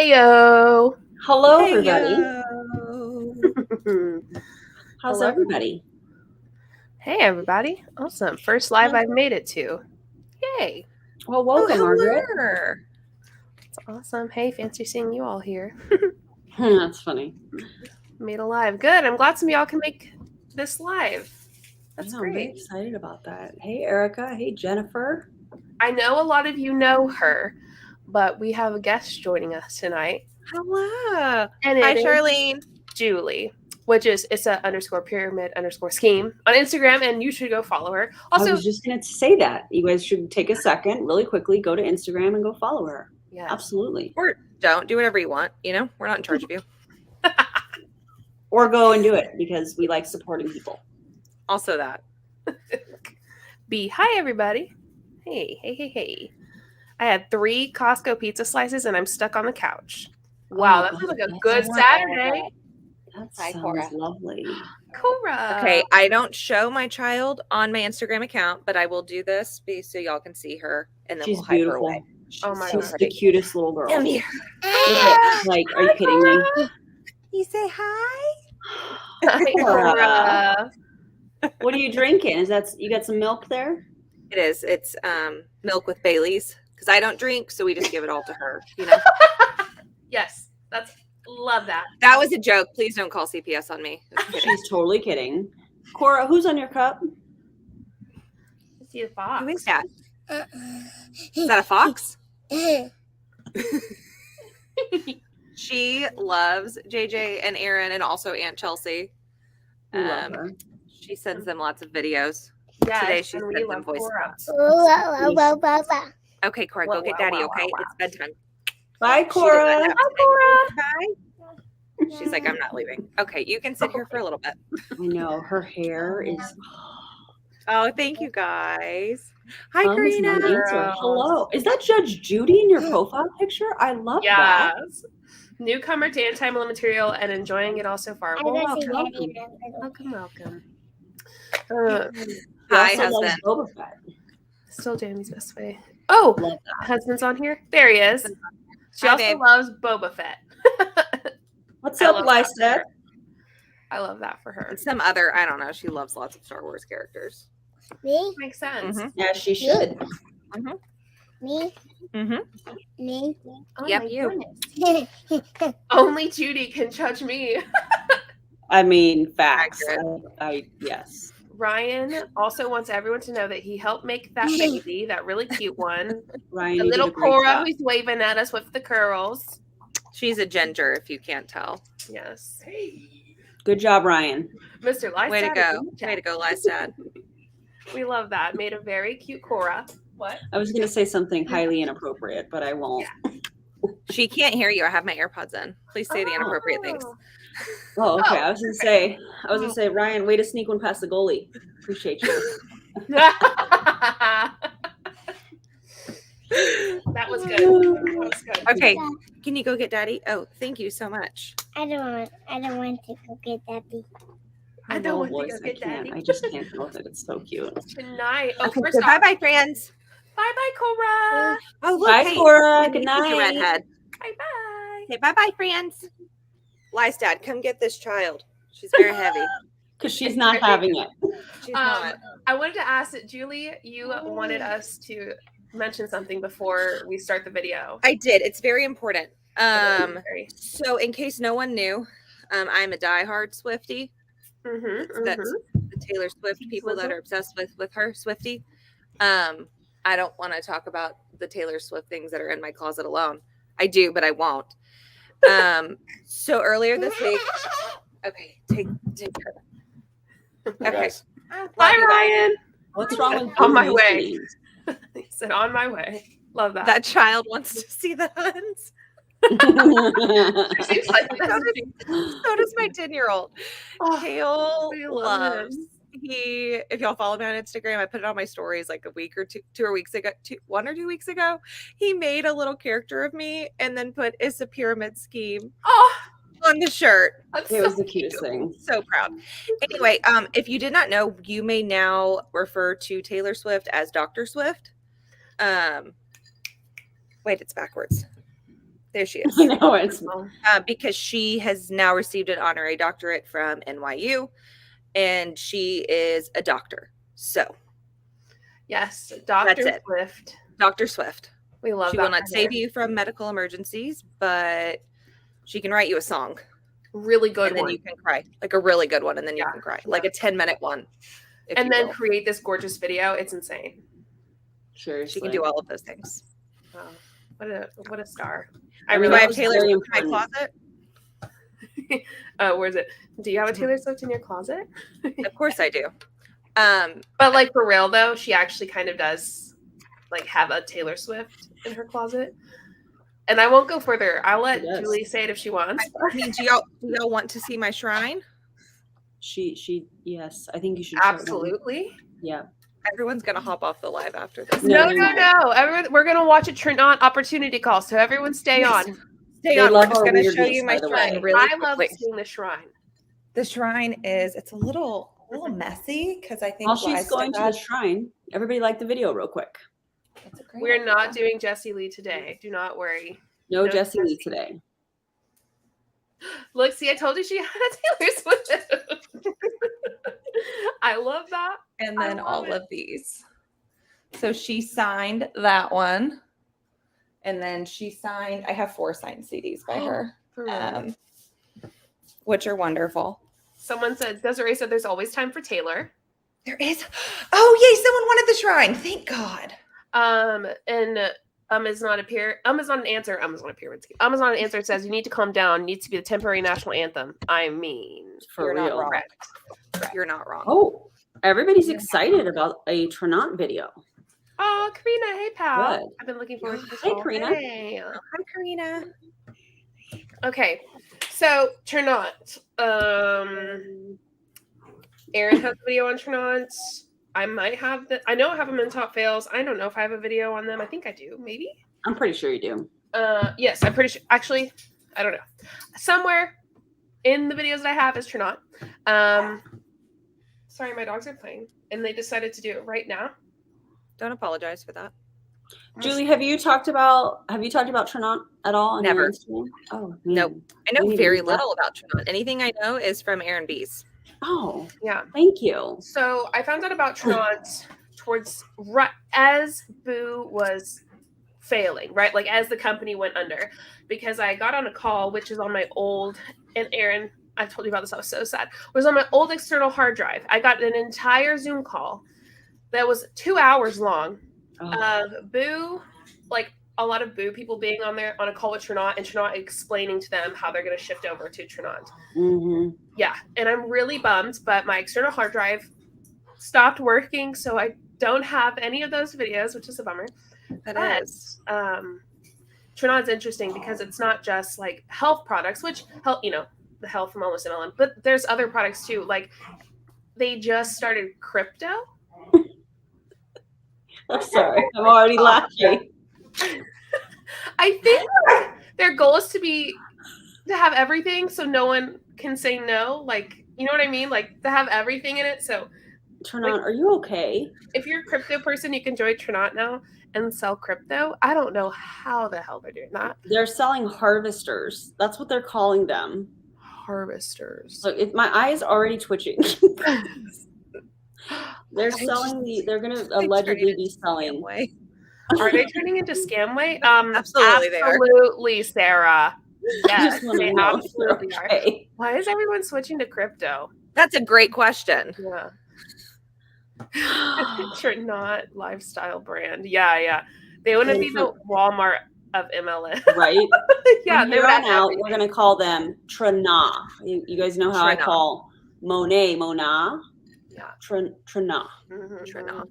Heyo. Hello, everybody. How's Hello. everybody? Hey, everybody. Awesome. First live I've made it to. Yay. Well, welcome, Margaret. It's awesome. Hey, fancy seeing you all here. That's funny. Made a live. Good. I'm glad some of y'all can make this live. That's I'm very great. excited about that. Hey, Erica. Hey, Jennifer. I know a lot of you know her, but we have a guest joining us tonight. Hello. And Hi, it is Charlene. Julie, which is it's a _pyramid_scheme on Instagram, and you should go follow her. Also, I was just going to say that. You guys should take a second, really quickly, go to Instagram and go follow her. yes. Absolutely. Or don't do whatever you want. You know, we're not in charge of you. Or go and do it because we like supporting people. Also that. Hi, everybody. Hey. I had 3 Costco pizza slices, and I'm stuck on the couch. Wow, that sounds like a good Saturday. That Hi, sounds Cora. lovely. Cora. Okay, I don't show my child on my Instagram account, but I will do this so y'all can see her, and then She's we'll hide her beautiful. away. Oh my She's God. the cutest little girl. Come here. Look at, like, are you kidding me? You say hi? Hi, Cora. What are you drinking? Is that you got some milk there? It is. It's milk with Bailey's because I don't drink, so we just give it all to her. You know. Yes, love that. That was a joke. Please don't call CPS on me. She's totally kidding. Cora, who's on your cup? I see a fox. Who is that? Is that a fox? She loves JJ and ERIN and also Aunt Chelsea. We love her. She sends them lots of videos. Yes, Today she and we sent them love voice Cora. notes. Okay, Cora, go get Daddy, okay? Wow. It's bedtime. Bye, She Cora. doesn't have to Hi, say Cora. Bye. She's like, I'm not leaving. Okay, you can sit here for a little bit. I know her hair is. Oh, thank you guys. Hi, Comes no Karina. answer. Hello. Is that Judge Judy in your profile picture? I love that. Yes. Newcomer to AntiMLM material and enjoying it all so far. Well, welcome. Hi, Hi, husband. Boba Fett. Still Jamie's best way. Oh, Love that. husband's on here. There he is. She Hi, also babe. loves Boba Fett. What's I up, love that for Lysette? her. I love that for her. And some other, I don't know. She loves lots of Star Wars characters. Me? Makes sense. Mhm. Yeah, she should. Me? Mm-hmm. Me? Oh Yep, my you. goodness. Only Judy can judge me. I mean, facts. Accurate. Yes. Ryan also wants everyone to know that he helped make that baby, that really cute one. Ryan, The you did little a great Cora job. who's waving at us with the curls. She's a ginger, if you can't tell. Yes. Good job, Ryan. Mr. Lysad. Way to is go. in the chat. Way to go, Lysad. We love that. Made a very cute Cora. What? I was going to say something highly inappropriate, but I won't. She can't hear you. I have my AirPods in. Please say the inappropriate things. Oh, okay. Oh, I was gonna say, Ryan, way to sneak one past the goalie. Appreciate you. That was good. That was good. Okay, can you go get Daddy? Oh, thank you so much. I don't want to go get Daddy. I don't want to Boys, go I get can't. Daddy. I just can't go with it. It's so cute. Tonight. Oh, Okay, first so off, bye-bye, friends. bye, Cora. Oh, look, Bye, hey, Cora. Minnie's Good a night. redhead. Bye. Say bye-bye, friends. Lysad, come get this child. She's very heavy. Because she's not having it. She's not. I wanted to ask that Julie, you wanted us to mention something before we start the video. I did. It's very important. Sorry. So in case no one knew, I'm a diehard Swiftie. That's the Taylor Swift people that are obsessed with her, Swiftie. I don't want to talk about the Taylor Swift things that are in my closet alone. I do, but I won't. So earlier this week, okay, take her. Okay. Bye, Ryan. What's wrong with On my those way. names? He said, on my way. Love that. That child wants to see the Huns. Seems like So does my 10-year-old. Oh, Kale we love loves. him. If y'all follow me on Instagram, I put it on my stories like a week or two weeks ago, 1 or 2 weeks ago. He made a little character of me and then put "It's a pyramid scheme" on the shirt. That's It was so the cutest thing. So proud. Anyway, if you did not know, you may now refer to Taylor Swift as Dr. Swift. Wait, it's backwards. There she is. I know it's Because she has now received an honorary doctorate from NYU, and she is a doctor. So, yes, Dr. Swift. Dr. Swift. We love She that. will not save you from medical emergencies, but she can write you a song. Really good and then you can cry. Like a really good one, and then you can cry. Like a 10-minute one. And then create this gorgeous video. It's insane. Seriously. She can do all of those things. Wow. What a star. I really have Taylor Swift in my closet. Where is it? Do you have a Taylor Swift in your closet? Of course I do. But like for real though, she actually kind of does like have a Taylor Swift in her closet. And I won't go further. I'll let Julie say it if she wants. I mean, do y'all want to see my shrine? Yes. I think you should. Absolutely. Yeah. Everyone's gonna hop off the live after this. No. Everyone, we're gonna watch a Tranont opportunity call. So everyone, stay on. Stay on. We're just gonna show you my shrine really quickly. I love seeing the shrine. The shrine it's a little messy because I think while she's going to the shrine, everybody like the video real quick. We're not doing Jessie Lee today. Do not worry. No Jessie Lee today. Look, see, I told you she had a Taylor Swift. I love that. And then all of these. So she signed that one. And then she signed, I have 4 signed CDs by her, which are wonderful. Someone said, Desiree said there's always time for Taylor. There is. Oh, yay, someone wanted the shrine. Thank God. And is not appear. Is not an answer. Is not an answer. It says you need to calm down. Needs to be the temporary national anthem. I mean, for real. Not wrong. You're not wrong. Oh, everybody's excited about a Tranont video. Oh, Karina, hey pal. Good. I've been looking forward to this. Hey, Karina. Hey. Hi, Karina. Okay, so Tranont. ERIN has a video on Tranont. I might have I know I have them in top fails. I don't know if I have a video on them. I think I do. Maybe. I'm pretty sure you do. Yes, I'm pretty sure. Actually, I don't know. Somewhere in the videos that I have is Tranont. Sorry, my dogs are playing, and they decided to do it right now. Don't apologize for that. Julie, have you talked about Tranont at all? Never. Oh, nope. I know very little about Tranont. Anything I know is from ERIN B's. Oh, yeah. Thank you. So I found out about Tranont as Boo was failing, right? Like as the company went under, because I got on a call, which is on my old, and ERIN, I told you about this. I was so sad. It was on my old external hard drive. I got an entire Zoom call that was 2 hours long of Boo, like a lot of Boo people being on there on a call with Tranont, and Tranont explaining to them how they're going to shift over to Tranont. Mm-hmm. Yeah, and I'm really bummed, but my external hard drive stopped working, so I don't have any of those videos, which is a bummer. That is. Tranont's interesting because it's not just like health products, which help, the health from almost MLM, but there's other products too. Like they just started crypto. I'm sorry, I'm already laughing. I think their goal is to have everything, so no one can say no. Like, you know what I mean? Like to have everything in it. So, Tranont, are you okay? If you're a crypto person, you can join Tranont now and sell crypto. I don't know how the hell they're doing that. They're selling harvesters. That's what they're calling them. Harvesters. Look, my eye is already twitching. They're going to allegedly be selling. Are they turning into Scamway? Absolutely, they are. Absolutely, Sarah. Yes, they absolutely okay. are. Why is everyone switching to crypto? That's a great question. Yeah. Tranont lifestyle brand. Yeah. They want to be the Walmart of MLM. Right? Yeah. From here on out, we're going to call them Tranont. You guys know how I call Monet, Mona? Yeah. Tranont. Mm-hmm. Tranont.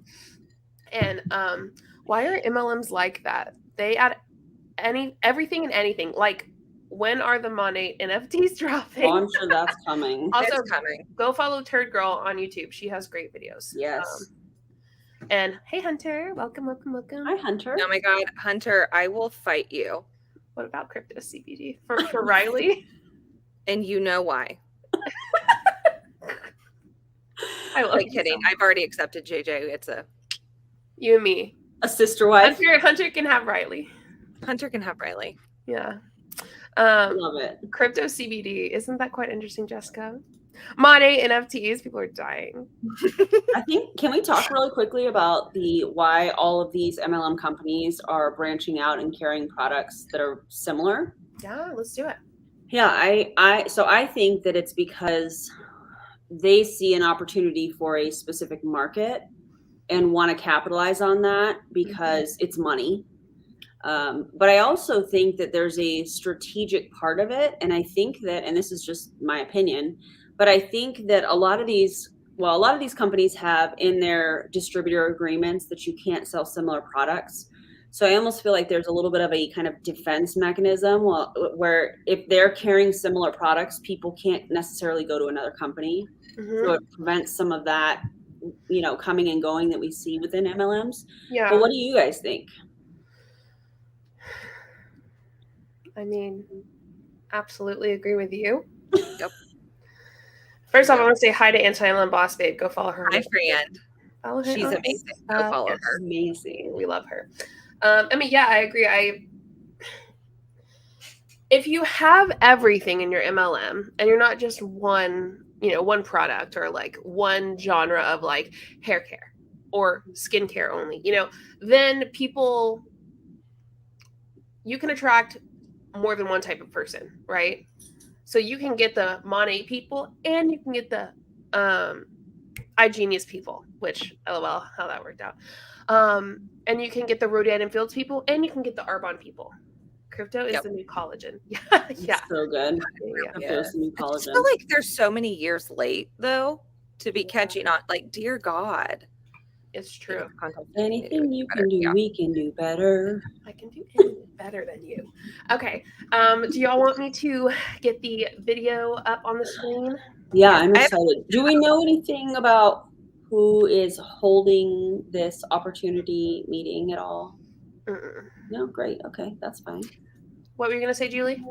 And why are MLMs like that? They add everything and anything. Like, when are the Monet NFTs dropping? Oh, I'm sure that's coming. Also, it's coming. Go follow Turd Girl on YouTube. She has great videos. Yes. And hey, Hunter. Welcome. Hi, Hunter. Oh my God, Hunter, I will fight you. What about crypto CBD for Riley? And you know why. I love you. Kidding. I've already accepted JJ. It's you and me. A sister wife. Hunter can have Riley. Hunter can have Riley. Yeah. Love it. Crypto CBD. Isn't that quite interesting, Jessica? Money, NFTs. People are dying. I think, can we talk really quickly about why all of these MLM companies are branching out and carrying products that are similar? Yeah, let's do it. Yeah, I think that it's because they see an opportunity for a specific market and want to capitalize on that because it's money. But I also think that there's a strategic part of it. And I think that, and this is just my opinion, but I think that a lot of these companies have in their distributor agreements that you can't sell similar products. So I almost feel like there's a little bit of a kind of defense mechanism where if they're carrying similar products, people can't necessarily go to another company. So it prevents some of that, coming and going that we see within MLMs. Yeah. But what do you guys think? I mean, absolutely agree with you. Yep. First off, I want to say hi to AntiMLM Boss Babe. Go follow her. Hi, friend. Follow her. She's amazing. Go follow her. Amazing. We love her. I mean, yeah, I agree. If you have everything in your MLM and you're not just one product or like one genre of like hair care or skincare only, then you can attract more than one type of person, right? So you can get the Monet people and you can get the iGenius people, which LOL how that worked out. And you can get the Rodan and Fields people and you can get the Arbonne people. Crypto is the new collagen. Yeah. It's so good. Yeah. The new collagen. I just feel like they're so many years late though to be catching on. Like, dear God. It's true. Anything you can do, we can do better. I can do anything better than you. Okay. Do y'all want me to get the video up on the screen? Yeah, I'm excited. Do we know anything about who is holding this opportunity meeting at all? No, great. Okay, that's fine. What were you going to say, Julie?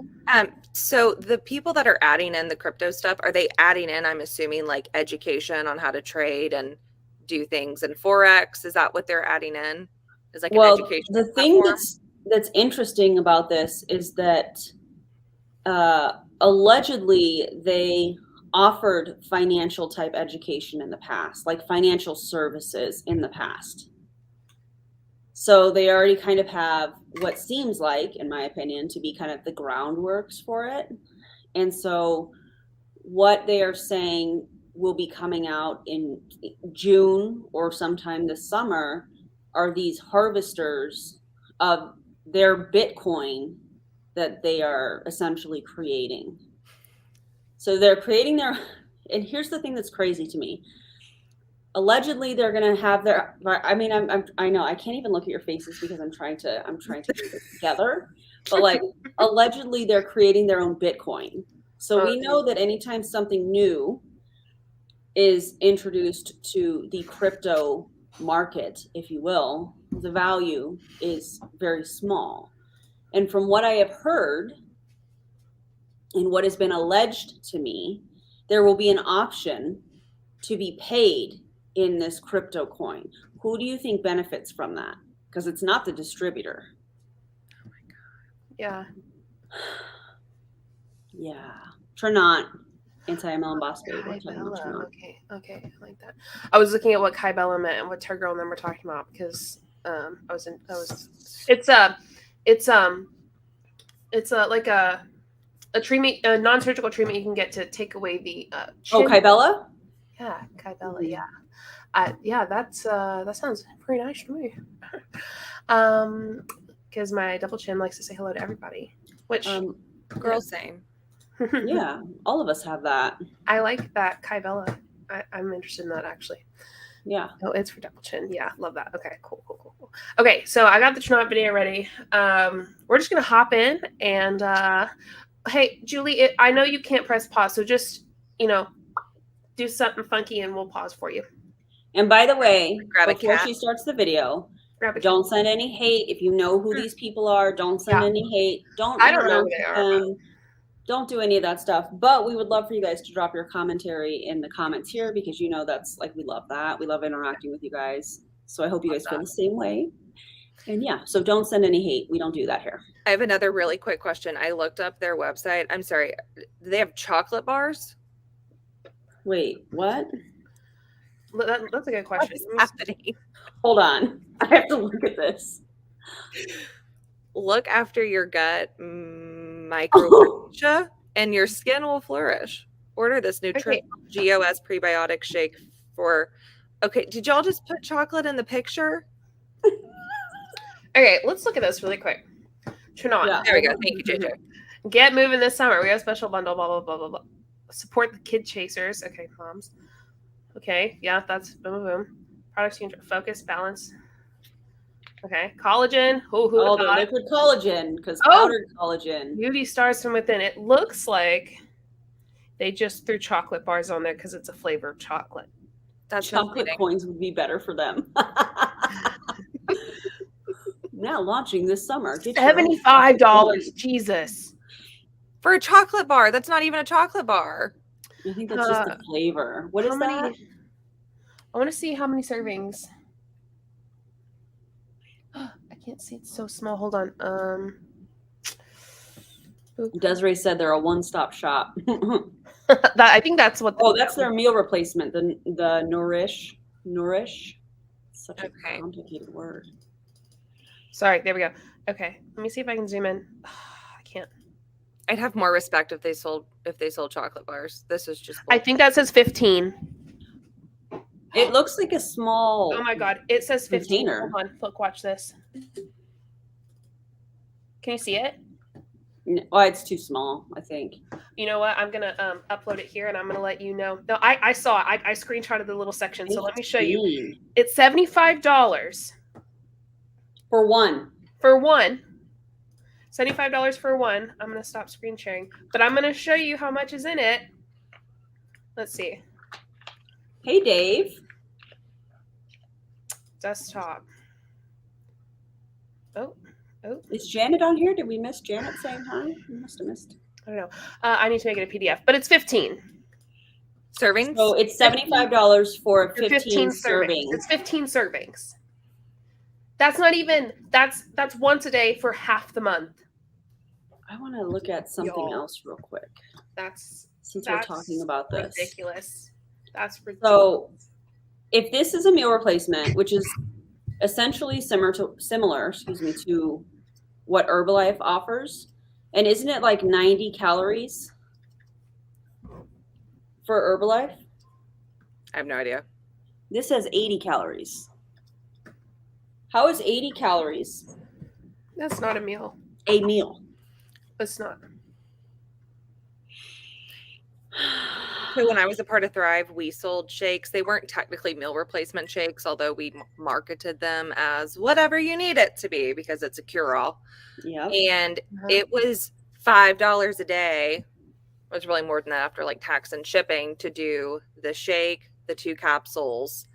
So the people that are adding in the crypto stuff, are they adding in, I'm assuming, like education on how to trade and do things in Forex? Is that what they're adding in? Is like an education the thing that's interesting about this is that allegedly they offered financial type education in the past, like financial services in the past. So they already kind of have what seems like, in my opinion, to be kind of the groundworks for it. And so what they are saying will be coming out in June or sometime this summer are these harvesters of their Bitcoin that they are essentially creating. So they're creating and here's the thing that's crazy to me. Allegedly, they're going to have I know I can't even look at your faces because I'm trying to do this together, but like allegedly they're creating their own Bitcoin. So we know that anytime something new is introduced to the crypto market, if you will, the value is very small. And from what I have heard and what has been alleged to me, there will be an option to be paid in this crypto coin. Who do you think benefits from that? Because it's not the distributor. Oh my God. Yeah. Yeah. Tranont, AntiMLM Boss Babe. Okay, I like that. I was looking at what Kai Bella meant and what Tergirl and them were talking about because it's like a treatment, a non-surgical treatment you can get to take away the chin. Kai Bella? Yeah, Kai Bella, yeah. That sounds pretty nice to me. Because my double chin likes to say hello to everybody, which girls same. Yeah, all of us have that. I like that Kai Bella. I'm interested in that actually. Yeah. Oh, it's for double chin. Yeah, love that. Okay, cool. Okay, so I got the Tranont video ready. We're just gonna hop in and hey, Julie, I know you can't press pause, so just do something funky and we'll pause for you. And by the way, grab before she starts the video, don't send any hate. If you know who these people are, don't send any hate. I don't know who they are. Don't do any of that stuff. But we would love for you guys to drop your commentary in the comments here because that's like, we love that. We love interacting with you guys. So I hope you guys feel the same way. And yeah, so don't send any hate. We don't do that here. I have another really quick question. I looked up their website. I'm sorry. Do they have chocolate bars? Wait, what? That's a good question. What's happening? Hold on. I have to look at this. Look after your gut microbiota and your skin will flourish. Order this nutritional GOS prebiotic shake for. Okay, did y'all just put chocolate in the picture? Okay, let's look at this really quick. Tranont. Yeah. There we go. Thank you, JJ. Get moving this summer. We have a special bundle, blah, blah, blah, blah, blah. Support the kid chasers. Okay, moms. Okay, yeah, that's boom, boom, boom. Products you enjoy. Focus, balance. Okay, collagen. Who Oh, the liquid collagen, because Oh! powdered collagen. Beauty starts from within. It looks like they just threw chocolate bars on there because it's a flavor of chocolate. That's Chocolate coins would be better for them. Now launching this summer. Get your own $75. Jesus. for a chocolate bar. That's not even a chocolate bar. I think that's just the flavor. What is How that? many? I want to see how many servings. I can't see. It's so small. Hold on. Desiree said they're a one-stop shop. I think that's what. Oh, that's their meal replacement. The Nourish. Such a Okay. complicated word. Sorry. There we go. Okay. Let me see if I can zoom in. I can't. I'd have more respect if they sold chocolate bars. This is just. I think that says 15. It looks like a small. Oh my god! It says 15. Container. Hold on. Look. Watch this. Can you see it? Oh, it's too small, I think. You know what? I'm gonna upload it here, and I'm gonna let you know. No, I saw it. I screenshotted the little section, so let me show you. 15. It's $75 For one. for one. $75 for one. I'm gonna stop screen sharing, but I'm gonna show you how much is in it. Let's see. Hey, Dave. Desktop. Oh. Is Janet on here? Did we miss Janet saying hi? We must have missed. I don't know. I need to make it a PDF, but it's 15. servings. So it's $75 for For 15 servings. It's 15 servings. That's not even. That's once a day for half the month. I want to look at something Y'all. else real quick That's since we're talking about this. ridiculous. That's ridiculous. So if this is a meal replacement, which is essentially similar to what Herbalife offers, and isn't it like 90 calories for Herbalife? I have no idea. This says 80 calories. How is 80 calories That's not a meal. a meal? It's not. So when I was a part of Thrive, we sold shakes. They weren't technically meal replacement shakes, although we marketed them as whatever you need it to be because it's a cure-all. Yeah. And it was $5 a day. It was really more than that after like tax and shipping to do the shake, the 2 capsules,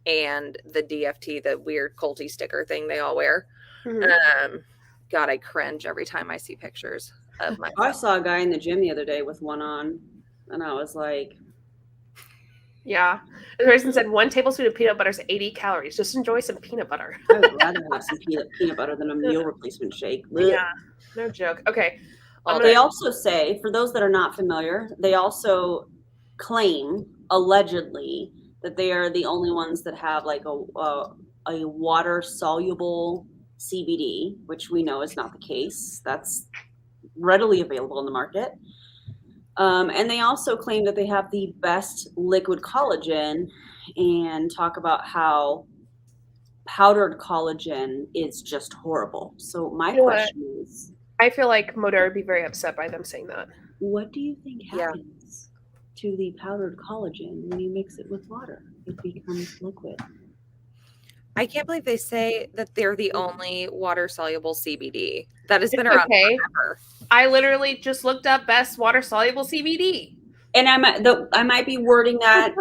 and the DFT, the weird Colty sticker thing they all wear. Mhm. God, I cringe every time I see pictures of I myself. saw a guy in the gym the other day with one on, and I was like, Yeah. The person said 1 tablespoon of peanut butter is 80 calories. Just enjoy some peanut butter. I would rather have some peanut butter than a meal replacement shake. Blech. Yeah. No joke. Okay. They also say, for those that are not familiar, they also claim, allegedly, that they are the only ones that have like a water-soluble CBD, which we know is not the case. That's readily available in the market. And they also claim that they have the best liquid collagen and talk about how powdered collagen is just horrible. So my question is, I feel like Modera would be very upset by them saying that. what do you think happens to the powdered collagen when you mix it with water? It becomes liquid. I can't believe they say that they're the only water-soluble CBD. That has been It's around okay. forever. I literally just looked up best water soluble CBD. And I might be wording that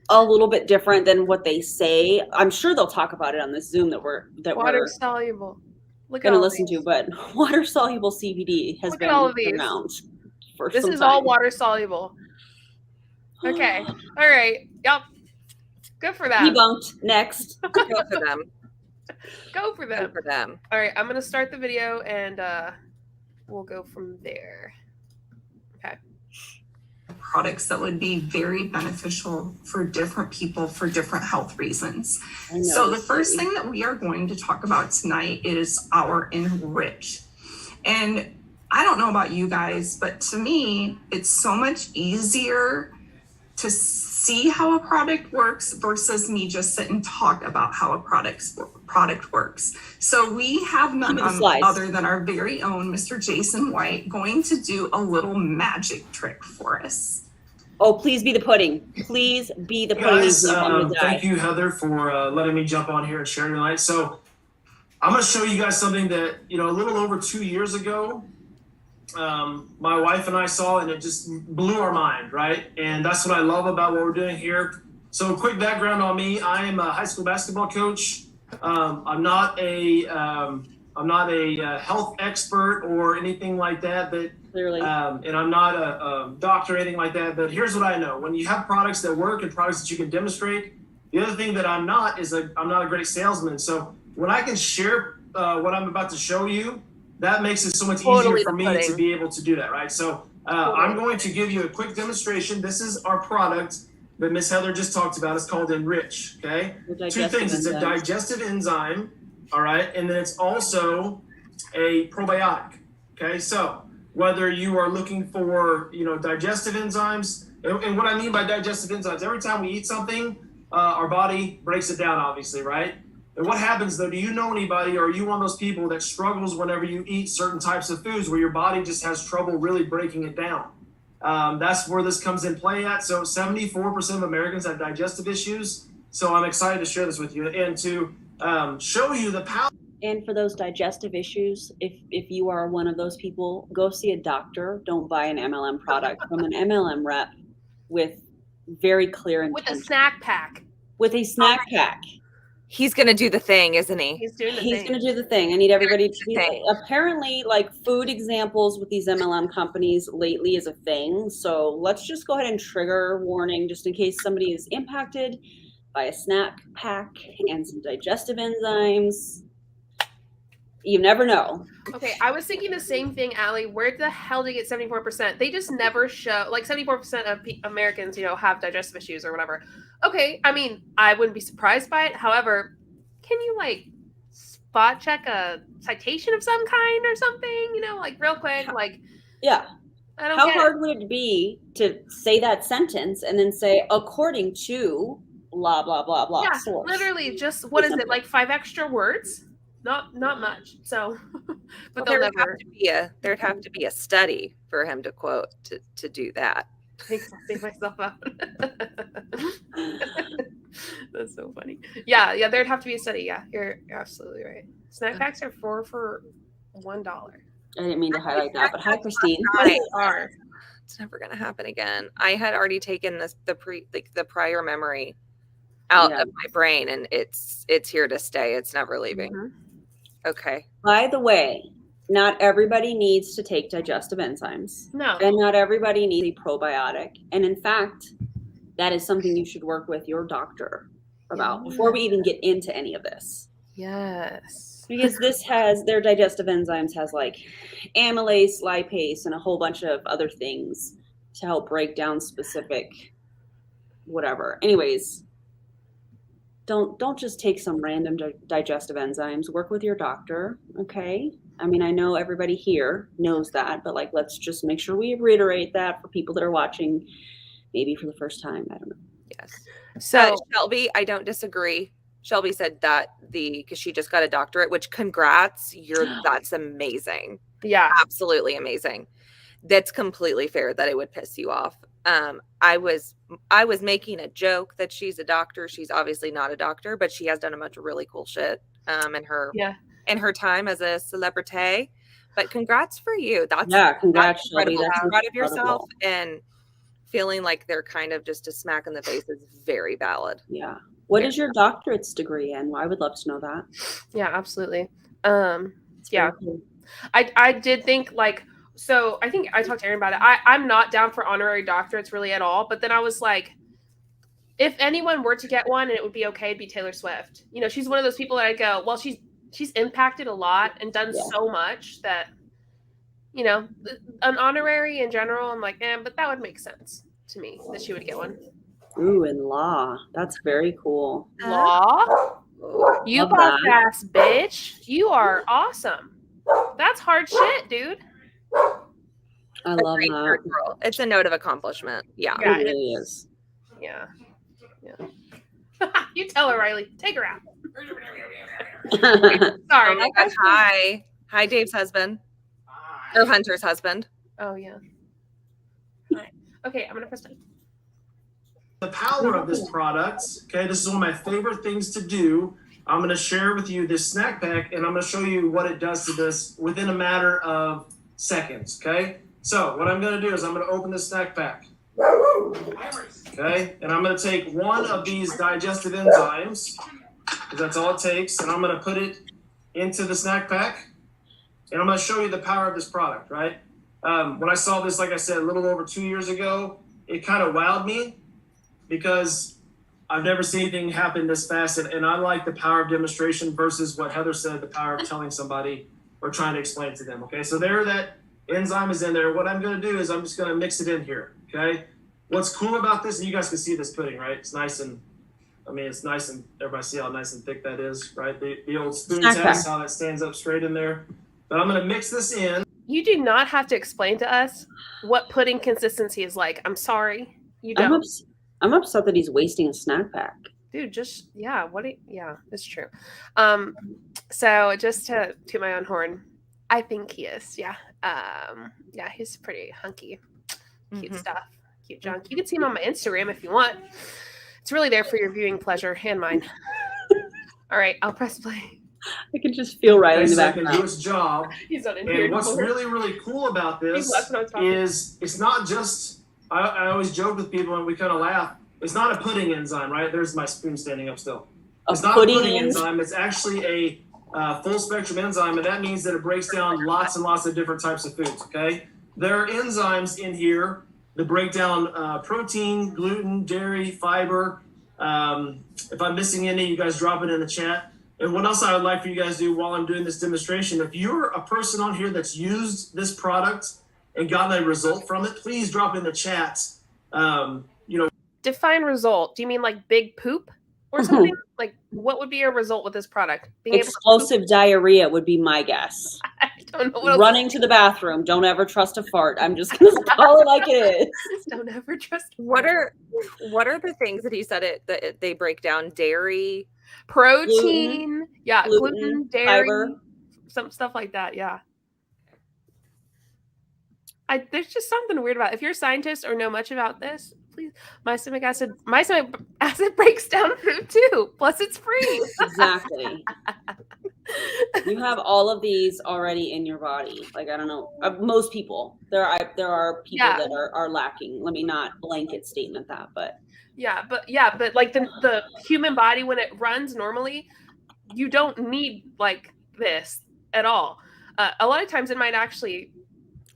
a little bit different than what they say. I'm sure they'll talk about it on this Zoom that we're Water soluble. Look at going to all listen these. to, but water soluble CBD has Look been at all of these. around for This some is time. all water soluble. Okay. All right. Yep. Good for them. Debunked. Next. Go for them. Go for Go them. for them. All right. I'm going to start the video and we'll go from there. Okay. Products that would be very beneficial for different people for different health reasons. So the first thing that we are going to talk about tonight is our Enrich. And I don't know about you guys, but to me, it's so much easier to see how a product works versus me just sit and talk about how a product works. So we have none other than our very own Mr. Jason White going to do a little magic trick for us. Oh, please be the pudding. Please be the pudding. Guys, thank you, Heather, for letting me jump on here and share tonight. So I'm going to show you guys something that, a little over 2 years ago, my wife and I saw, and it just blew our mind, right? And that's what I love about what we're doing here. So quick background on me. I am a high school basketball coach. I'm not a health expert or anything like that, but clearly, and I'm not a doctor or anything like that. But here's what I know: when you have products that work and products that you can demonstrate, the other thing that I'm not is I'm not a great salesman. So when I can share what I'm about to show you, that makes it so much easier for me to be able to do that, right? So I'm going to give you a quick demonstration. This is our product that Miss Heather just talked about. It's called Enrich, okay? Two things. It's a digestive enzyme, all right? And then it's also a probiotic, okay? So whether you are looking for, digestive enzymes, and what I mean by digestive enzymes, every time we eat something, our body breaks it down, obviously, right? And what happens, though, do you know anybody, or are you one of those people that struggles whenever you eat certain types of foods where your body just has trouble really breaking it down? That's where this comes in play at. So 74% of Americans have digestive issues. So I'm excited to share this with you and to show you the power. And for those digestive issues, if you are one of those people, go see a doctor. Don't buy an MLM product from an MLM rep with very clear intention. With a snack pack. With a snack pack. He's going to do the thing, isn't he? He's doing the thing. He's going to do the thing. I need everybody to be apparently like food examples with these MLM companies lately is a thing. So let's just go ahead and trigger warning just in case somebody is impacted by a snack pack and some digestive enzymes. You never know. Okay, I was thinking the same thing, Allie. Where the hell did they get 74%? They just never show, like 74% of Americans, have digestive issues or whatever. Okay, I mean, I wouldn't be surprised by it. However, can you spot check a citation of some kind or something? Real quick, yeah. I don't How hard would it be to say that sentence and then say, according to blah, blah, blah, blah. Yeah, source. literally just, what is it, 5 extra words? Not much. So, but there'd have to be a study for him to quote to do that. Think myself out. That's so funny. Yeah, there'd have to be a study. Yeah, you're absolutely right. Snack packs are 4 for $1. I didn't mean to highlight that, but hi, Christine. They are. It's never going to happen again. I had already taken the prior memory out of my brain, and it's here to stay. It's never leaving. Mm-hmm. Okay. By the way, not everybody needs to take digestive enzymes. No. And not everybody needs a probiotic. And in fact, that is something you should work with your doctor about before we even get into any of this. Yes. Because their digestive enzymes has amylase, lipase, and a whole bunch of other things to help break down specific whatever. Anyways, don't just take some random digestive enzymes. Work with your doctor, okay? I mean, I know everybody here knows that, but let's just make sure we reiterate that for people that are watching maybe for the first time. I don't know. Yes. So Shelby, I don't disagree. Shelby said that because she just got a doctorate, which congrats. That's amazing. Yeah. Absolutely amazing. That's completely fair that it would piss you off. I was making a joke that she's a doctor. She's obviously not a doctor, but she has done a bunch of really cool shit in her time as a celebrity. But congrats for you. Congrats, Shelby. That's proud of yourself, and feeling like they're kind of just a smack in the face is very valid. Yeah. What is your doctorate's degree in? Well, I would love to know that. Yeah, absolutely. Yeah. Cool. I did think so I think I talked to Erin about it. I'm not down for honorary doctorates really at all. But then I was like, if anyone were to get one and it would be okay, it'd be Taylor Swift. She's one of those people that I go, well, she's impacted a lot and done so much that, you know, an honorary in general, I'm like, but that would make sense to me that she would get one. Ooh, and law. That's very cool. Law? You Love boss that. ass bitch. You are awesome. That's hard shit, dude. I love Great that. girl. It's a note of accomplishment. Yeah. Yeah, It really is. Yeah. You tell her, Riley. Take her out. Oh Sorry. my God. Hi, Dave's husband. Or Hunter's husband. Oh, yeah. All right. Okay, I'm going to press play. The power of this product, okay, this is one of my favorite things to do. I'm going to share with you this snack pack, and I'm going to show you what it does to this within a matter of seconds, okay? So what I'm going to do is I'm going to open this snack pack, okay? And I'm going to take one of these digestive enzymes, because that's all it takes, and I'm going to put it into the snack pack, and I'm going to show you the power of this product, right? When I saw this, like I said, a little over 2 years ago, it kind of wowed me because I've never seen anything happen this fast, and I like the power of demonstration versus what Heather said, the power of telling somebody or trying to explain it to them, okay? So there, that enzyme is in there. What I'm going to do is I'm just going to mix it in here, okay? What's cool about this, and you guys can see this pudding, right? It's nice and, it's nice and everybody see how nice and thick that is, right? The old spoon test, how that stands up straight in there. But I'm going to mix this in. You do not have to explain to us what pudding consistency is like. I'm sorry. You don't. I'm upset that he's wasting a snack pack. Dude, just, yeah, it's true. So just to toot my own horn, I think he is, yeah. Yeah, he's pretty hunky. Cute stuff. Cute junk. You can see him on my Instagram if you want. It's really there for your viewing pleasure and mine. All right, I'll press play. I can just feel Riley in the Can background. do its job. He's not in here. And what's really, really cool about this is it's not just, I always joke with people and we kind of laugh. It's not a pudding enzyme, right? There's my spoon standing up still. It's not a pudding enzyme. It's actually a full spectrum enzyme, and that means that it breaks down lots and lots of different types of foods, okay? There are enzymes in here that break down protein, gluten, dairy, fiber. If I'm missing any, you guys drop it in the chat. And what else I would like for you guys to do while I'm doing this demonstration, if you're a person on here that's used this product and gotten a result from it, please drop in the chat. Define result. Do you mean like big poop or something? Like, what would be a result with this product? Explosive diarrhea would be my guess. I don't know what else. Running to the bathroom. Don't ever trust a fart. I'm just going to call it like it is. Don't ever trust. What are the things that he said that they break down? Dairy, protein, gluten, dairy, fiber, some stuff like that. Yeah. There's just something weird about it. If you're a scientist or know much about this, please. My stomach acid breaks down food too. Plus, it's free. Exactly. You have all of these already in your body. Like, I don't know, most people. There are people that are lacking. Let me not blanket statement that, but but like the human body when it runs normally, you don't need like this at all. A lot of times it might actually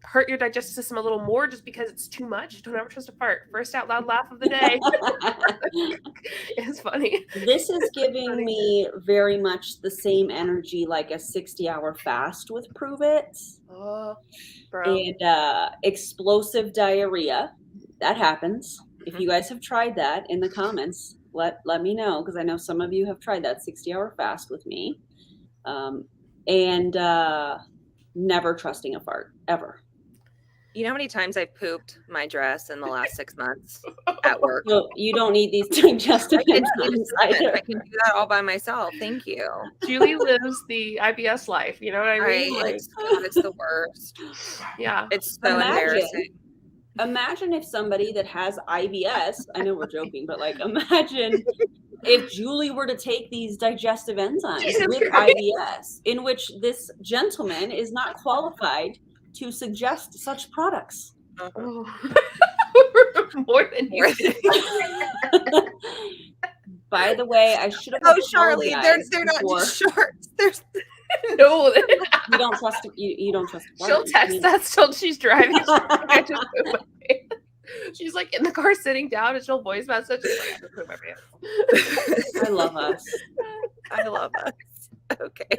hurt your digestive system a little more just because it's too much. Don't ever trust a fart. First out loud laugh of the day. It's funny. This is giving me very much the same energy like a 60-hour fast with Prove It. Oh, bro. And explosive diarrhea. That happens. If you guys have tried that, in the comments, let me know, because I know some of you have tried that 60-hour fast with me. And never trusting a fart, ever. You know how many times I've pooped my dress in the last 6 months at work? Well, you don't need these digestive enzymes either. I can do that all by myself. Thank you. Julie lives the IBS life. You know what I mean? Right. It's the worst. Yeah. It's so embarrassing. Imagine if somebody that has IBS, I know we're joking, but like imagine if Julie were to take these digestive enzymes with IBS, in which this gentleman is not qualified to suggest such products. Oh. More than you. By the way, I should have. Oh, Charlie, they're not just shorts. There's no. You don't trust. You don't trust. She'll text us till she's driving. She's like in the car sitting down, and she'll voice message. Like, I just put my pants. I love us. I love us. Okay.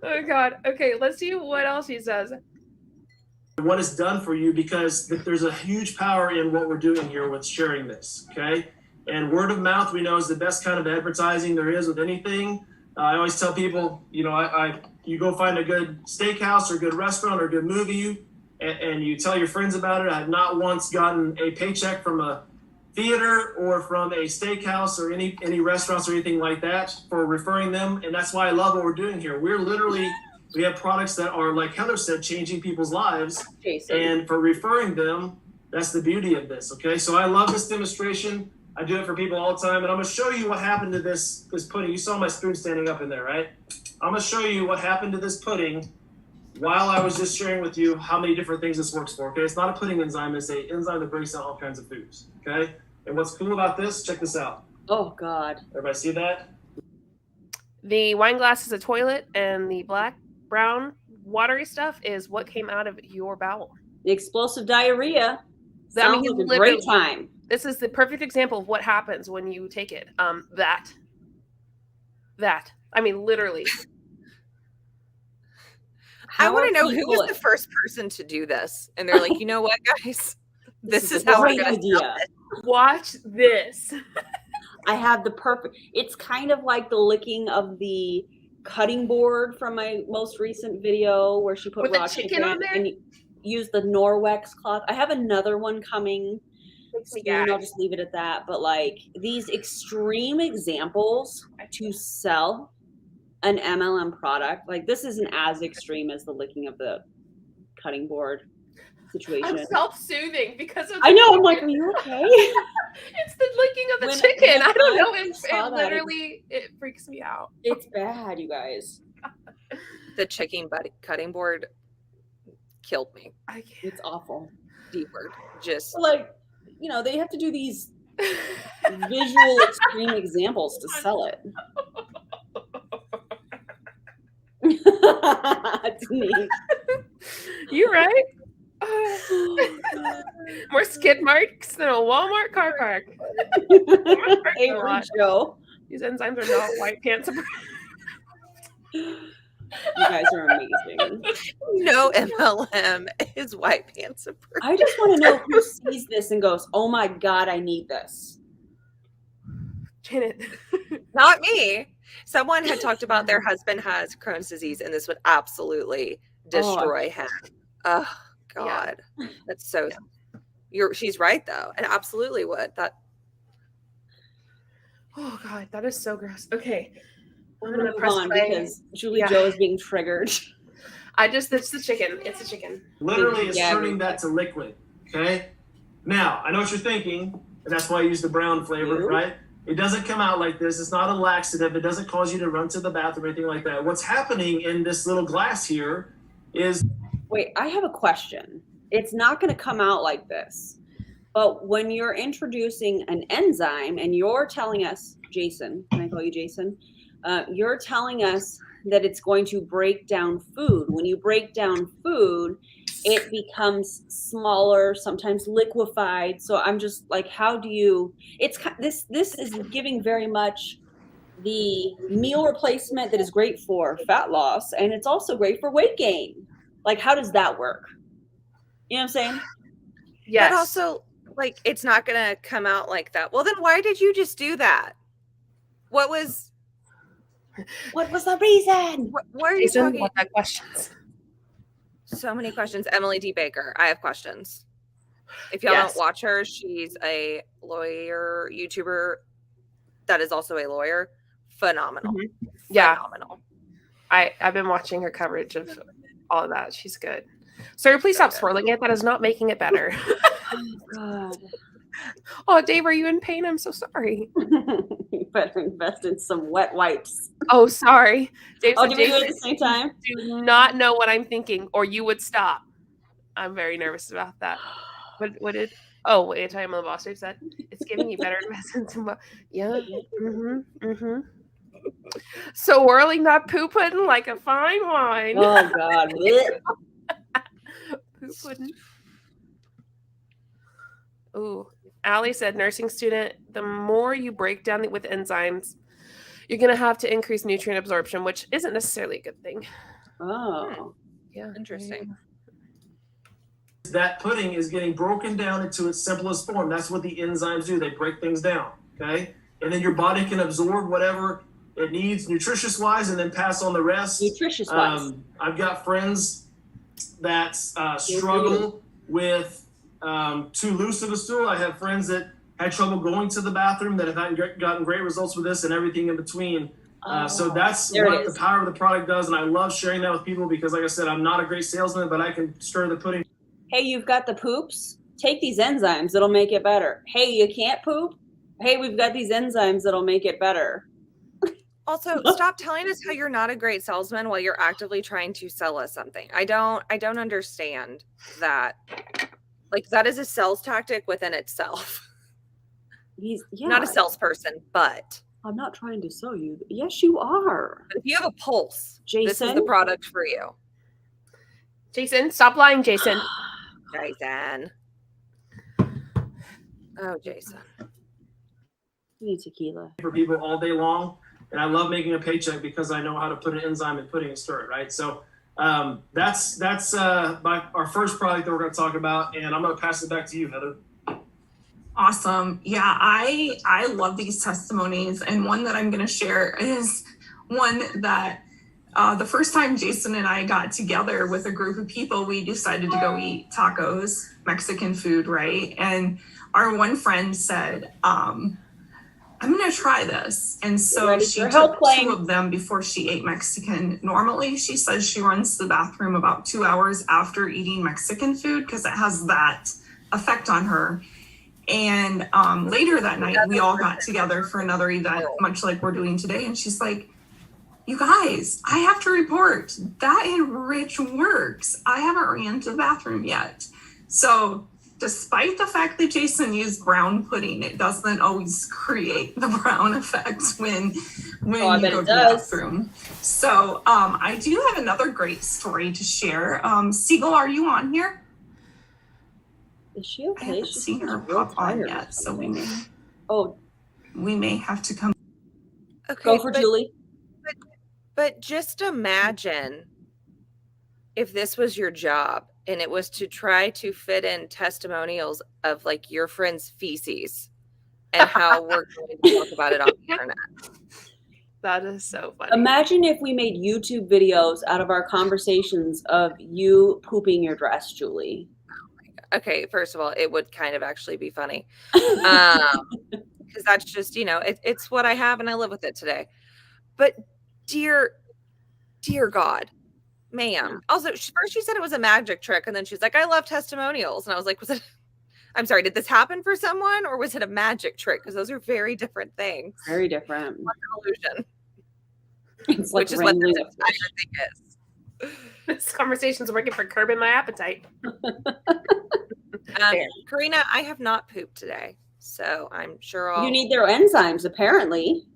Oh God. Okay, let's see what else he says. what it's done for you, because there's a huge power in what we're doing here with sharing this, okay? And word of mouth, we know, is the best kind of advertising there is with anything. I always tell people, you know, you go find a good steakhouse or good restaurant or good movie, and you tell your friends about it. I've not once gotten a paycheck from a theater or from a steakhouse or any restaurants or anything like that for referring them. And that's why I love what we're doing here. We have products that are, like Heather said, changing people's lives. Jason. And for referring them, that's the beauty of this, okay? So I love this demonstration. I do it for people all the time. And I'm gonna show you what happened to this pudding. You saw my spoon standing up in there, right? I'm gonna show you what happened to this pudding while I was just sharing with you how many different things this works for, okay? It's not a pudding enzyme, it's an enzyme that breaks down all kinds of foods, okay? And what's cool about this, check this out. Oh, God. Everybody see that? The wine glass is a toilet, and the black, brown, watery stuff is what came out of your bowel. The explosive diarrhea. I mean, Sounds like a great time. This is the perfect example of what happens when you take it. That. I mean, literally. I want to know who was the first person to do this. And they're like, you know what, guys? This is how we're going to sell it. Watch this. I have the perfect. It's kind of like the licking of the cutting board from my most recent video where she put with raw the chicken on there and use the Norwex cloth. I have another one coming soon. I'll just leave it at that. But like these extreme examples to sell an MLM product, like this isn't as extreme as the licking of the cutting board situation. I'm self-soothing because of I know. I'm like, are you okay? It's the licking of the chicken. I don't know. It literally freaks me out. It's bad, you guys. The chicken cutting board killed me. I can't. It's awful. D word. Just like, you know, they have to do these visual extreme examples to sell it. It's neat. You're right. More skid marks than a Walmart car park. Hey, Joe. These enzymes are not white pants. You guys are amazing. No MLM is white pants approved. I just want to know who sees this and goes, "Oh my God, I need this." Janet. Not me. Someone had talked about their husband has Crohn's disease, and this would absolutely destroy him. Oh God, that's so. She's right though, and absolutely would that. Oh God, that is so gross. Okay, I'm gonna move on because Julie Joe is being triggered. It's the chicken. It's the chicken. Literally, it's turning that to liquid. Okay. Now I know what you're thinking, and that's why I use the brown flavor, right? It doesn't come out like this. It's not a laxative. It doesn't cause you to run to the bathroom or anything like that. What's happening in this little glass here is... Wait, I have a question. It's not going to come out like this. But when you're introducing an enzyme and you're telling us, Jason, can I call you Jason? You're telling us that it's going to break down food. When you break down food, it becomes smaller, sometimes liquefied. So I'm just like, how do you, this is giving very much the meal replacement that is great for fat loss. And it's also great for weight gain. Like, how does that work? You know what I'm saying? Yes. But also, like, it's not going to come out like that. Well, then why did you just do that? What was the reason? What are you talking about? Questions. So many questions. Emily D. Baker. I have questions. If y'all don't watch her, she's a lawyer, YouTuber that is also a lawyer. Phenomenal. Mm-hmm. Yeah. Phenomenal. I've been watching her coverage of all of that. She's good. Sir, please stop swirling it. That is not making it better. Oh, God. Oh, Dave, are you in pain? I'm so sorry. You better invest in some wet wipes. Oh, sorry. Dave, do we do it at the same time? Do not know what I'm thinking, or you would stop. I'm very nervous about that. What did? Oh, AntiMLM Boss Dave said it's giving you better investments. Yeah. Mm-hmm. So whirling that poo pudding like a fine wine. Oh God. Poo pudding. Ooh. Allie said, nursing student, the more you break down with enzymes, you're going to have to increase nutrient absorption, which isn't necessarily a good thing. Oh. Yeah. Interesting. that pudding is getting broken down into its simplest form. That's what the enzymes do. They break things down, okay? And then your body can absorb whatever it needs nutritious-wise and then pass on the rest. Nutritious-wise. I've got friends that struggle with too loose of a stool. I have friends that had trouble going to the bathroom that have gotten great results with this and everything in between. So that's what the power of the product does, and I love sharing that with people because, like I said, I'm not a great salesman, but I can stir the pudding. Hey, you've got the poops? Take these enzymes. It'll make it better. Hey, you can't poop? Hey, we've got these enzymes that'll make it better. Also, stop telling us how you're not a great salesman while you're actively trying to sell us something. I don't understand that. Like, that is a sales tactic within itself. He's not a salesperson, but I'm not trying to sell you. Yes, you are. But if you have a pulse, Jason, this is the product for you. Jason, stop lying, Jason. Jason. Oh, Jason. You need tequila. For people all day long, and I love making a paycheck because I know how to put an enzyme in pudding and stir it, right? So that's our first product that we're going to talk about, and I'm going to pass it back to you, Heather. Awesome. Yeah, I love these testimonies, and one that I'm going to share is one that the first time Jason and I got together with a group of people, we decided to go eat tacos, Mexican food, right? And our one friend said, I'm going to try this. And so she took 2 of them before she ate Mexican. Normally, she says she runs to the bathroom about 2 hours after eating Mexican food because it has that effect on her. And later that night, we all got together for another event, much like we're doing today. And she's like, you guys, I have to report that Enrich works. I haven't ran to the bathroom yet. So despite the fact that Jason used brown pudding, it doesn't always create the brown effect when you go to the bathroom. So I do have another great story to share. Siegel, are you on here? Is she okay? I haven't seen her pop on yet, so we may have to come. Okay, go for Julie. But just imagine if this was your job and it was to try to fit in testimonials of like your friend's feces and how we're going to talk about it on the internet. That is so funny. Imagine if we made YouTube videos out of our conversations of you pooping your dress, Julie. Okay, first of all, it would kind of actually be funny. Because that's just, it's what I have and I live with it today. But dear God, ma'am. Also, first she said it was a magic trick, and then she's like, I love testimonials. And I was like, I'm sorry, did this happen for someone or was it a magic trick? Because those are very different things. Very different. What's an illusion? It's like which is what this entire thing is. This conversation's working for curbing my appetite. Karina, I have not pooped today, so I'm sure You need their enzymes, apparently.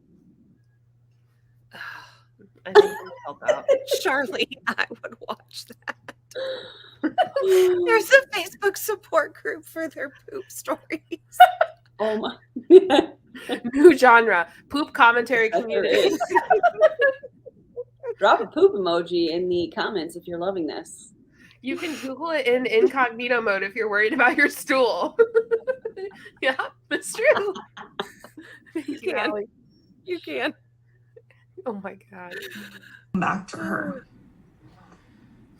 I think it help out. Charlie, I would watch that. There's a Facebook support group for their poop stories. Oh my. New genre, poop commentary community. Drop a poop emoji in the comments if you're loving this. You can Google it in incognito mode if you're worried about your stool. Yeah, it's true. You can. Oh my God. Back to her.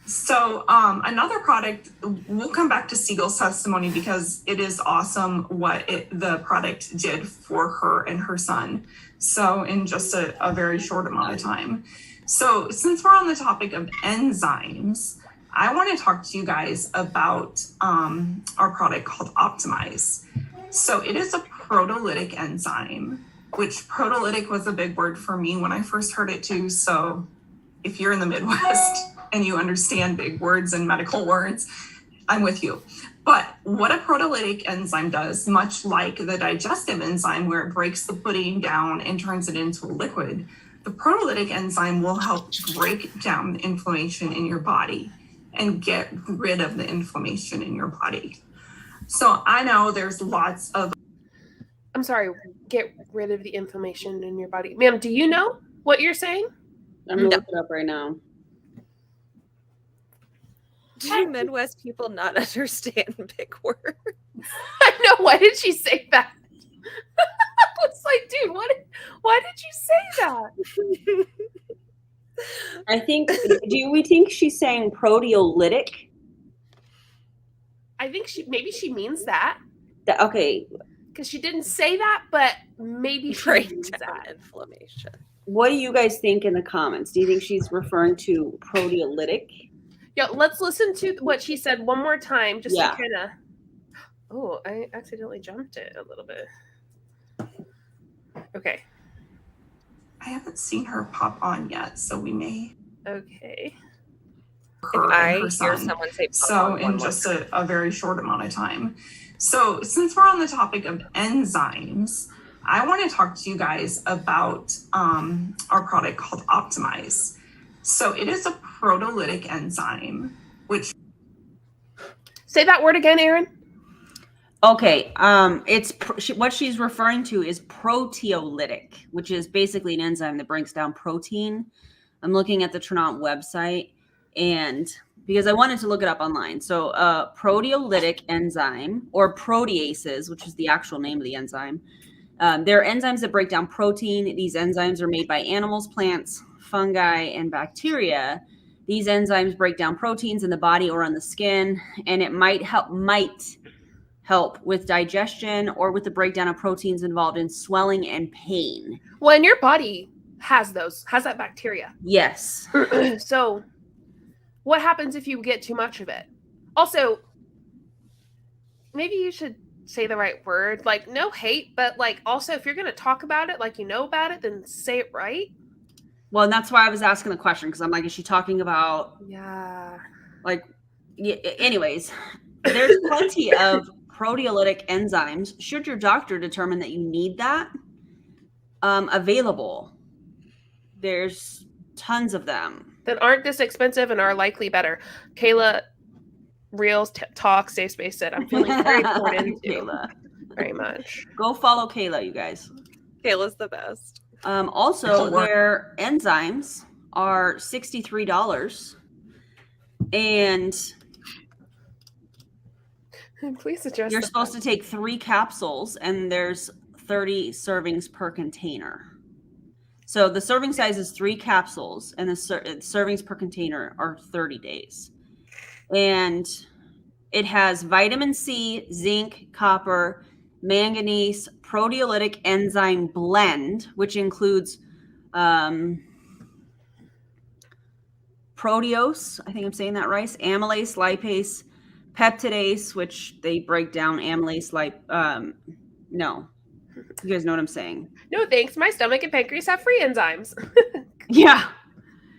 So another product, we'll come back to Siegel's testimony because it is awesome what the product did for her and her son. So in just a very short amount of time. So since we're on the topic of enzymes, I want to talk to you guys about our product called Optimize. So it is a proteolytic enzyme, which proteolytic was a big word for me when I first heard it too. So if you're in the Midwest and you understand big words and medical words, I'm with you. But what a proteolytic enzyme does, much like the digestive enzyme where it breaks the pudding down and turns it into a liquid, the proteolytic enzyme will help break down the inflammation in your body and get rid of the inflammation in your body. So I know there's lots of... I'm sorry, get rid of the inflammation in your body. Ma'am, do you know what you're saying? I'm going to look it up right now. Do Midwest people not understand big words? I know. Why did she say that? I was like, dude, why did you say that? I think, do we think she's saying proteolytic? I think maybe she means that. Okay. Because she didn't say that, but maybe she means that. Inflammation. What do you guys think in the comments? Do you think she's referring to proteolytic? Yeah, let's listen to what she said one more time, just to Yeah. kind of. Oh, I accidentally jumped it a little bit. Okay. I haven't seen her pop on yet, so we may. Okay. If I hear someone say so in just a very short amount of time. So since we're on the topic of enzymes, I want to talk to you guys about our product called Optimize. So it is a proteolytic enzyme, which. Say that word again, ERIN. Okay, what she's referring to is proteolytic, which is basically an enzyme that breaks down protein. I'm looking at the Tranont website, and because I wanted to look it up online. So proteolytic enzyme, or proteases, which is the actual name of the enzyme. They're enzymes that break down protein. These enzymes are made by animals, plants, fungi, and bacteria. These enzymes break down proteins in the body or on the skin, and it might help with digestion or with the breakdown of proteins involved in swelling and pain. Well, and your body has that bacteria. Yes. So what happens if you get too much of it? Also, maybe you should say the right word. Like, no hate, but like also if you're going to talk about it like you know about it, then say it right. Well, and that's why I was asking the question, because I'm like, is she talking about anyways, there's plenty of proteolytic enzymes, should your doctor determine that you need that, available. There's tons of them that aren't this expensive and are likely better. Kayla Reels talk safe space said I'm feeling very poured into. Kayla, very much. Go follow Kayla, you guys. Kayla's the best. Also, their enzymes are $63, and please adjust. You're supposed to take 3 capsules, and there's 30 servings per container. So the serving size is 3 capsules, and the servings per container are 30 days. And it has vitamin C, zinc, copper, manganese, proteolytic enzyme blend, which includes proteose, I think I'm saying that right, amylase, lipase, peptidase, which they break down amylase, no. You guys know what I'm saying? No, thanks. My stomach and pancreas have free enzymes. Yeah.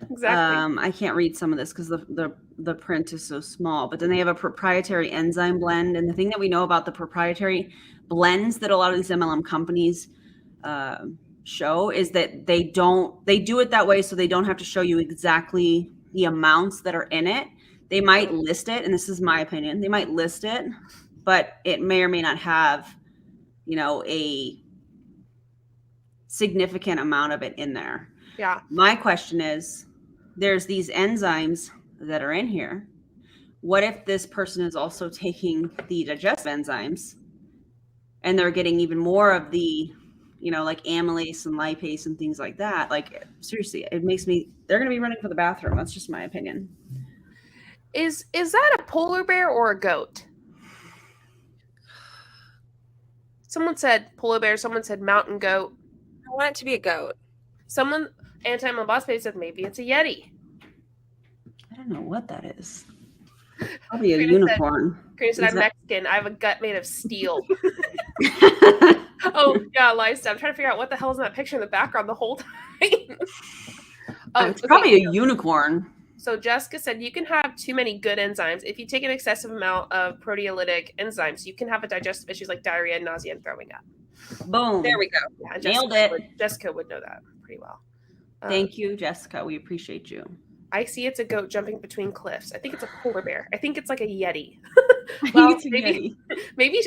Exactly. I can't read some of this because the print is so small, but then they have a proprietary enzyme blend. And the thing that we know about the proprietary blends that a lot of these MLM companies show is that they do it that way so they don't have to show you exactly the amounts that are in it. They might list it, and this is my opinion, they might list it, but it may or may not have, a significant amount of it in there. Yeah. My question is, there's these enzymes that are in here. What if this person is also taking the digestive enzymes and they're getting even more of the, like amylase and lipase and things like that? Like, seriously, they're going to be running for the bathroom. That's just my opinion. Is that a polar bear or a goat? Someone said polar bear. Someone said mountain goat. I want it to be a goat. Someone, AntiMLM Boss Babe, said maybe it's a Yeti. I don't know what that is. Probably a unicorn. Karina said, I'm Mexican. I have a gut made of steel. Oh, yeah, lifestyle. I'm trying to figure out what the hell is in that picture in the background the whole time. It's probably a unicorn. So Jessica said you can have too many good enzymes. If you take an excessive amount of proteolytic enzymes, you can have digestive issues like diarrhea, nausea, and throwing up. Boom. There we go. Yeah, Nailed it. Jessica would know that pretty well. Thank you, Jessica. We appreciate you. I see it's a goat jumping between cliffs. I think it's a polar bear. I think it's like a Yeti. Well, maybe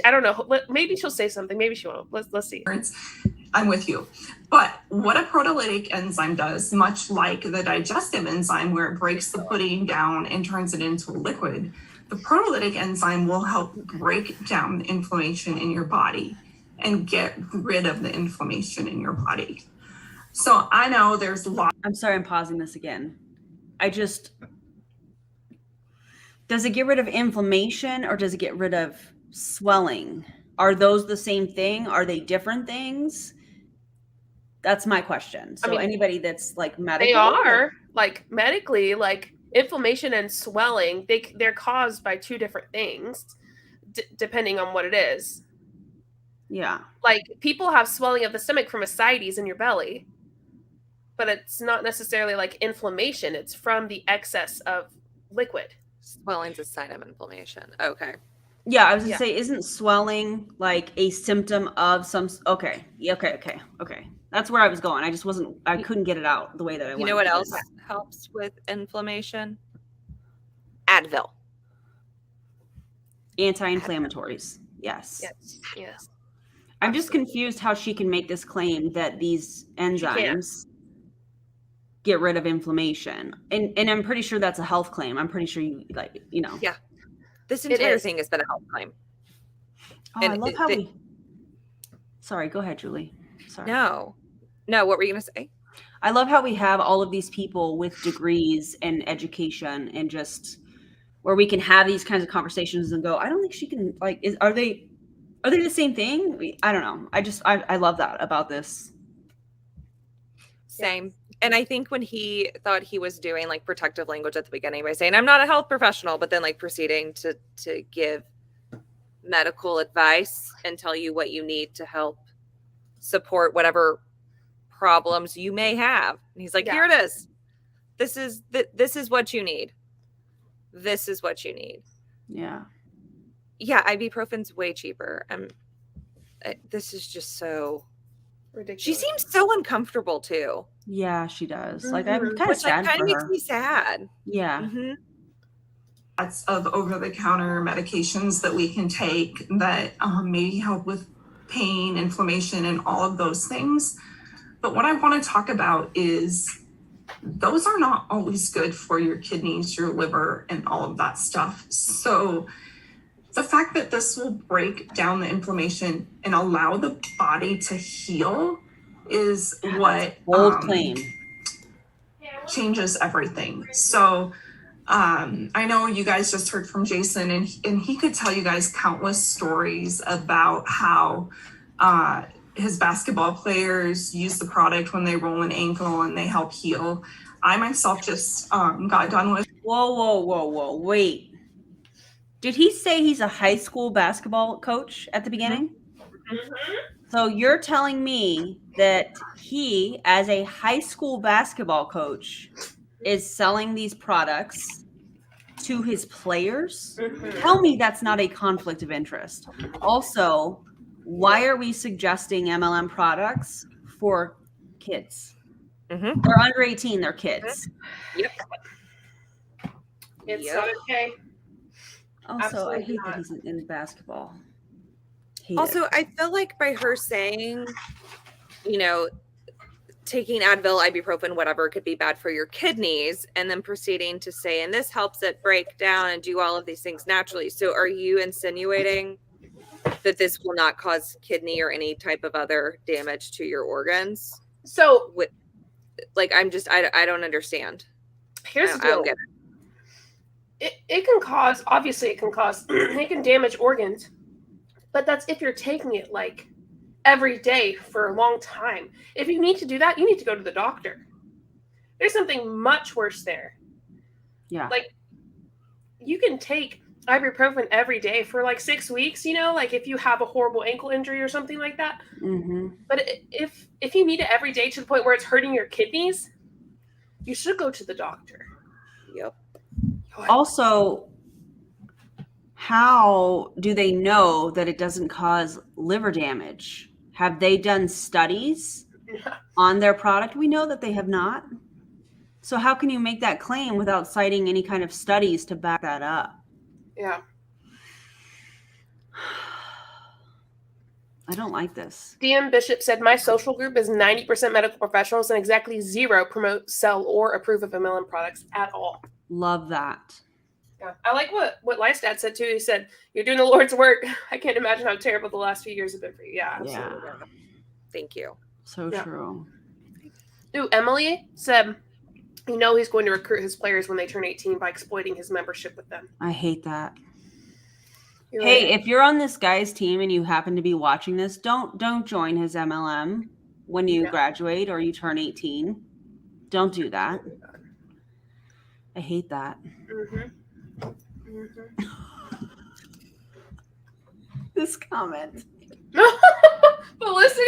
I don't know. Maybe she'll say something. Maybe she won't. Let's see. I'm with you. But what a proteolytic enzyme does, much like the digestive enzyme where it breaks the pudding down and turns it into a liquid, the proteolytic enzyme will help break down the inflammation in your body and get rid of the inflammation in your body. So I know there's a lot. I'm sorry, I'm pausing this again. Does it get rid of inflammation or does it get rid of swelling? Are those the same thing? Are they different things? That's my question. So anybody that's like medical. They are like medically, like inflammation and swelling, they're caused by two different things depending on what it is. Yeah. Like people have swelling of the stomach from ascites in your belly, but it's not necessarily like inflammation. It's from the excess of liquid. Swelling's a sign of inflammation. Okay. Yeah, I was gonna say, isn't swelling like a symptom of some? Okay. That's where I was going. I couldn't get it out the way that I wanted. You know what else helps with inflammation? Advil. Anti-inflammatories. Yes. Yes. I'm just confused how she can make this claim that these enzymes get rid of inflammation. And I'm pretty sure that's a health claim. I'm pretty sure Yeah. This entire thing has been a health claim. Oh, and I love how Sorry, go ahead, Julie. Sorry. No, what were you going to say? I love how we have all of these people with degrees and education and just where we can have these kinds of conversations and go, I don't think she can, like, are they the same thing? I don't know. I love that about this. Same. And I think when he thought he was doing like protective language at the beginning by saying, I'm not a health professional, but then like proceeding to give medical advice and tell you what you need to help support whatever problems you may have. And he's like, here it is. This is what you need. This is what you need. Yeah. Yeah. Ibuprofen's way cheaper. This is just so ridiculous. She seems so uncomfortable too. Yeah, she does. Like, I'm kind of sad. Kind of makes me sad. Yeah. Mm-hmm. Lots of over-the-counter medications that we can take that maybe help with pain, inflammation, and all of those things. But what I want to talk about is those are not always good for your kidneys, your liver, and all of that stuff. So the fact that this will break down the inflammation and allow the body to heal is what bold claim changes everything. So I know you guys just heard from Jason, and he could tell you guys countless stories about how his basketball players use the product when they roll an ankle and they help heal. I myself just got done with. Whoa. Wait. Did he say he's a high school basketball coach at the beginning? Mm-hmm. So you're telling me that he, as a high school basketball coach, is selling these products to his players? Mm-hmm. Tell me that's not a conflict of interest. Also, why are we suggesting MLM products for kids? Mm-hmm. They're under 18, they're kids. Yep. It's not okay. Also, Absolutely I hate not. that he's in basketball. I feel like by her saying, taking Advil, ibuprofen, whatever could be bad for your kidneys, and then proceeding to say, and this helps it break down and do all of these things naturally. So are you insinuating that this will not cause kidney or any type of other damage to your organs? So I don't understand. Here's the deal. I don't get it. It can cause, obviously it can damage organs, but that's if you're taking it like every day for a long time. If you need to do that, you need to go to the doctor. There's something much worse there. Yeah. Like you can take ibuprofen every day for like 6 weeks, like if you have a horrible ankle injury or something like that. Mm-hmm. But if you need it every day to the point where it's hurting your kidneys, you should go to the doctor. Yep. Also, how do they know that it doesn't cause liver damage? Have they done studies on their product? We know that they have not. So how can you make that claim without citing any kind of studies to back that up? Yeah. I don't like this. DM Bishop said, my social group is 90% medical professionals and exactly 0 promote, sell, or approve of MLM products at all. Love that. Yeah. I like what Lystad said too. He said, you're doing the Lord's work. I can't imagine how terrible the last few years have been for you. Yeah, absolutely. Yeah. Thank you. So true. Ooh, Emily said, he's going to recruit his players when they turn 18 by exploiting his membership with them. I hate that. You're hey, right. if you're on this guy's team and you happen to be watching this, don't join his MLM when you graduate or you turn 18. Don't do that. I hate that. Mm-hmm. Mm-hmm. This comment. Felicity.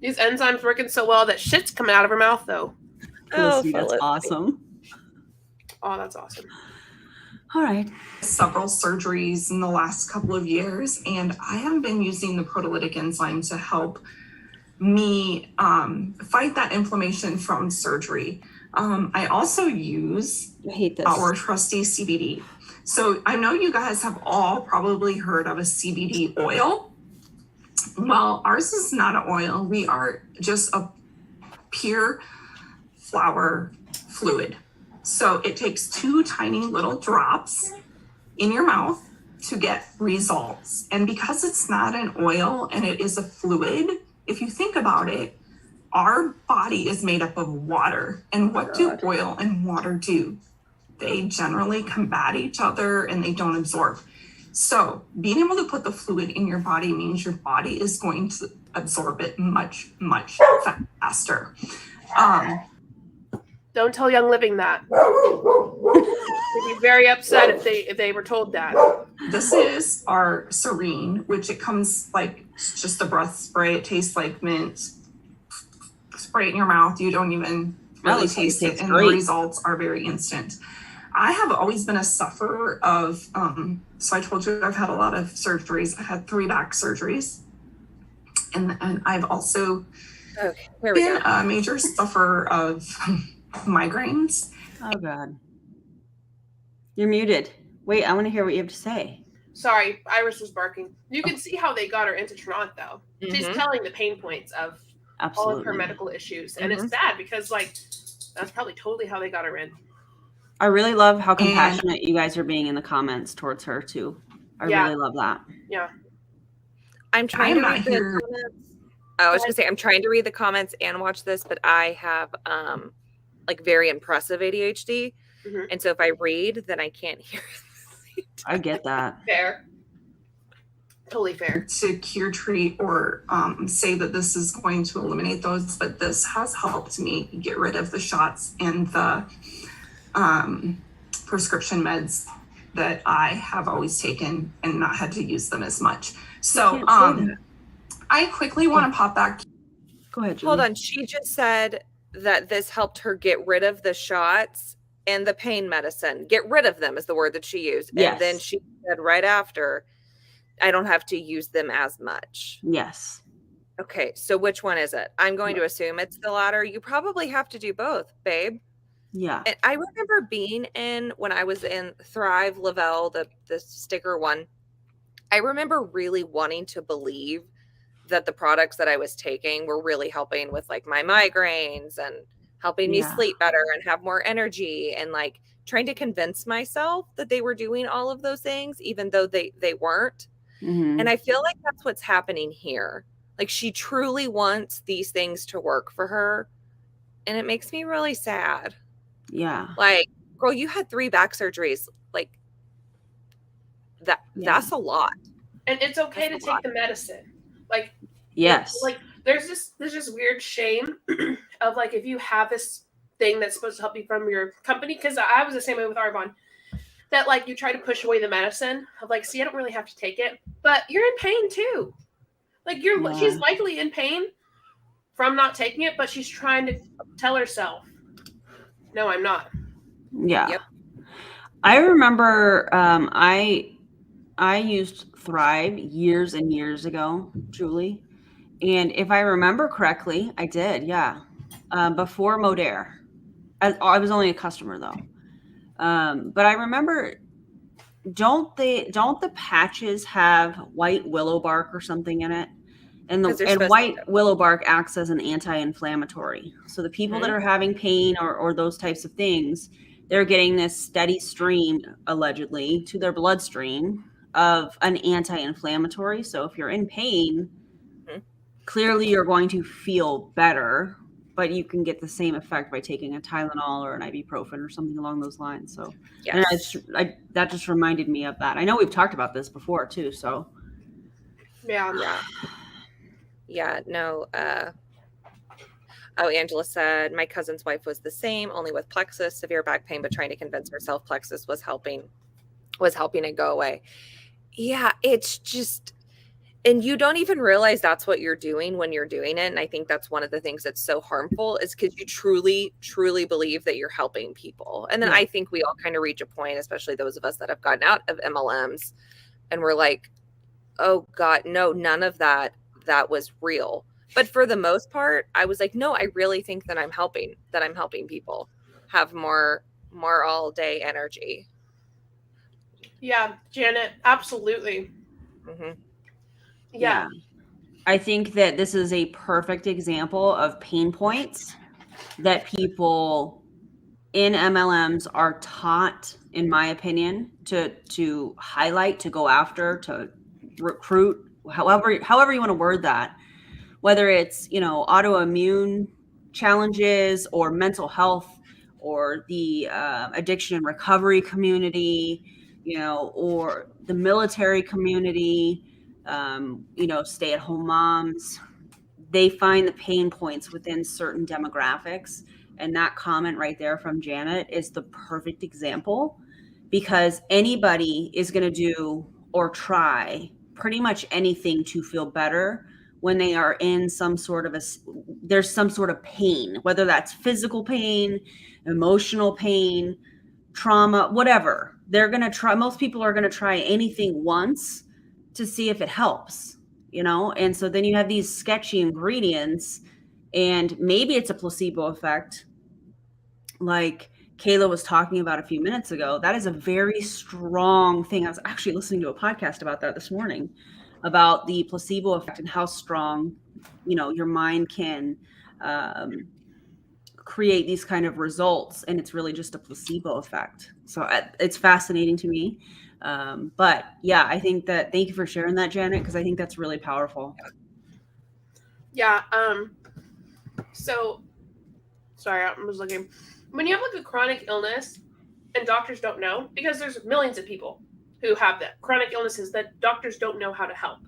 These enzymes working so well that shit's coming out of her mouth, though. Felicity, that's awesome. Oh, that's awesome. All right. Several surgeries in the last couple of years, and I have been using the proteolytic enzyme to help me fight that inflammation from surgery. I also use our trusty CBD. So I know you guys have all probably heard of a CBD oil. Well, ours is not an oil. We are just a pure flower fluid. So it takes 2 tiny little drops in your mouth to get results. And because it's not an oil and it is a fluid, if you think about it, our body is made up of water. And what do oil and water do? They generally combat each other and they don't absorb. So being able to put the fluid in your body means your body is going to absorb it much, much faster. Don't tell Young Living that. They'd be very upset if they were told that. This is our Serene, which it comes like just a breath spray. It tastes like mint. Spray it in your mouth. You don't even really taste it, and the results are very instant. I have always been a sufferer of, so I told you I've had a lot of surgeries. I had 3 back surgeries. And I've also been a major sufferer of migraines. Oh, God. You're muted. Wait, I want to hear what you have to say. Sorry, Iris was barking. You can see how they got her into Tranont, though. Mm-hmm. She's telling the pain points of all of her medical issues. And it's sad because, that's probably totally how they got her in. I really love how compassionate you guys are being in the comments towards her, too. I really love that. Yeah. I'm trying to read the comments. I was going to say, I'm trying to read the comments and watch this, but I have, very impressive ADHD. Mm-hmm. And so if I read, then I can't hear it. I get that. Fair. Totally fair. To cure, treat, or say that this is going to eliminate those, but this has helped me get rid of the shots and the prescription meds that I have always taken and not had to use them as much. So I quickly want to pop back. Go ahead, Julie. Hold on. She just said that this helped her get rid of the shots and the pain medicine. Get rid of them is the word that she used. Yes. And then she said right after, I don't have to use them as much. Yes. Okay. So which one is it? I'm going to assume it's the latter. You probably have to do both, babe. Yeah. And I remember being when I was in Thrive Lavelle, the sticker one, I remember really wanting to believe that the products that I was taking were really helping with my migraines and helping me sleep better and have more energy, and trying to convince myself that they were doing all of those things, even though they weren't. Mm-hmm. And I feel like that's what's happening here. She truly wants these things to work for her. And it makes me really sad. Yeah. Girl, you had 3 back surgeries. That's a lot. And it's okay to take the medicine. Yes. There's this weird shame of if you have this thing that's supposed to help you from your company, because I was the same way with Arbonne, that you try to push away the medicine of see, I don't really have to take it, but you're in pain too. She's likely in pain from not taking it, but she's trying to tell herself, no, I'm not. Yeah. Yep. I remember I used Thrive years and years ago, Julie. And if I remember correctly, I did, yeah. Before Modere. I was only a customer though. But I remember, don't the patches have white willow bark or something in it? And white willow bark acts as an anti-inflammatory. So the people that are having pain or those types of things, they're getting this steady stream, allegedly, to their bloodstream of an anti-inflammatory. So if you're in pain, clearly you're going to feel better, but you can get the same effect by taking a Tylenol or an ibuprofen or something along those lines. So yes. And that just reminded me of that. I know we've talked about this before too. So yeah, no. Angela said, my cousin's wife was the same, only with plexus, severe back pain, but trying to convince herself plexus was helping it go away. Yeah, it's just, and you don't even realize that's what you're doing when you're doing it. And I think that's one of the things that's so harmful, is because you truly, truly believe that you're helping people. And then I think we all kind of reach a point, especially those of us that have gotten out of MLMs, and we're like, oh God, no, none of that was real. But for the most part, I was like, no, I really think that I'm helping people have more all day energy. Yeah, Janet, absolutely. Mm-hmm. Yeah. I think that this is a perfect example of pain points that people in MLMs are taught, in my opinion, to highlight, to go after, to recruit, however you want to word that, whether it's, autoimmune challenges or mental health or the addiction and recovery community, or the military community, stay-at-home moms. They find the pain points within certain demographics. And that comment right there from Janet is the perfect example, because anybody is going to do or try pretty much anything to feel better when they are in there's some sort of pain, whether that's physical pain, emotional pain, trauma, whatever. They're going to try. Most people are going to try anything once to see if it helps, And so then you have these sketchy ingredients, and maybe it's a placebo effect, like Kayla was talking about a few minutes ago. That is a very strong thing. I was actually listening to a podcast about that this morning, about the placebo effect and how strong, your mind can create these kind of results. And it's really just a placebo effect. So it's fascinating to me. But yeah, I think that, thank you for sharing that, Janet, because I think that's really powerful. Yeah. So sorry, I was looking. When you have like a chronic illness and doctors don't know, because there's millions of people who have that chronic illnesses that doctors don't know how to help.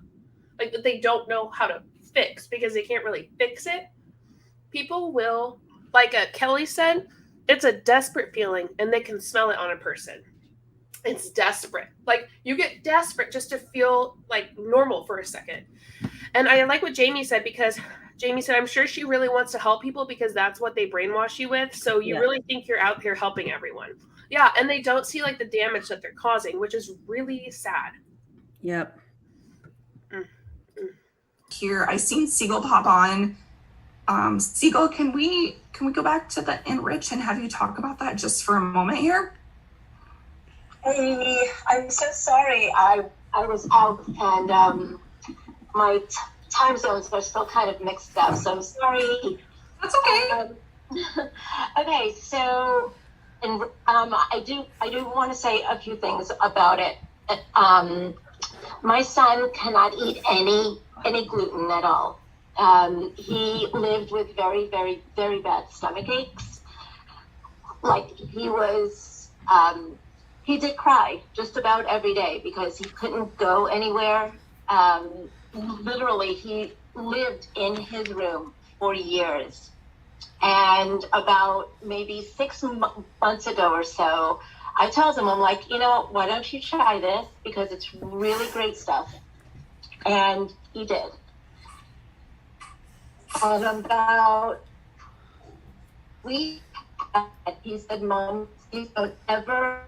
Like, they don't know how to fix because they can't really fix it. People will, like Kelly said, it's a desperate feeling and they can smell it on a person. It's desperate. Like, you get desperate just to feel like normal for a second. And I like what Jamie said, because Jamie said, I'm sure she really wants to help people because that's what they brainwash you with. So you really think you're out here helping everyone. Yeah. And they don't see like the damage that they're causing, which is really sad. Yep. Here, I seen Siegel pop on. Siegel, can we go back to the enrich and have you talk about that just for a moment here? Hey, I'm so sorry. I was out and my time zones were still kind of mixed up, so I'm sorry. That's okay. Okay, so and I do want to say a few things about it. My son cannot eat any gluten at all. He lived with very, very, very bad stomach aches. Like, he did cry just about every day because he couldn't go anywhere. Literally, he lived in his room for years. And about maybe 6 months ago or so, I told him, I'm like, why don't you try this? Because it's really great stuff. And he did. And about a week, he said, Mom, please don't ever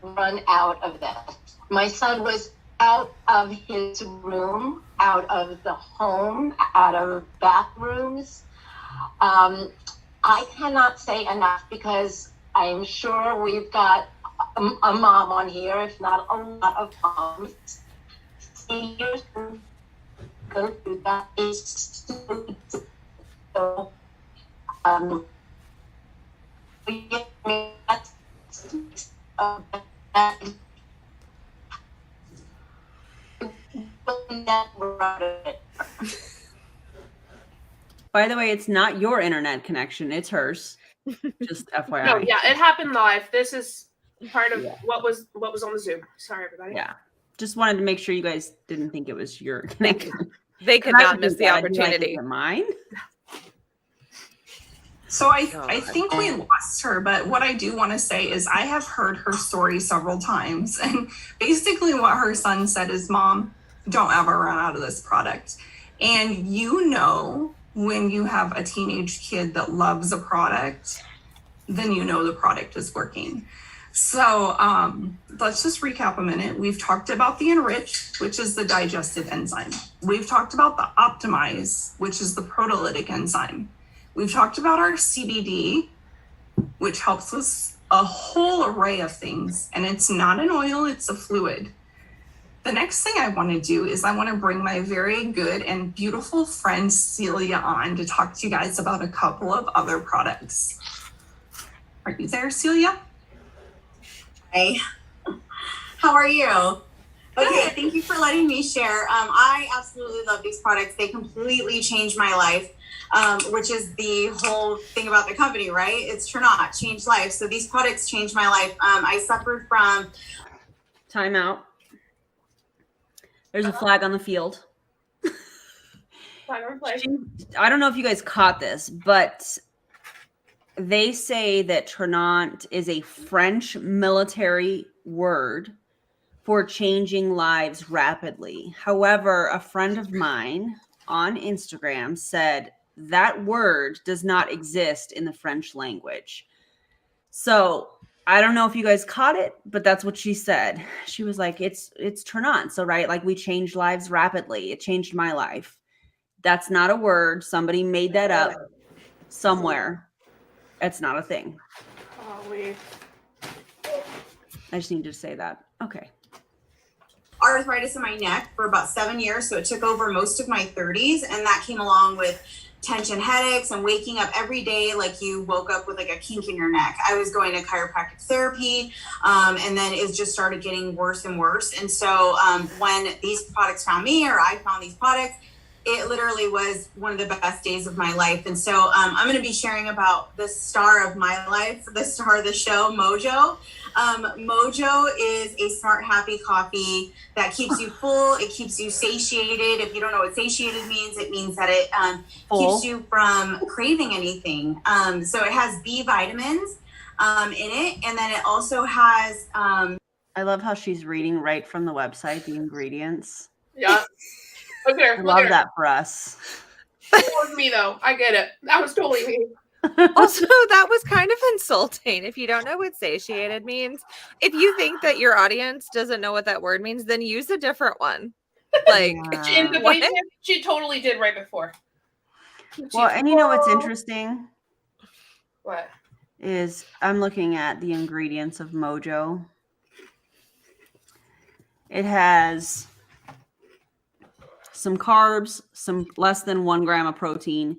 run out of this. My son was out of his room, out of the home, out of bathrooms. I cannot say enough, because I'm sure we've got a mom on here, if not a lot of moms. Seniors go through that is so, By the way, it's not your internet connection, it's hers. Just FYI. No, yeah, it happened live. This is part of what was on the Zoom. Sorry, everybody. Yeah. Just wanted to make sure you guys didn't think it was your connection. They could not miss the opportunity. Like, mine. So I think we lost her, but what I do want to say is I have heard her story several times, and basically what her son said is, Mom, don't ever run out of this product. And when you have a teenage kid that loves a product, then the product is working. So let's just recap a minute. We've talked about the Enrich, which is the digestive enzyme. We've talked about the Optimize, which is the proteolytic enzyme. We've talked about our CBD, which helps with a whole array of things. And it's not an oil, it's a fluid. The next thing I want to do is I want to bring my very good and beautiful friend Celia on to talk to you guys about a couple of other products. Are you there, Celia? Hey, how are you? Okay, thank you for letting me share. I absolutely love these products. They completely changed my life, which is the whole thing about the company, right? It's Tranont, changed life. So these products changed my life. I suffered from... Time out. There's a flag on the field. Flag on play. I don't know if you guys caught this, but they say that Tranont is a French military word for changing lives rapidly. However, a friend of mine on Instagram said that word does not exist in the French language. So I don't know if you guys caught it, but that's what she said. She was like, it's Tranont. So, right, like we change lives rapidly. It changed my life. That's not a word. Somebody made that up somewhere. It's not a thing. Golly. I just needed to say that. Okay. arthritis in my neck for about 7 years. So it took over most of my 30s. And that came along with tension headaches and waking up every day like you woke up with like a kink in your neck. I was going to chiropractic therapy, and then it just started getting worse and worse. And so when these products found me, or I found these products, it literally was one of the best days of my life. And so I'm going to be sharing about the star of my life, the star of the show, Mojo. Mojo is a smart, happy coffee that keeps you full. It keeps you satiated. If you don't know what satiated means, it means that it keeps you from craving anything. So it has B vitamins in it. And then it also has... I love how she's reading right from the website, the ingredients. Yeah. Okay, I love that for us. That was me, though. I get it. That was totally me. Also, that was kind of insulting. If you don't know what satiated means, if you think that your audience doesn't know what that word means, then use a different one. Like, she totally did right before. Well, and you know what's interesting? What? Is I'm looking at the ingredients of Mojo. It has some carbs, some less than 1 gram of protein,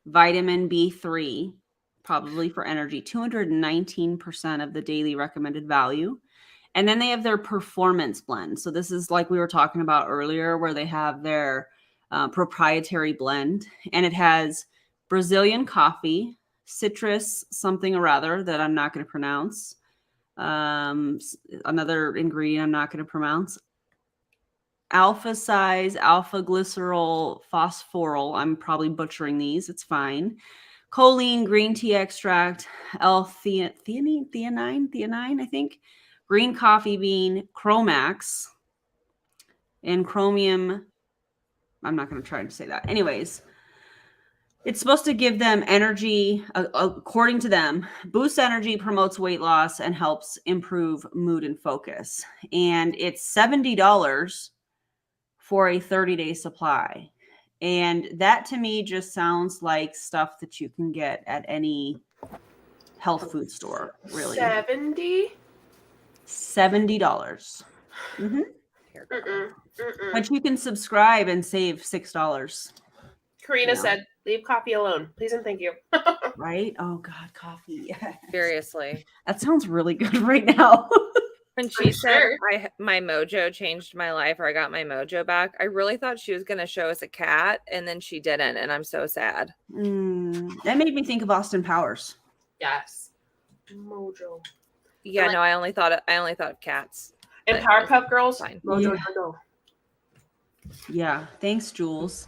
vitamin B3, probably for energy, 219% of the daily recommended value. And then they have their performance blend. So this is like we were talking about earlier, where they have their proprietary blend. And it has Brazilian coffee, citrus something or other that I'm not going to pronounce. Another ingredient I'm not going to pronounce. Alpha size, alpha glycerol, phosphoryl. I'm probably butchering these. It's fine. Choline, green tea extract, theanine, I think. Green coffee bean, Chromax, and chromium. I'm not going to try to say that. Anyways, it's supposed to give them energy, according to them, boosts energy, promotes weight loss, and helps improve mood and focus. And it's $70 for a 30-day supply. And that to me just sounds like stuff that you can get at any health food store, really. $70? $70. Mm-hmm. hair. But you can subscribe and save $6. Karina said, leave coffee alone. Please and thank you. Right? Oh, God, coffee. Seriously. That sounds really good right now. When she said my mojo changed my life, or I got my mojo back, I really thought she was going to show us a cat, and then she didn't, and I'm so sad. That made me think of Austin Powers. Yes. Mojo. Yeah, no, I only thought of cats. And Powerpuff Girls. Fine. Mojo. Yeah. Thanks, Jules.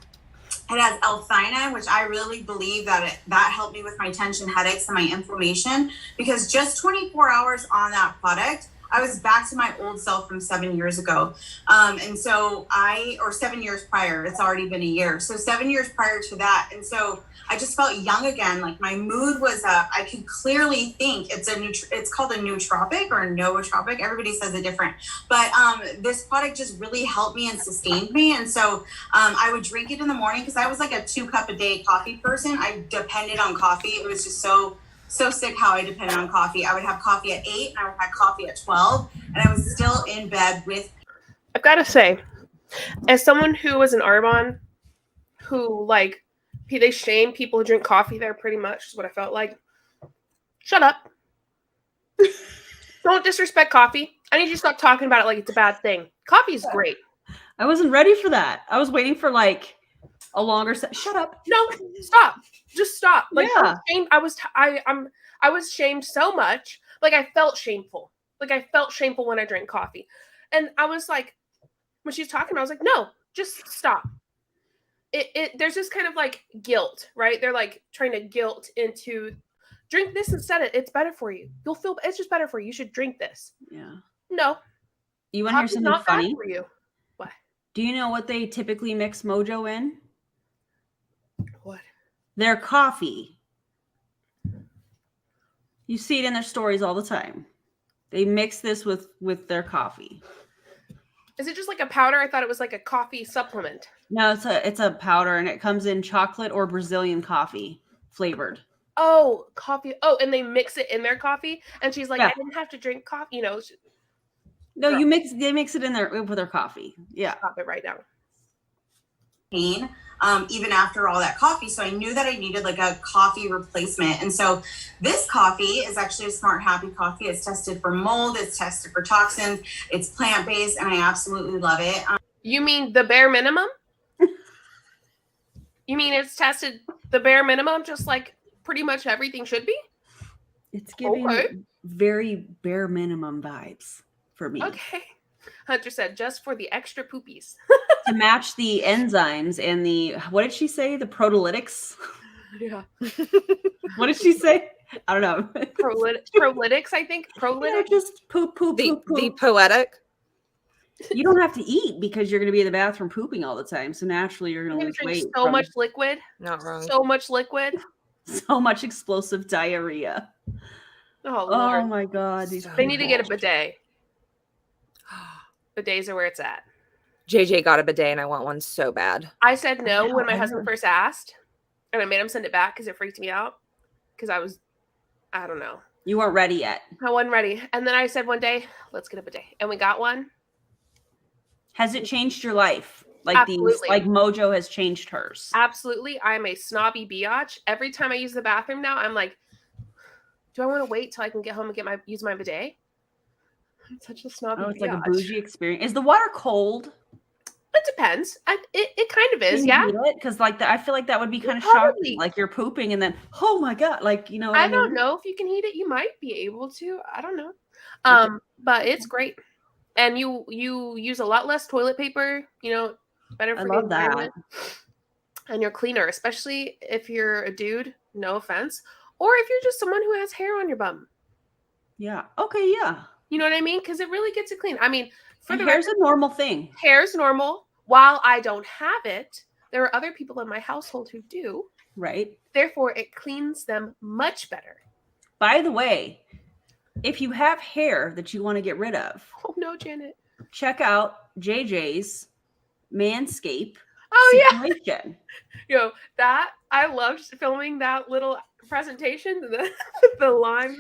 It has L-theanine, which I really believe that helped me with my tension headaches and my inflammation, because just 24 hours on that product, I was back to my old self from 7 years ago. And so or 7 years prior, it's already been a year. So 7 years prior to that. And so I just felt young again. Like my mood was up. I could clearly think it's called a nootropic or a nootropic. Everybody says it different, but this product just really helped me and sustained me. And so I would drink it in the morning because I was like a 2 cup a day coffee person. I depended on coffee. It was just so sick how I depended on coffee. I would have coffee at 8 and I would have coffee at 12, and I was still in bed with. I've got to say, as someone who was an Arbonne, who like they shame people who drink coffee there pretty much is what I felt like. Shut up. Don't disrespect coffee. I need you to stop talking about it like it's a bad thing. Coffee is great. I wasn't ready for that. I was waiting for like a longer shut up. No, stop. Just stop. Like yeah. I was shamed so much. Like I felt shameful. Like I felt shameful when I drank coffee. And I was like, when she was talking, I was like, no, just stop. There's this kind of like guilt, right? They're like trying to guilt into drink this instead. It's better for you. You'll feel it's just better for you. You should drink this. Yeah. No. You want to hear something funny? For you. What? Do you know what they typically mix mojo in? What? Their coffee. You see it in their stories all the time. They mix this with their coffee. Is it just like a powder? I thought it was like a coffee supplement. No, it's a powder, and it comes in chocolate or Brazilian coffee flavored. Oh, coffee. Oh, and they mix it in their coffee. And she's like, yeah. I didn't have to drink coffee. You know. No, they mix it in there with their coffee. Yeah. Stop it right now. Pain, even after all that coffee. So I knew that I needed like a coffee replacement. And so this coffee is actually a Smart Happy coffee. It's tested for mold. It's tested for toxins. It's plant-based, and I absolutely love it. You mean the bare minimum? You mean it's tested the bare minimum, just like pretty much everything should be? It's giving very bare minimum vibes for me. Okay. Hunter said, just for the extra poopies. To match the enzymes and what did she say? The proteolytics? Yeah. What did she say? I don't know. Prolytics, I think. Prolytics. Just poop. The poetic. You don't have to eat because you're going to be in the bathroom pooping all the time. So naturally, you're going to lose weight. So much liquid. Not wrong. So much liquid. So much explosive diarrhea. Oh, Lord. Oh my God. They need to get a bidet. Bidets are where it's at. JJ got a bidet and I want one so bad. I said no when my husband first asked, and I made him send it back because it freaked me out. Because I don't know. You weren't ready yet. I wasn't ready. And then I said one day, let's get a bidet. And we got one. Has it changed your life? Like Absolutely. like Mojo has changed hers. Absolutely. I'm a snobby biatch. Every time I use the bathroom now, I'm like, do I want to wait till I can get home and use my bidet? I'm such a snobby biatch. It's like a bougie experience. Is the water cold? It depends. It kind of is, yeah. Because I feel like that would be kind of shocking. Like you're pooping and then, oh my God, like, you know. I don't know if you can heat it. You might be able to. I don't know. But it's great. And you use a lot less toilet paper, you know, better for the environment. And you're cleaner, especially if you're a dude, no offense, or if you're just someone who has hair on your bum. Yeah. Okay, yeah. You know what I mean? Because it really gets it clean. I mean, hair's a normal thing. Hair's normal. While I don't have it, there are other people in my household who do. Right. Therefore, it cleans them much better. By the way, if you have hair that you want to get rid of. Oh, no, Janet. Check out JJ's Manscape. Oh, situation. yeah. Yo, that I loved filming that little presentation, the limes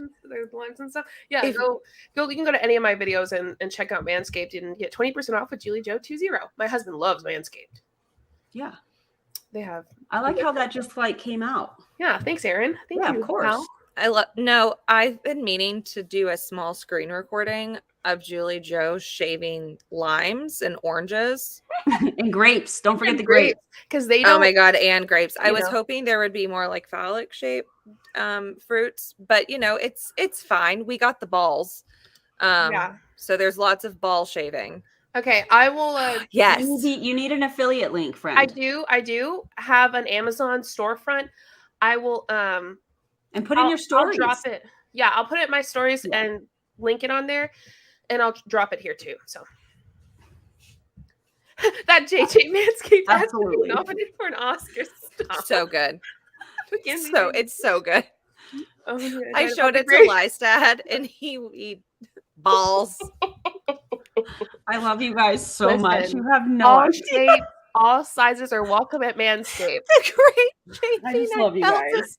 and stuff. Yeah, go. You can go to any of my videos and check out Manscaped and get 20% off with Julie Joe 20. My husband loves Manscaped. Yeah, they have. I like how that just like came out. Yeah, thanks, Erin. Thank you. Of course. No, I've been meaning to do a small screen recording of Julie Joe shaving limes and oranges and grapes. Don't forget the grapes, because they don't. Oh my god, and grapes. I was hoping there would be more like phallic shaped fruits, but it's fine. We got the balls. Yeah. So there's lots of ball shaving. Okay, I will. Yes, you need an affiliate link, friend. I do have an Amazon storefront. I will and put in your stories. I'll drop it. Yeah, I'll put it in my stories and link it on there, and I'll drop it here too. So that JJ Manscaped absolutely nominated for an Oscar. Stop. So good. It's so good. Oh, I showed it to Lystad, and he balls. I love you guys so much. You have no idea. All sizes are welcome at Manscaped. Great. I just love you guys.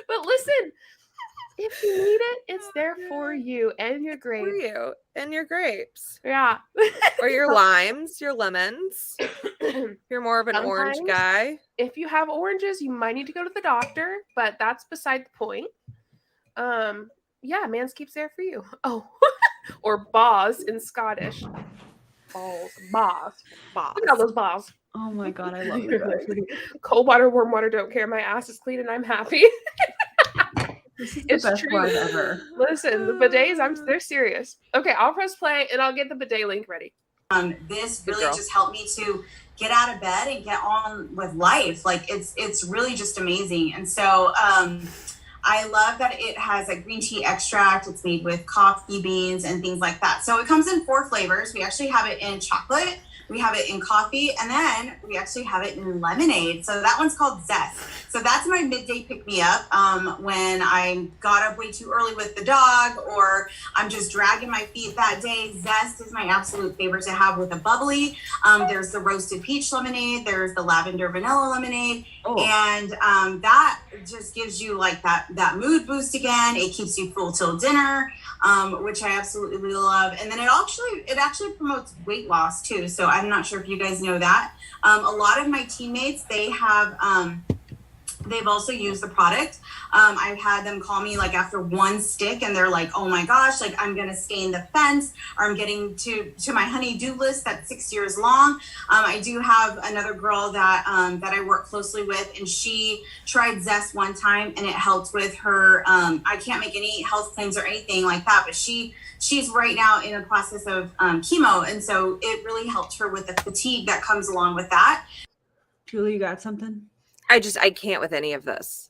But listen, if you need it, it's there for you and your grapes. For you and your grapes. Yeah. Or your limes, your lemons. You're more of an orange guy. If you have oranges, you might need to go to the doctor, but that's beside the point. Yeah, Manscaped's there for you. Oh, or Boz in Scottish. Balls. Boz. Look at all those balls. Oh my god, I love it. Cold water, warm water, don't care. My ass is clean and I'm happy. This is the best part ever. Listen, the bidets, they're serious. Okay, I'll press play and I'll get the bidet link ready. This really just helped me to get out of bed and get on with life. Like it's really just amazing. And so I love that it has a green tea extract. It's made with coffee beans and things like that. So it comes in 4 flavors. We actually have it in chocolate. We have it in coffee, and then we actually have it in lemonade. So that one's called Zest. So that's my midday pick-me-up when I got up way too early with the dog, or I'm just dragging my feet that day. Zest is my absolute favorite to have with a bubbly. There's the roasted peach lemonade. There's the lavender vanilla lemonade. And that just gives you like that mood boost again. It keeps you full till dinner, which I absolutely love. And then it actually promotes weight loss too. So I'm not sure if you guys know that. A lot of my teammates, they've also used the product. I've had them call me like after 1 stick and they're like, oh my gosh, like I'm going to stain the fence, or I'm getting to my honey-do list that's 6 years long. I do have another girl that I work closely with, and she tried Zest one time and it helped with her. I can't make any health claims or anything like that, but she's right now in a process of chemo. And so it really helped her with the fatigue that comes along with that. Julie, you got something? I can't with any of this.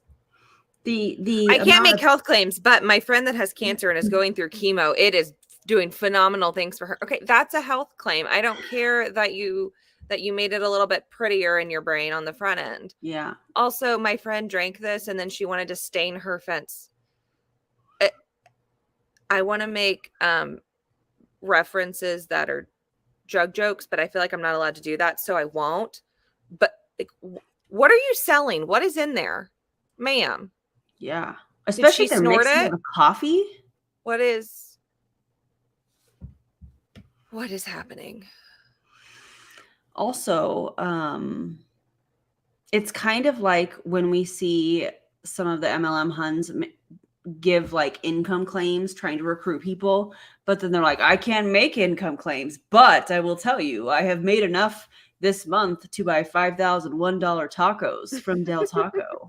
I can't make health claims, but my friend that has cancer and is going through chemo, it is doing phenomenal things for her. Okay, that's a health claim. I don't care that you made it a little bit prettier in your brain on the front end. Yeah. Also, my friend drank this and then she wanted to stain her fence. I want to make references that are drug jokes, but I feel like I'm not allowed to do that, so I won't. But like, what are you selling? What is in there, ma'am? Yeah, especially if they're mixing with coffee. What is happening? Also, it's kind of like when we see some of the MLM Huns give like income claims trying to recruit people, but then they're like, I can't make income claims, but I will tell you, I have made enough this month to buy $5,001 tacos from Del Taco.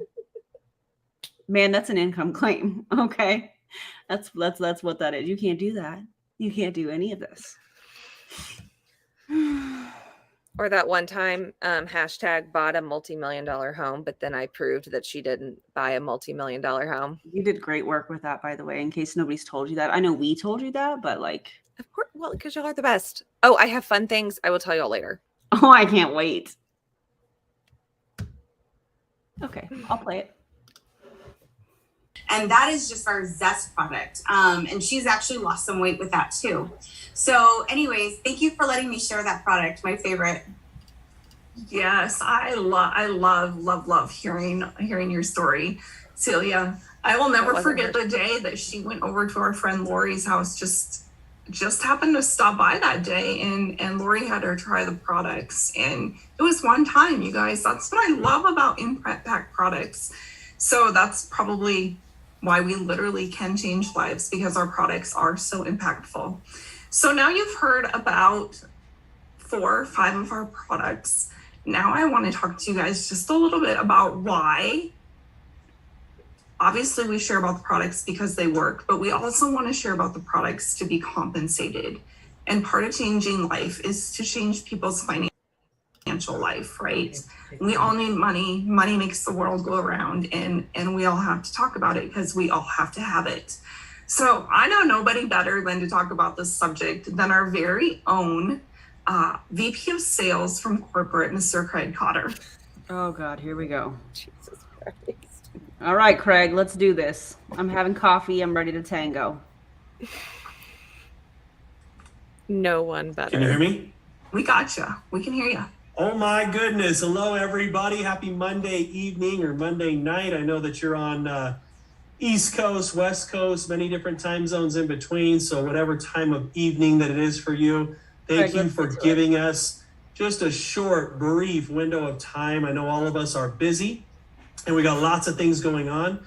Man, that's an income claim. Okay. That's what that is. You can't do that. You can't do any of this. Or that one time, hashtag bought a multi-million-dollar home, but then I proved that she didn't buy a multi-million-dollar home. You did great work with that, by the way, in case nobody's told you that. I know we told you that, but like. Of course, well, because y'all are the best. Oh, I have fun things. I will tell y'all later. Oh, I can't wait. Okay, I'll play it. And that is just our Zest product. And she's actually lost some weight with that too. So anyways, thank you for letting me share that product, my favorite. Yes, I love hearing your story, Celia. I will never forget the day that she went over to our friend Lori's house. Just happened to stop by that day, and Lori had her try the products, and it was one time, you guys. That's what I love about impact products. So that's probably why we literally can change lives, because our products are so impactful. So now you've heard about 4 or 5 of our products. Now I want to talk to you guys just a little bit about why. Obviously, we share about the products because they work, but we also want to share about the products to be compensated. And part of changing life is to change people's financial life, right? We all need money. Money makes the world go around, and we all have to talk about it because we all have to have it. So I know nobody better than to talk about this subject than our very own VP of Sales from corporate, Mr. Craig Cotter. Oh God, here we go. Jesus Christ. All right, Craig, let's do this. I'm having coffee. I'm ready to tango. No one better. Can you hear me? We gotcha. We can hear you. Oh my goodness. Hello, everybody. Happy Monday evening or Monday night. I know that you're on East Coast, West Coast, many different time zones in between. So whatever time of evening that it is for you, thank you for giving us just a short, brief window of time. I know all of us are busy and we got lots of things going on,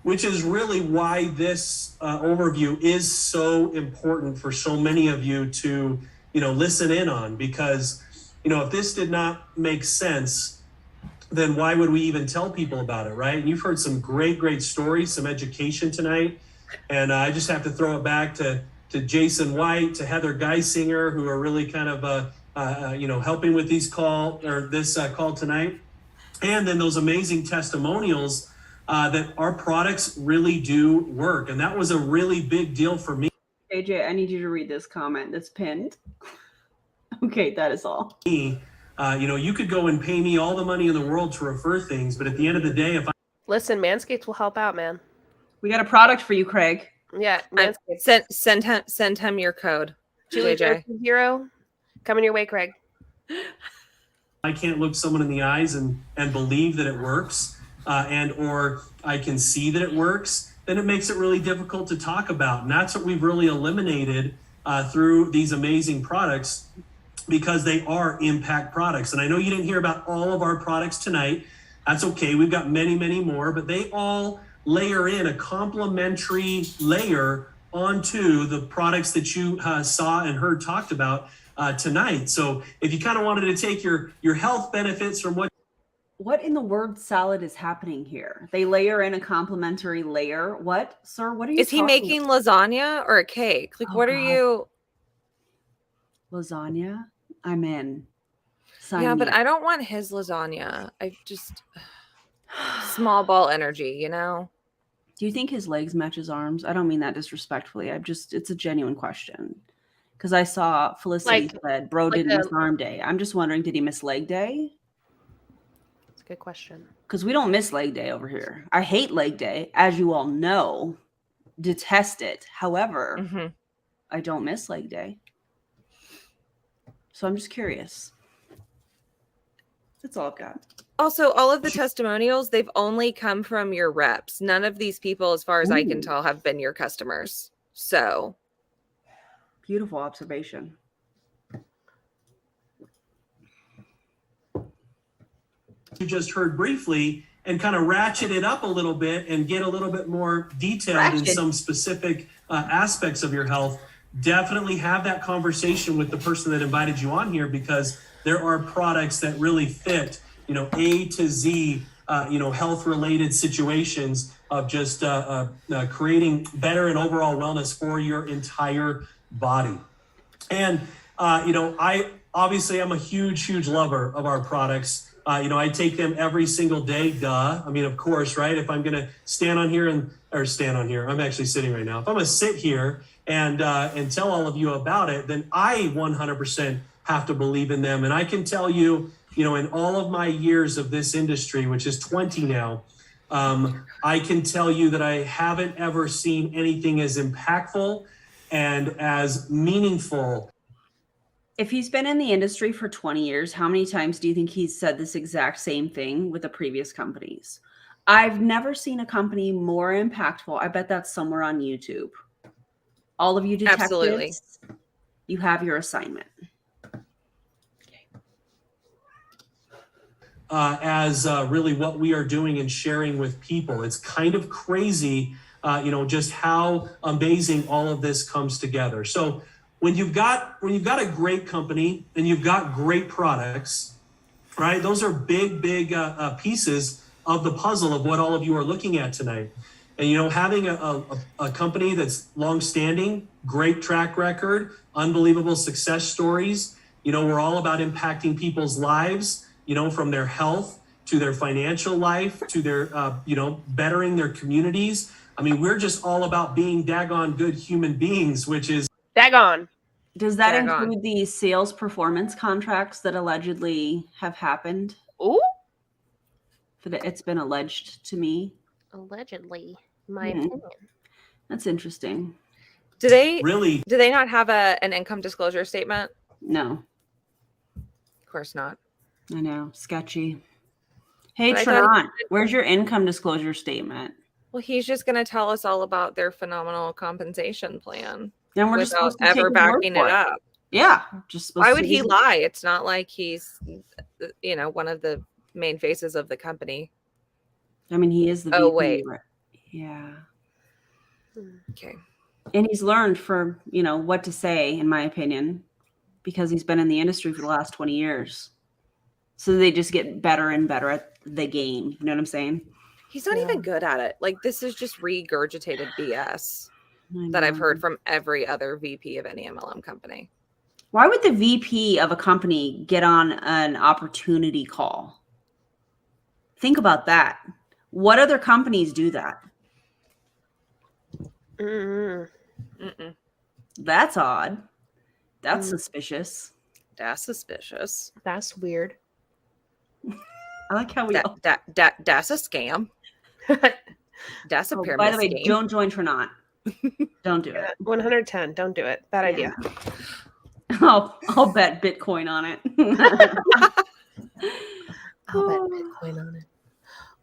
which is really why this overview is so important for so many of you to, listen in on, because, if this did not make sense, then why would we even tell people about it, right? And you've heard some great stories, some education tonight. And I just have to throw it back to Jason White, to Heather Geisinger, who are really kind of, helping with this call tonight. And then those amazing testimonials that our products really do work. And that was a really big deal for me. AJ, I need you to read this comment that's pinned. Okay, that is all. You could go and pay me all the money in the world to refer things, but at the end of the day, Listen, Manscaped will help out, man. We got a product for you, Craig. Yeah, Manscaped. Send him your code. Julie JJ. Hero, coming your way, Craig. I can't look someone in the eyes and believe that it works, or I can see that it works, then it makes it really difficult to talk about. And that's what we've really eliminated through these amazing products, because they are impact products. And I know you didn't hear about all of our products tonight. That's okay. We've got many more, but they all layer in a complementary layer onto the products that you saw and heard talked about tonight. So if you kind of wanted to take your health benefits from what in the word salad is happening here? They layer in a complimentary layer. What, sir? What are you? Is he making lasagna or a cake? Like, what are you? Lasagna? I'm in. Yeah, but I don't want his lasagna. I just small ball energy, Do you think his legs match his arms? I don't mean that disrespectfully. It's a genuine question. Because I saw Felicity said, bro didn't miss arm day. I'm just wondering, did he miss leg day? That's a good question. Because we don't miss leg day over here. I hate leg day, as you all know. Detest it. However, I don't miss leg day. So I'm just curious. That's all I've got. Also, all of the testimonials, they've only come from your reps. None of these people, as far as I can tell, have been your customers. So beautiful observation. You just heard briefly, and kind of ratchet it up a little bit and get a little bit more detailed in some specific aspects of your health. Definitely have that conversation with the person that invited you on here, because there are products that really fit, A to Z, health related situations of just creating better and overall wellness for your entire body. And, I obviously I'm a huge lover of our products. I take them every single day. Duh. I mean, of course, right? If I'm going to stand on here, I'm actually sitting right now. If I'm going to sit here and tell all of you about it, then I 100% have to believe in them. And I can tell you, in all of my years of this industry, which is 20 now, I can tell you that I haven't ever seen anything as impactful and as meaningful If he's been in the industry for 20 years, how many times do you think he's said this exact same thing with the previous companies? I've never seen a company more impactful. I bet that's somewhere on YouTube. All of you detectives, Absolutely. you have your assignment. As really what we are doing and sharing with people. It's kind of crazy, just how amazing all of this comes together. So when you've got a great company and you've got great products, right? Those are big pieces of the puzzle of what all of you are looking at tonight. And having a company that's long-standing, great track record, unbelievable success stories. We're all about impacting people's lives. From their health to their financial life to their, bettering their communities. I mean, we're just all about being daggone good human beings, which is daggone. Does that include the sales performance contracts that allegedly have happened? Ooh. It's been alleged to me. Allegedly, in my opinion. That's interesting. Do they not have an income disclosure statement? No. Of course not. I know. Sketchy. Hey, Tranont, where's your income disclosure statement? Well, he's just going to tell us all about their phenomenal compensation plan and we're without ever backing it up. Yeah. Why would he lie? It's not like he's, one of the main faces of the company. I mean, he is the VP. Wait. Yeah. Okay. And he's learned what to say, in my opinion, because he's been in the industry for the last 20 years. So they just get better and better at the game. You know what I'm saying? He's not even good at it. Like, this is just regurgitated BS that I've heard from every other VP of any MLM company. Why would the VP of a company get on an opportunity call? Think about that. What other companies do that? That's odd. That's suspicious. That's suspicious. That's weird. I like how we that's a scam. That's a pyramid. By the way, don't join Tranont. Don't do it. 110. Don't do it. Bad idea. I'll bet Bitcoin on it. I'll bet Bitcoin on it.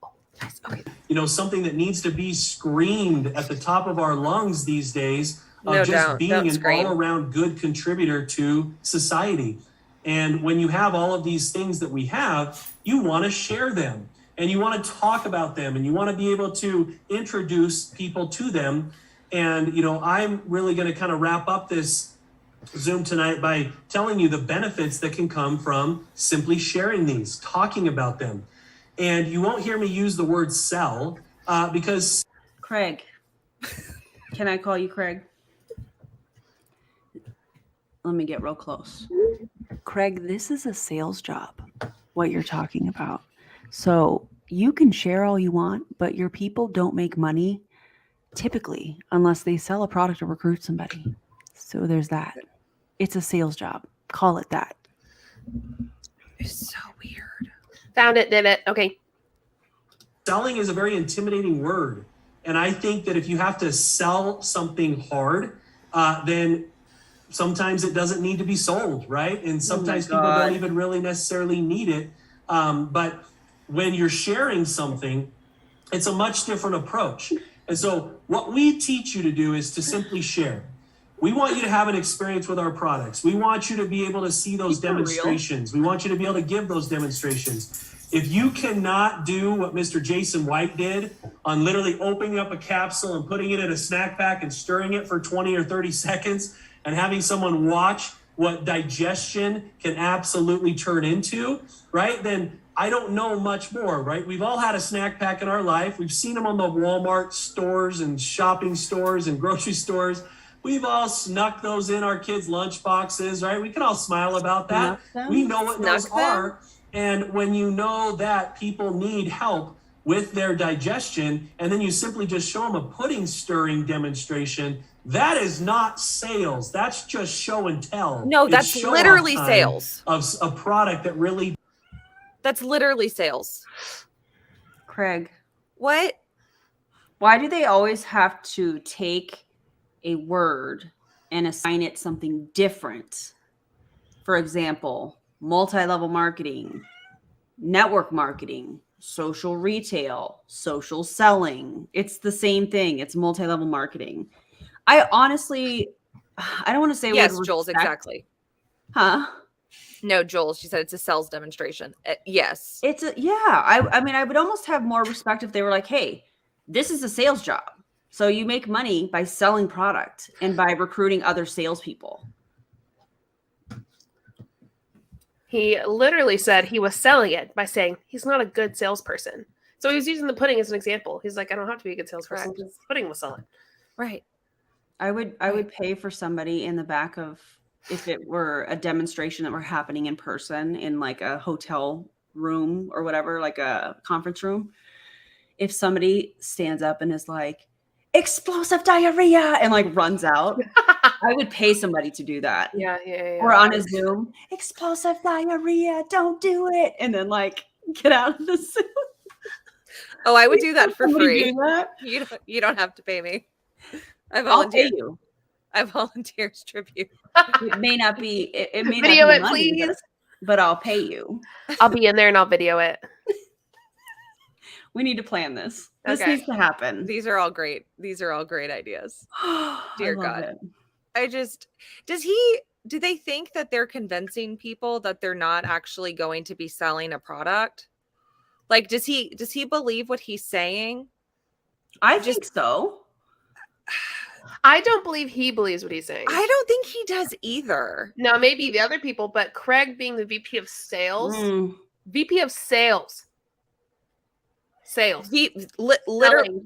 Oh, nice. Okay. Something that needs to be screamed at the top of our lungs these days of being an all-around good contributor to society. And when you have all of these things that we have, you want to share them and you want to talk about them and you want to be able to introduce people to them. And, I'm really going to kind of wrap up this Zoom tonight by telling you the benefits that can come from simply sharing these, talking about them. And you won't hear me use the word sell because... Craig. Can I call you Craig? Let me get real close. Craig, this is a sales job, what you're talking about. So you can share all you want, but your people don't make money typically unless they sell a product or recruit somebody. So there's that. It's a sales job. Call it that. It's so weird. Found it, did it. Okay. Selling is a very intimidating word. And I think that if you have to sell something hard, then sometimes it doesn't need to be sold, right? And sometimes people don't even really necessarily need it. But when you're sharing something, it's a much different approach. And so what we teach you to do is to simply share. We want you to have an experience with our products. We want you to be able to see those demonstrations. We want you to be able to give those demonstrations. If you cannot do what Mr. Jason White did on literally opening up a capsule and putting it in a snack pack and stirring it for 20 or 30 seconds and having someone watch what digestion can absolutely turn into, right? Then I don't know much more, right? We've all had a snack pack in our life. We've seen them on the Walmart stores and shopping stores and grocery stores. We've all snuck those in our kids' lunch boxes, right? We can all smile about that. We know what those are. And when you know that people need help with their digestion, and then you simply just show them a pudding stirring demonstration, that is not sales. That's just show and tell. No, that's literally sales of a product that really. That's literally sales. Craig. What? Why do they always have to take a word and assign it something different for example, multi-level marketing, network marketing, social retail, social selling. It's the same thing. It's multi-level marketing. I honestly, I don't want to say yes, Jules, exactly. Huh? No, Jules, she said it's a sales demonstration. Yes. It's a, yeah. I mean, I would almost have more respect if they were like, hey, this is a sales job. So you make money by selling product and by recruiting other salespeople. He literally said he was selling it by saying he's not a good salesperson. So he was using the pudding as an example. He's like, I don't have to be a good salesperson because the pudding was selling. Right. I would pay for somebody in the back of, if it were a demonstration that were happening in person in like a hotel room or whatever, like a conference room. If somebody stands up and is like, explosive diarrhea, and like runs out, I would pay somebody to do that. Yeah. Or on a Zoom, explosive diarrhea, don't do it. And then like get out of the Zoom. Oh, I would do that for free. Do that? You don't have to pay me. I'll pay you. I volunteer as tribute. It may not be. It may video not be it, money, please. but I'll pay you. I'll be in there and I'll video it. We need to plan this. This Okay. needs to happen. These are all great. These are all great ideas. Dear God. Do they think that they're convincing people that they're not actually going to be selling a product? Like, does he believe what he's saying? I think so. I don't believe he believes what he's saying. I don't think he does either. No, maybe the other people, but Craig being the VP of sales, VP of sales. Literally,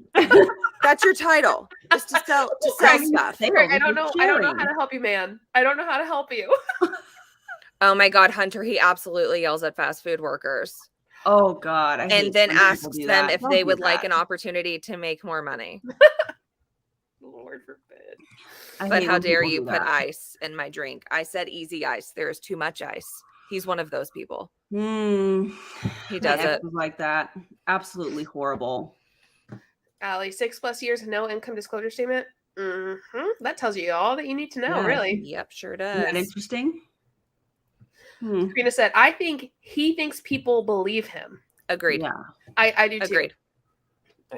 that's your title. Just to sell stuff. Craig, I don't know how to help you, man. I don't know how to help you. Oh my God, Hunter, he absolutely yells at fast food workers. Oh God. And then asks them if they would like an opportunity to make more money. Lord forbid. But how dare you put ice in my drink? I said easy ice. There is too much ice. He's one of those people. He does it like that. Absolutely horrible. Allie, 6+ years of no income disclosure statement. That tells you all that you need to know, really. Yep, sure does. Isn't that interesting? Karina said, I think he thinks people believe him. Agreed. Yeah. I do too. Agreed.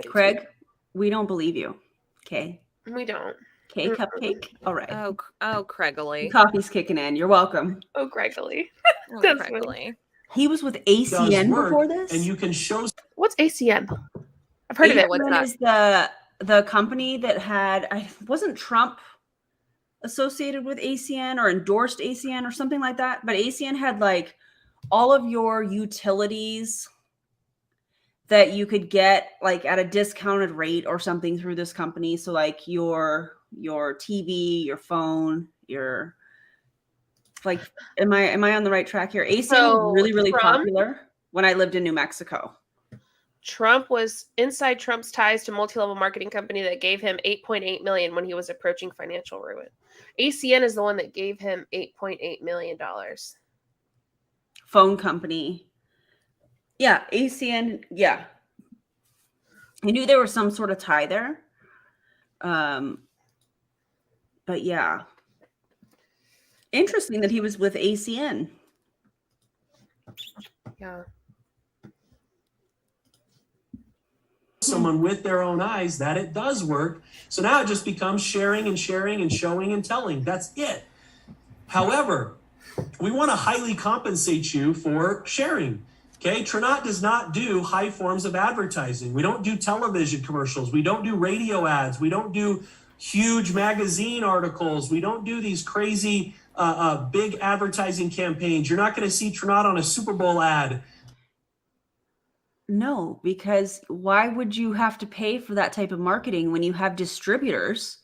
Craig, we don't believe you. Okay. We don't. Okay, cupcake. All right. Oh, Craigly. Coffee's kicking in. You're welcome. Oh, Craigly. Craigly. He was with ACN before this? And you can show. What's ACN? I've heard of it. What's that? Is the company that had, wasn't Trump associated with ACN or endorsed ACN or something like that? But ACN had like all of your utilities that you could get like at a discounted rate or something through this company. So like your TV, your phone, your like, am I on the right track here? ACN was really, really popular when I lived in New Mexico. Trump was inside Trump's ties to multi-level marketing company that gave him $8.8 million when he was approaching financial ruin. ACN is the one that gave him $8.8 million. Phone company. Yeah, ACN. Yeah. I knew there was some sort of tie there. But yeah. Interesting that he was with ACN. Yeah. Someone with their own eyes that it does work. So now it just becomes sharing and sharing and showing and telling. That's it. However, we want to highly compensate you for sharing. Okay, Tranont does not do high forms of advertising. We don't do television commercials. We don't do radio ads. We don't do huge magazine articles. We don't do these crazy big advertising campaigns. You're not going to see Tranont on a Super Bowl ad. No, because why would you have to pay for that type of marketing when you have distributors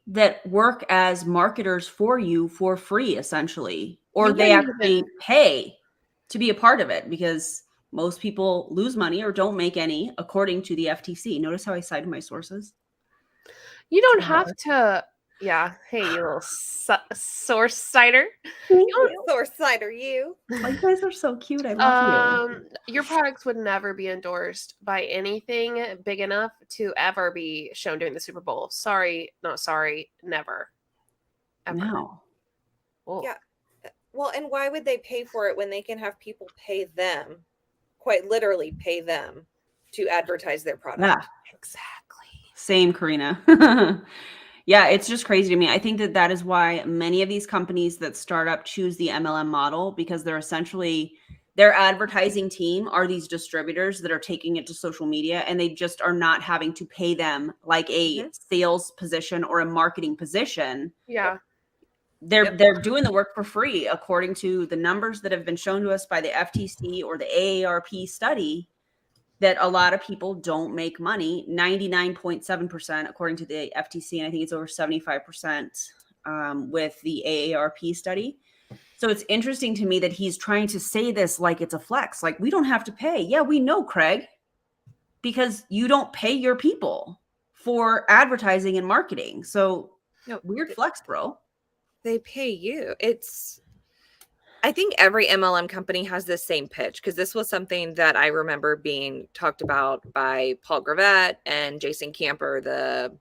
that work as marketers for you for free, essentially, or they actually pay to be a part of it because most people lose money or don't make any, according to the FTC. Notice how I cited my sources. You don't have to. Yeah. Hey, you little source cider. Source cider, you. You guys are so cute. I love you. Your products would never be endorsed by anything big enough to ever be shown during the Super Bowl. Sorry, not sorry, never. Ever. No. Oh. Yeah. Well, and why would they pay for it when they can have people pay them, quite literally pay them to advertise their product? Yeah, Exactly. same, Karina. Yeah, it's just crazy to me. I think that that is why many of these companies that start up choose the MLM model, because they're essentially, their advertising team are these distributors that are taking it to social media, and they just are not having to pay them like a sales position or a marketing position. Yeah. They're doing the work for free, according to the numbers that have been shown to us by the FTC or the AARP study, that a lot of people don't make money. 99.7% according to the FTC, and I think it's over 75% with the AARP study. So it's interesting to me that he's trying to say this like it's a flex, like we don't have to pay. Yeah, we know, Craig, because you don't pay your people for advertising and marketing. So weird flex, bro. They pay you. I think every MLM company has this same pitch, because this was something that I remember being talked about by Paul Gravett and Jason Camper, the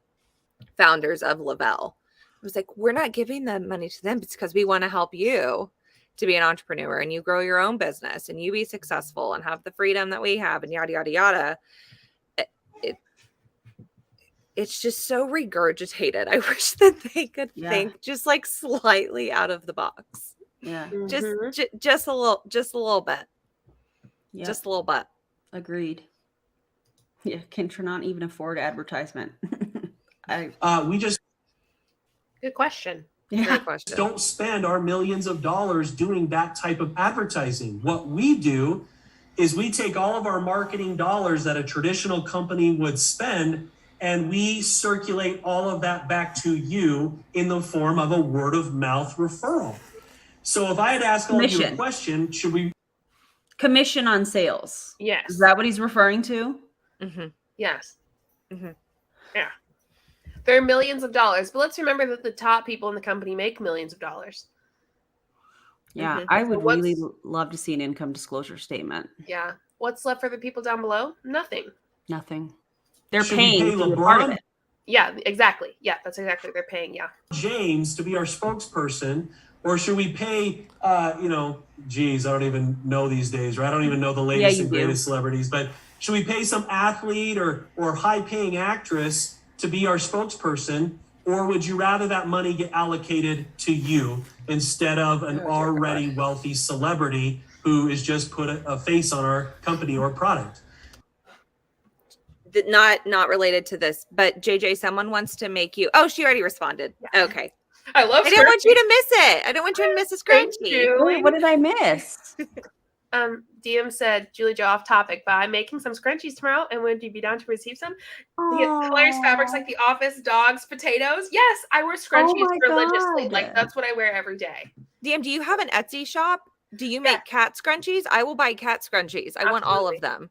founders of Lavelle. It was like, we're not giving the money to them. It's because we want to help you to be an entrepreneur and you grow your own business and you be successful and have the freedom that we have and yada, yada, yada. It's just so regurgitated. I wish that they could think just like slightly out of the box. Yeah. Just a little bit. Yep. Just a little bit. Agreed. Yeah. Can Tranont even afford advertisement? Good question. Yeah. Great question. Don't spend our millions of dollars doing that type of advertising. What we do is we take all of our marketing dollars that a traditional company would spend, and we circulate all of that back to you in the form of a word of mouth referral. So if I had asked all you a question, should we commission on sales? Yes. Is that what he's referring to? Mm-hmm. Yes. Mm-hmm. Yeah. There are millions of dollars, but let's remember that the top people in the company make millions of dollars. Yeah, I would really love to see an income disclosure statement. Yeah. What's left for the people down below? Nothing. Nothing. They're should paying we pay to be a part of LeBron it. Yeah, exactly. Yeah, that's exactly. They're paying. Yeah. James to be our spokesperson, or should we pay, geez, I don't even know these days, right? I don't even know the latest and greatest celebrities, but should we pay some athlete or high paying actress to be our spokesperson? Or would you rather that money get allocated to you instead of an already wealthy celebrity who is just put a face on our company or product? Not related to this, but JJ, someone wants to make you. Oh, she already responded. Yeah. Okay. I love. I didn't want you to miss it. I don't want you to miss a scrunchie. Wait, what did I miss? DM said, Julie Jo, off topic, but I'm making some scrunchies tomorrow, and would you be down to receive some? They get hilarious fabrics like the office, dogs, potatoes. Yes, I wear scrunchies religiously. God. Like, that's what I wear every day. DM, do you have an Etsy shop? Do you make cat scrunchies? I will buy cat scrunchies. I want all of them.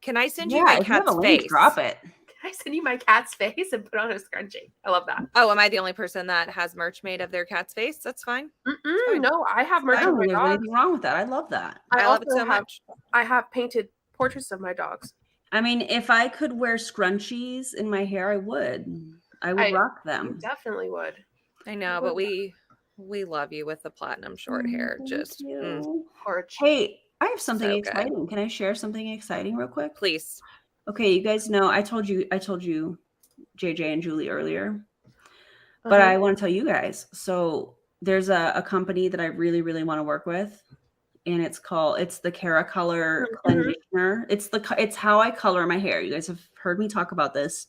Can I send you my cat's face? Drop it. Can I send you my cat's face and put on a scrunchie? I love that. Oh, am I the only person that has merch made of their cat's face? That's fine. No, I have merch. I don't think there's anything wrong with that. I love that. I love it so much. I have painted portraits of my dogs. I mean, if I could wear scrunchies in my hair, I would. I would rock them. Definitely would. I know, but we love you with the platinum short hair. Just Hey, I have something exciting. Can I share something exciting real quick? Please. Okay, you guys know I told you JJ and Julie earlier. But I want to tell you guys. So there's a company that I really, really want to work with. And it's the Cara Color Conditioner. It's how I color my hair. You guys have heard me talk about this.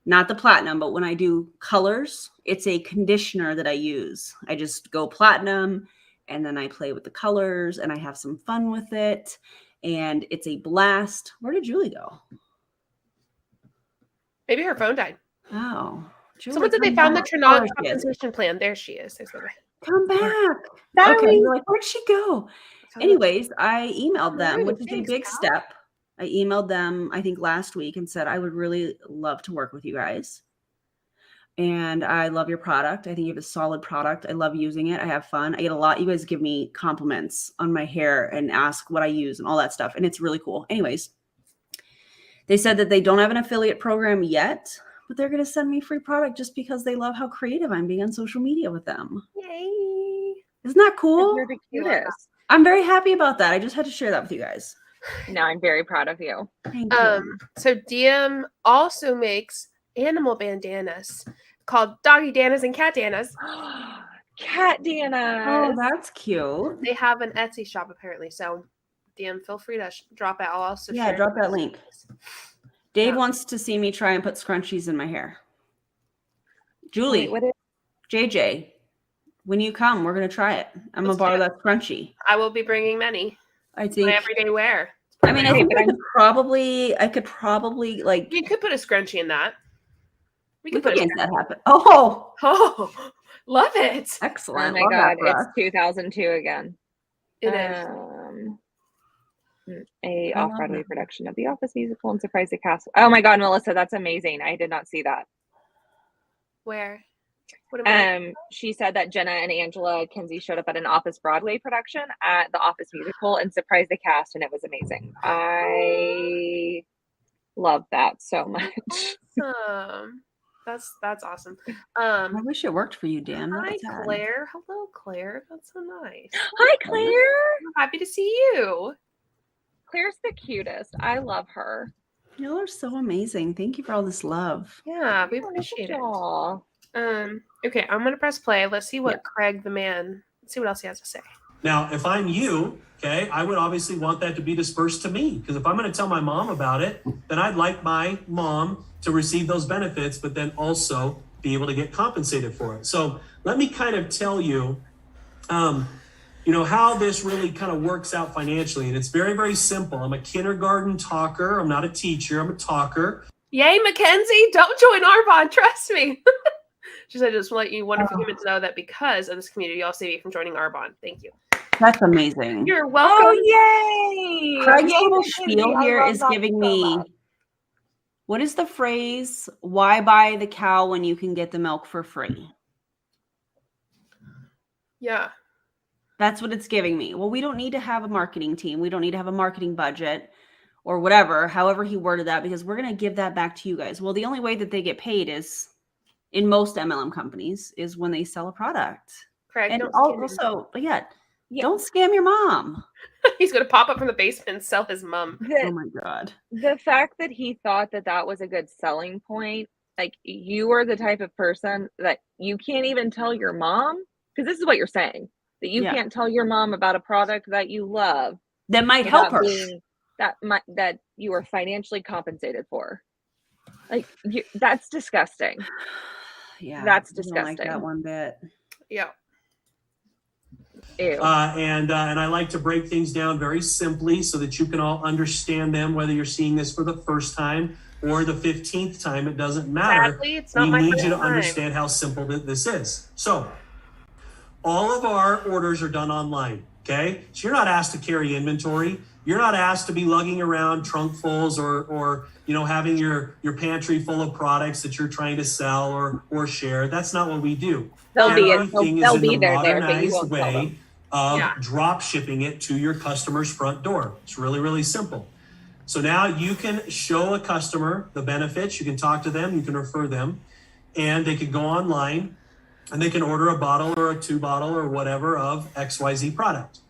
Not the platinum, but when I do colors, it's a conditioner that I use. I just go platinum and then I play with the colors and I have some fun with it. And it's a blast. Where did Julie go? Maybe her phone died. Oh. Someone said they found the Tranont compensation plan. There she is. Come back. Okay, you're like, where'd she go? Anyways, I emailed them, which is a big step. I emailed them, I think last week, and said, I would really love to work with you guys. And I love your product. I think you have a solid product. I love using it. I have fun. I get a lot. You guys give me compliments on my hair and ask what I use and all that stuff. And it's really cool. Anyways, they said that they don't have an affiliate program yet, but they're going to send me free product just because they love how creative I'm being on social media with them. Yay. Isn't that cool? You're the cutest. I'm very happy about that. I just had to share that with you guys. No, I'm very proud of you. Thank you. So DM also makes animal bandanas called doggy danas and cat danas. Cat Dana. Oh, that's cute. They have an Etsy shop apparently. So DM, feel free to drop it. I'll also share drop that link. Dave Yeah. wants to see me try and put scrunchies in my hair. Julie, Wait, what is JJ, when you come, we're gonna try it. I'm gonna Let's borrow do it. that scrunchie. I will be bringing many. I think. My everyday wear. I mean, I think I could probably like. You could put a scrunchie in that. We We could put could a make that happen. Oh, Oh, love it. excellent! Oh my Love God, that for us. it's 2002 again. It is. A I love off-Broadway that. production of the Office musical and surprise the cast. Oh my God, Melissa, that's amazing. I did not see that. Where? What am I? She said that Jenna and Angela Kinsey showed up at an Office Broadway production at the Office musical and surprised the cast, and it was amazing. I love that so much. Awesome. That's awesome. I wish it worked for you, Dan. Hi, That's sad. Claire. Hello, Claire. That's so nice. Hi, Claire. I'm happy to see you. Claire's the cutest. I love her. You are so amazing. Thank you for all this love. Yeah, we appreciate it. Aw. Okay, I'm gonna press play. Let's see what Craig the man. Let's see what else he has to say. Now, if I'm you, okay, I would obviously want that to be dispersed to me, because if I'm going to tell my mom about it, then I'd like my mom to receive those benefits, but then also be able to get compensated for it. So let me kind of tell you, how this really kind of works out financially. And it's very, very simple. I'm a kindergarten talker. I'm not a teacher. I'm a talker. Yay, Mackenzie! Don't join Arbonne. Trust me. She said, just to let you wonderful humans know that because of this community, I'll save you from joining Arbonne. Thank you. That's amazing. You're welcome. Oh, yay! Craig's Yay, little Mackenzie. spiel I here love is that giving so me, much. what is the phrase? Why buy the cow when you can get the milk for free? Yeah. That's what it's giving me. Well, we don't need to have a marketing team. We don't need to have a marketing budget or whatever, however he worded that, because we're going to give that back to you guys. Well, the only way that they get paid is, in most MLM companies, is when they sell a product. Craig, And don't scam him. also, but don't scam your mom. He's gonna pop up from the basement and sell his mom. Oh my God. The fact that he thought that that was a good selling point, like you are the type of person that you can't even tell your mom, because this is what you're saying, that you can't tell your mom about a product that you love that might help her, that you are financially compensated for. Like that's disgusting. Yeah, that's I disgusting. don't like that one bit. Yeah. Ew. And I like to break things down very simply so that you can all understand them, whether you're seeing this for the first time or the 15th time. It doesn't matter. Sadly, it's not we my need first you to time. understand how simple this is. So all of our orders are done online, okay? So you're not asked to carry inventory. You're not asked to be lugging around trunkfuls or having your pantry full of products that you're trying to sell or share. That's not what we do. They'll be there, but you won't tell them. Of drop shipping it to your customer's front door. It's really, really simple. So now you can show a customer the benefits. You can talk to them. You can refer them. And they can go online and they can order a bottle or a 2-bottle or whatever of XYZ product.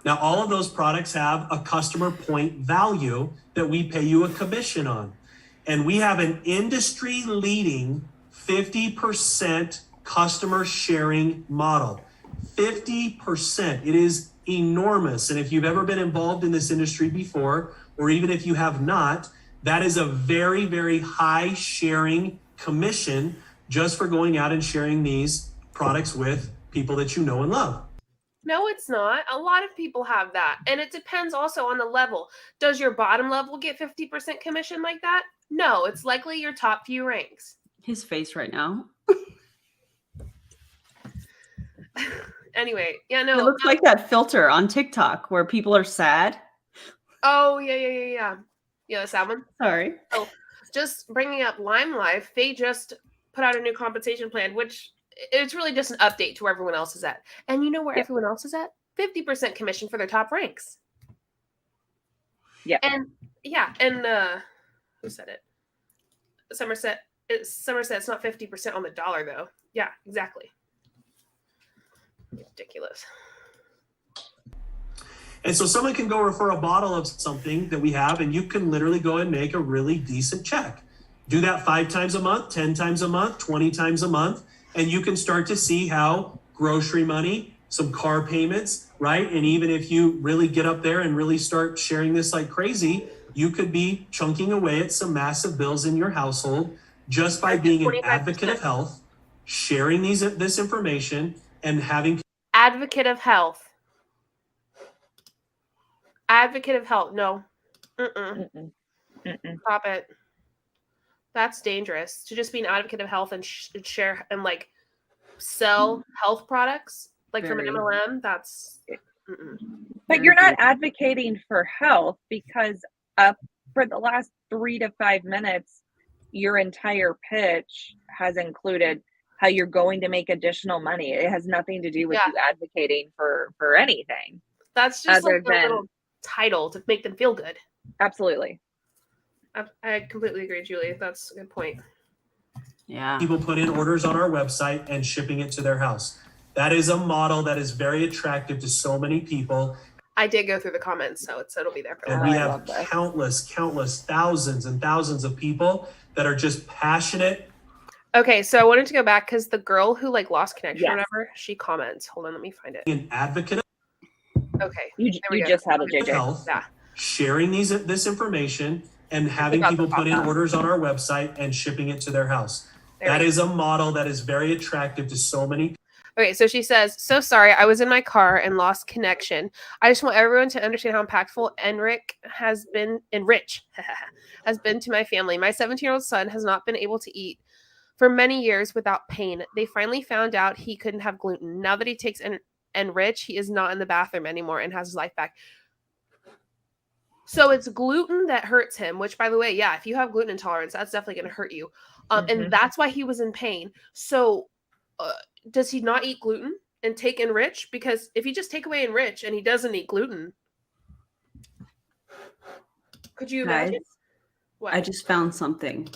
Now, all of those products have a customer point value that we pay you a commission on. And we have an industry leading 50% customer sharing model. 50%. It is enormous. And if you've ever been involved in this industry before, or even if you have not, that is a very, very high sharing commission just for going out and sharing these products with people that you know and love. No, it's not. A lot of people have that. And it depends also on the level. Does your bottom level get 50% commission like that? No, it's likely your top few ranks. His face right now. Anyway, yeah, no. It looks like that filter on TikTok where people are sad. Oh, yeah. Yeah, that's that one. Sorry. Oh, just bringing up Lime Life, they just put out a new compensation plan, which it's really just an update to where everyone else is at. And you know where everyone else is at? 50% commission for their top ranks. Yeah. And who said it? Somerset. It's not 50% on the dollar though. Yeah, exactly. Ridiculous. And so someone can go refer a bottle of something that we have, and you can literally go and make a really decent check. Do that 5 times a month, 10 times a month, 20 times a month, and you can start to see how grocery money, some car payments, right? And even if you really get up there and really start sharing this like crazy, you could be chunking away at some massive bills in your household just by being an advocate of health, sharing this information, and having advocate of health. Advocate of health. No. Stop it. That's dangerous. To just be an advocate of health and share and like sell health products like from an MLM. That's. But you're not advocating for health because for the last 3 to 5 minutes, your entire pitch has included how you're going to make additional money. It has nothing to do with you advocating for anything. That's just like a little title to make them feel good. Absolutely. I completely agree, Julie. That's a good point. Yeah. People put in orders on our website and shipping it to their house. That is a model that is very attractive to so many people. I did go through the comments, so it'll be there for and we have countless, thousands and thousands of people that are just passionate. Okay, so I wanted to go back because the girl who like lost connection or whatever, she comments. Hold on, let me find it. An advocate. Okay. You just had a JJ. Health, sharing this information and having people put in orders on our website and shipping it to their house. That is a model that is very attractive to so many people. Okay, so she says, so sorry, I was in my car and lost connection. I just want everyone to understand how impactful Rich has been to my family. My 17-year-old son has not been able to eat for many years without pain. They finally found out he couldn't have gluten. Now that he takes Rich, he is not in the bathroom anymore and has his life back. So it's gluten that hurts him, which, by the way, yeah, if you have gluten intolerance, that's definitely going to hurt you. And that's why he was in pain. So does he not eat gluten and take Rich? Because if you just take away Rich and he doesn't eat gluten, could you imagine? What? I just found something.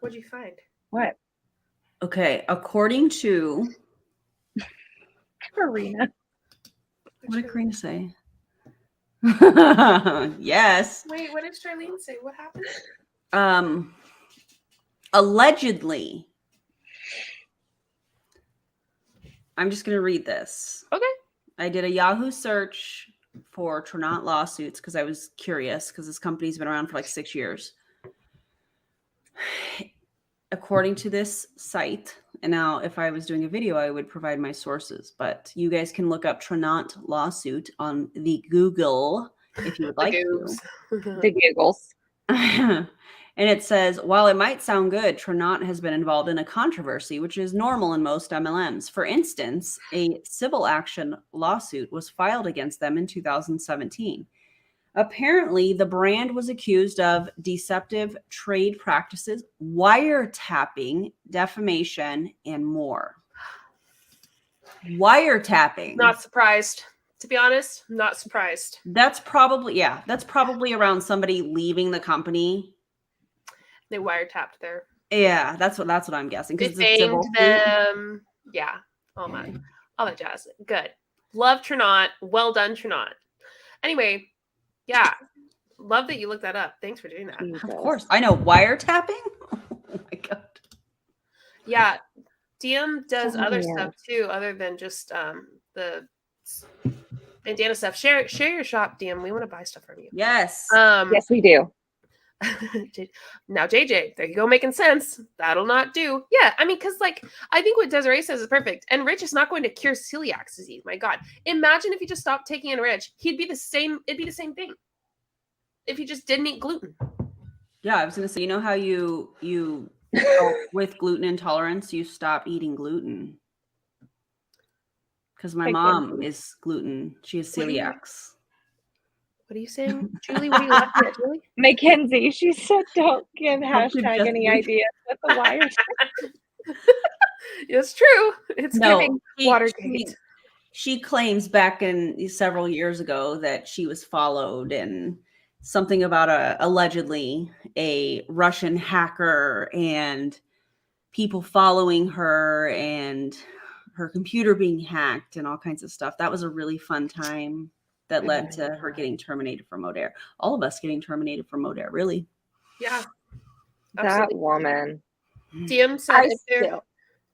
What'd you find? What? Okay, according to Karina. What did Karina say? Yes. Wait, what did Charlene say? What happened? Allegedly. I'm just going to read this. Okay. I did a Yahoo search for Tranont lawsuits because I was curious because this company's been around for like 6 years. According to this site, and now if I was doing a video, I would provide my sources, but you guys can look up Tranont lawsuit on the Google if you would like to. The Googles. And it says, while it might sound good, Tranont has been involved in a controversy, which is normal in most MLMs. For instance, a civil action lawsuit was filed against them in 2017. Apparently, the brand was accused of deceptive trade practices, wiretapping, defamation, and more. Wiretapping. Not surprised. To be honest, not surprised. That's probably around somebody leaving the company. They wiretapped their. Yeah, that's what I'm guessing. Defamed them. Yeah. Oh my. All that jazz. Good. Love Tranont. Well done, Tranont. Anyway, yeah. Love that you looked that up. Thanks for doing that. Of course. I know. Wiretapping? Oh my God. Yeah. DM does other stuff too, other than just the bandana stuff. Share your shop, DM. We want to buy stuff from you. Yes. Yes, we do. Now, JJ, there you go, making sense. That'll not do. Yeah, I mean, because like I think what Desiree says is perfect. And Rich is not going to cure celiac disease. My God, imagine if he just stopped taking Rich, he'd be the same. It'd be the same thing. If he just didn't eat gluten. Yeah, I was gonna say, you know how you with gluten intolerance, you stop eating gluten. Because my mom is gluten. She has celiacs. What are you saying, Julie? What are you laughing at, Julie? Mackenzie, she said, "Don't give hashtag any ideas with the wire." It's true. It's giving Watergate. She claims back in several years ago that she was followed and something about allegedly a Russian hacker and people following her and her computer being hacked and all kinds of stuff. That was a really fun time that led to her getting terminated from Modere. All of us getting terminated from Modere, really. Yeah. That Absolutely. woman. DM said if there...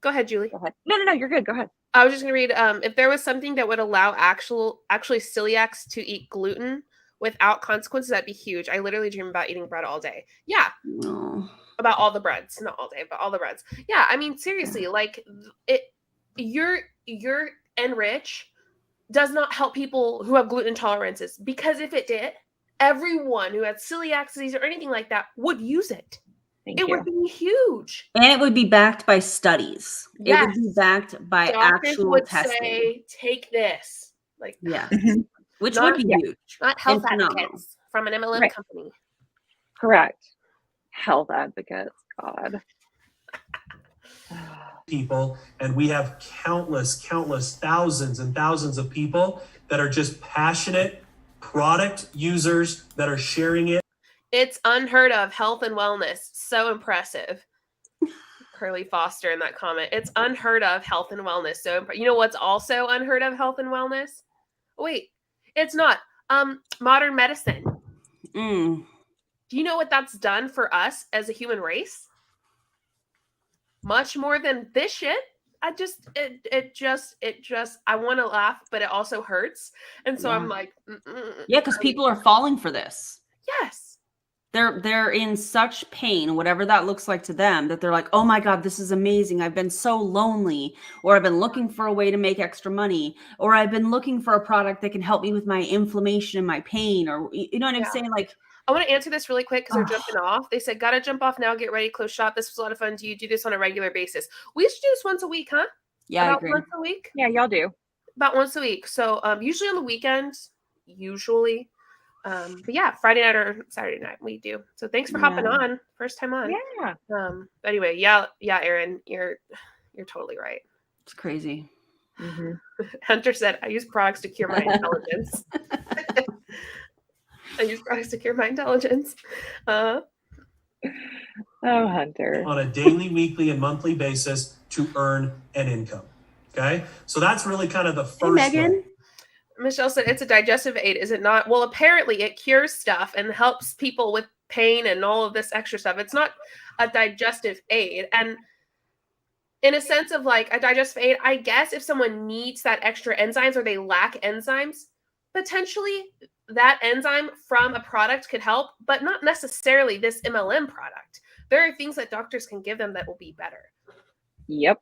Go ahead, Julie. Go ahead. No, you're good. Go ahead. I was just going to read, if there was something that would allow actually celiacs to eat gluten without consequences, that'd be huge. I literally dream about eating bread all day. Yeah. No. About all the breads. Not all day, but all the breads. Yeah, I mean, seriously, like, your Enrich does not help people who have gluten intolerances, because if it did, everyone who had celiac disease or anything like that would use it. It would be huge. And it would be backed by studies. Yes. It would be backed by Doctors actual would testing. say, take this. Like, yeah. Which would be huge. Not health and advocates from an MLM company. Correct. Health advocates. God. People, and we have countless thousands and thousands of people that are just passionate product users that are sharing it. It's unheard of health and wellness. So impressive. Curly Foster in that comment. It's unheard of health and wellness. So you know what's also unheard of health and wellness? Wait, it's not. Modern medicine. Do you know what that's done for us as a human race? Much more than this shit. I want to laugh, but it also hurts. And so I'm like, yeah, because people are falling for this. Yes. They're in such pain, whatever that looks like to them, that they're like, oh my God, this is amazing. I've been so lonely, or I've been looking for a way to make extra money, or I've been looking for a product that can help me with my inflammation and my pain, or you know what I'm saying? Like, I want to answer this really quick because they're jumping off. They said, gotta jump off now, get ready, close shop. This was a lot of fun. Do you do this on a regular basis? We used to do this once a week, huh? Yeah, About I agree. once a week? Yeah, y'all do. About once a week. So usually on the weekends, usually. But yeah, Friday night or Saturday night we do. So thanks for hopping on. First time on. Yeah. Anyway, yeah, Erin, you're totally right. It's crazy. Mm-hmm. Hunter said, I use products to cure my intelligence. I use products to cure my intelligence. Oh, Hunter. On a daily, weekly, and monthly basis to earn an income. Okay. So that's really kind of the first. Hey, Megan. One. Michelle said it's a digestive aid, is it not? Well, apparently it cures stuff and helps people with pain and all of this extra stuff. It's not a digestive aid. And in a sense of like a digestive aid, I guess if someone needs that extra enzymes or they lack enzymes, potentially that enzyme from a product could help, but not necessarily this MLM product. There are things that doctors can give them that will be better. Yep.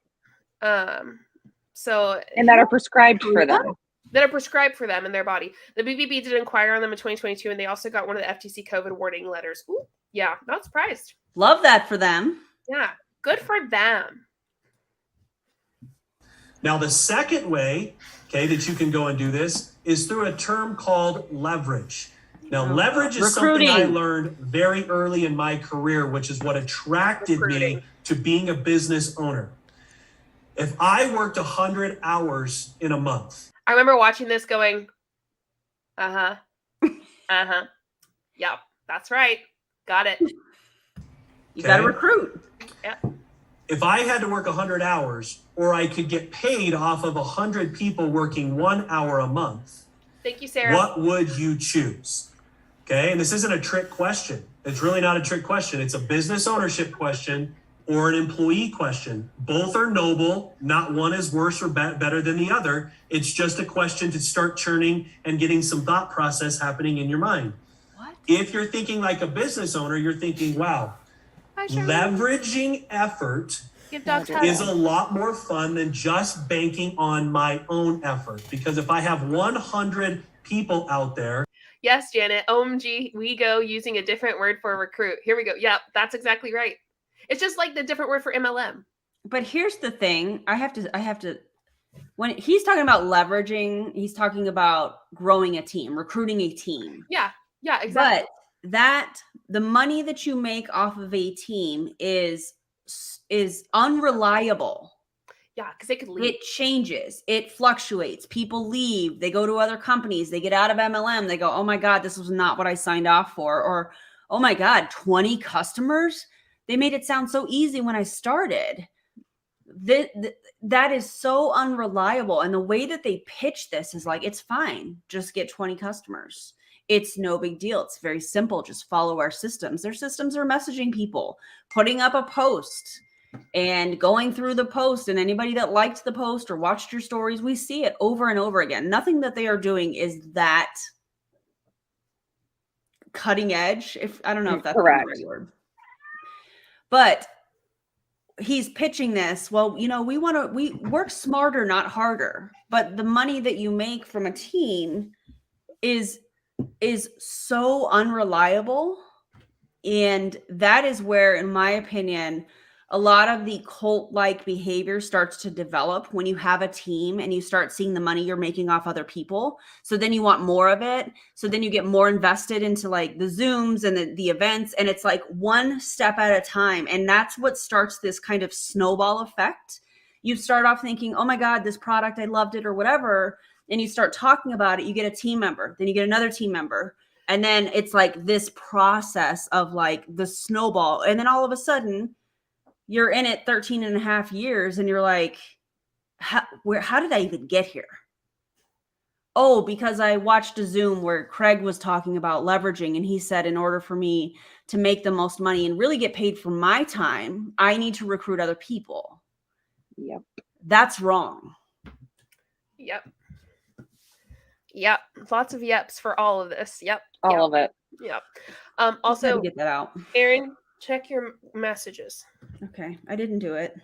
So and that are prescribed for them. That are prescribed for them in their body. The BBB did inquire on them in 2022, and they also got one of the FTC COVID warning letters. Ooh, yeah, not surprised. Love that for them. Yeah, good for them. Now, the second way, okay, that you can go and do this is through a term called leverage. Now, leverage is something I learned very early in my career, which is what attracted me to being a business owner. If I worked 100 hours in a month, I remember watching this going, yep, that's right. Got it. You got to recruit. Yep. If I had to work 100 hours, or I could get paid off of 100 people working 1 hour a month, thank you, Sarah. What would you choose? Okay, and this isn't a trick question. It's really not a trick question. It's a business ownership question or an employee question. Both are noble. Not one is worse or better than the other. It's just a question to start churning and getting some thought process happening in your mind. What? If you're thinking like a business owner, you're thinking, wow, leveraging effort is a lot more fun than just banking on my own effort. Because if I have 100 people out there. Yes, Janet, OMG, we go using a different word for recruit. Here we go. Yep, that's exactly right. It's just like the different word for MLM. But here's the thing. I have to, when he's talking about leveraging, he's talking about growing a team, recruiting a team. Yeah, exactly. But the money that you make off of a team is unreliable. Yeah, because it could leave. It changes. It fluctuates. People leave. They go to other companies. They get out of MLM. They go, oh my God, this was not what I signed off for. Or, oh my God, 20 customers? They made it sound so easy when I started. that is so unreliable. And the way that they pitch this is like, it's fine. Just get 20 customers. It's no big deal. It's very simple. Just follow our systems. Their systems are messaging people, putting up a post and going through the post, and anybody that liked the post or watched your stories, we see it over and over again. Nothing that they are doing is that cutting edge. If I don't know if that's correct the right word, but he's pitching this. Well, we work smarter, not harder. But the money that you make from a team is so unreliable. And that is where, in my opinion, a lot of the cult-like behavior starts to develop when you have a team and you start seeing the money you're making off other people. So then you want more of it. So then you get more invested into like the Zooms and the events. And it's like one step at a time. And that's what starts this kind of snowball effect. You start off thinking, oh my God, this product, I loved it or whatever. And you start talking about it. You get a team member, then you get another team member. And then it's like this process of like the snowball. And then all of a sudden, you're in it 13 and a half years and you're like, how did I even get here? Oh, because I watched a Zoom where Craig was talking about leveraging, and he said, in order for me to make the most money and really get paid for my time, I need to recruit other people. Yep. That's wrong. Yep. Lots of yeps for all of this. Yep. All of it. Yep. Also, get that out. Erin, check your messages. Okay. I didn't do it.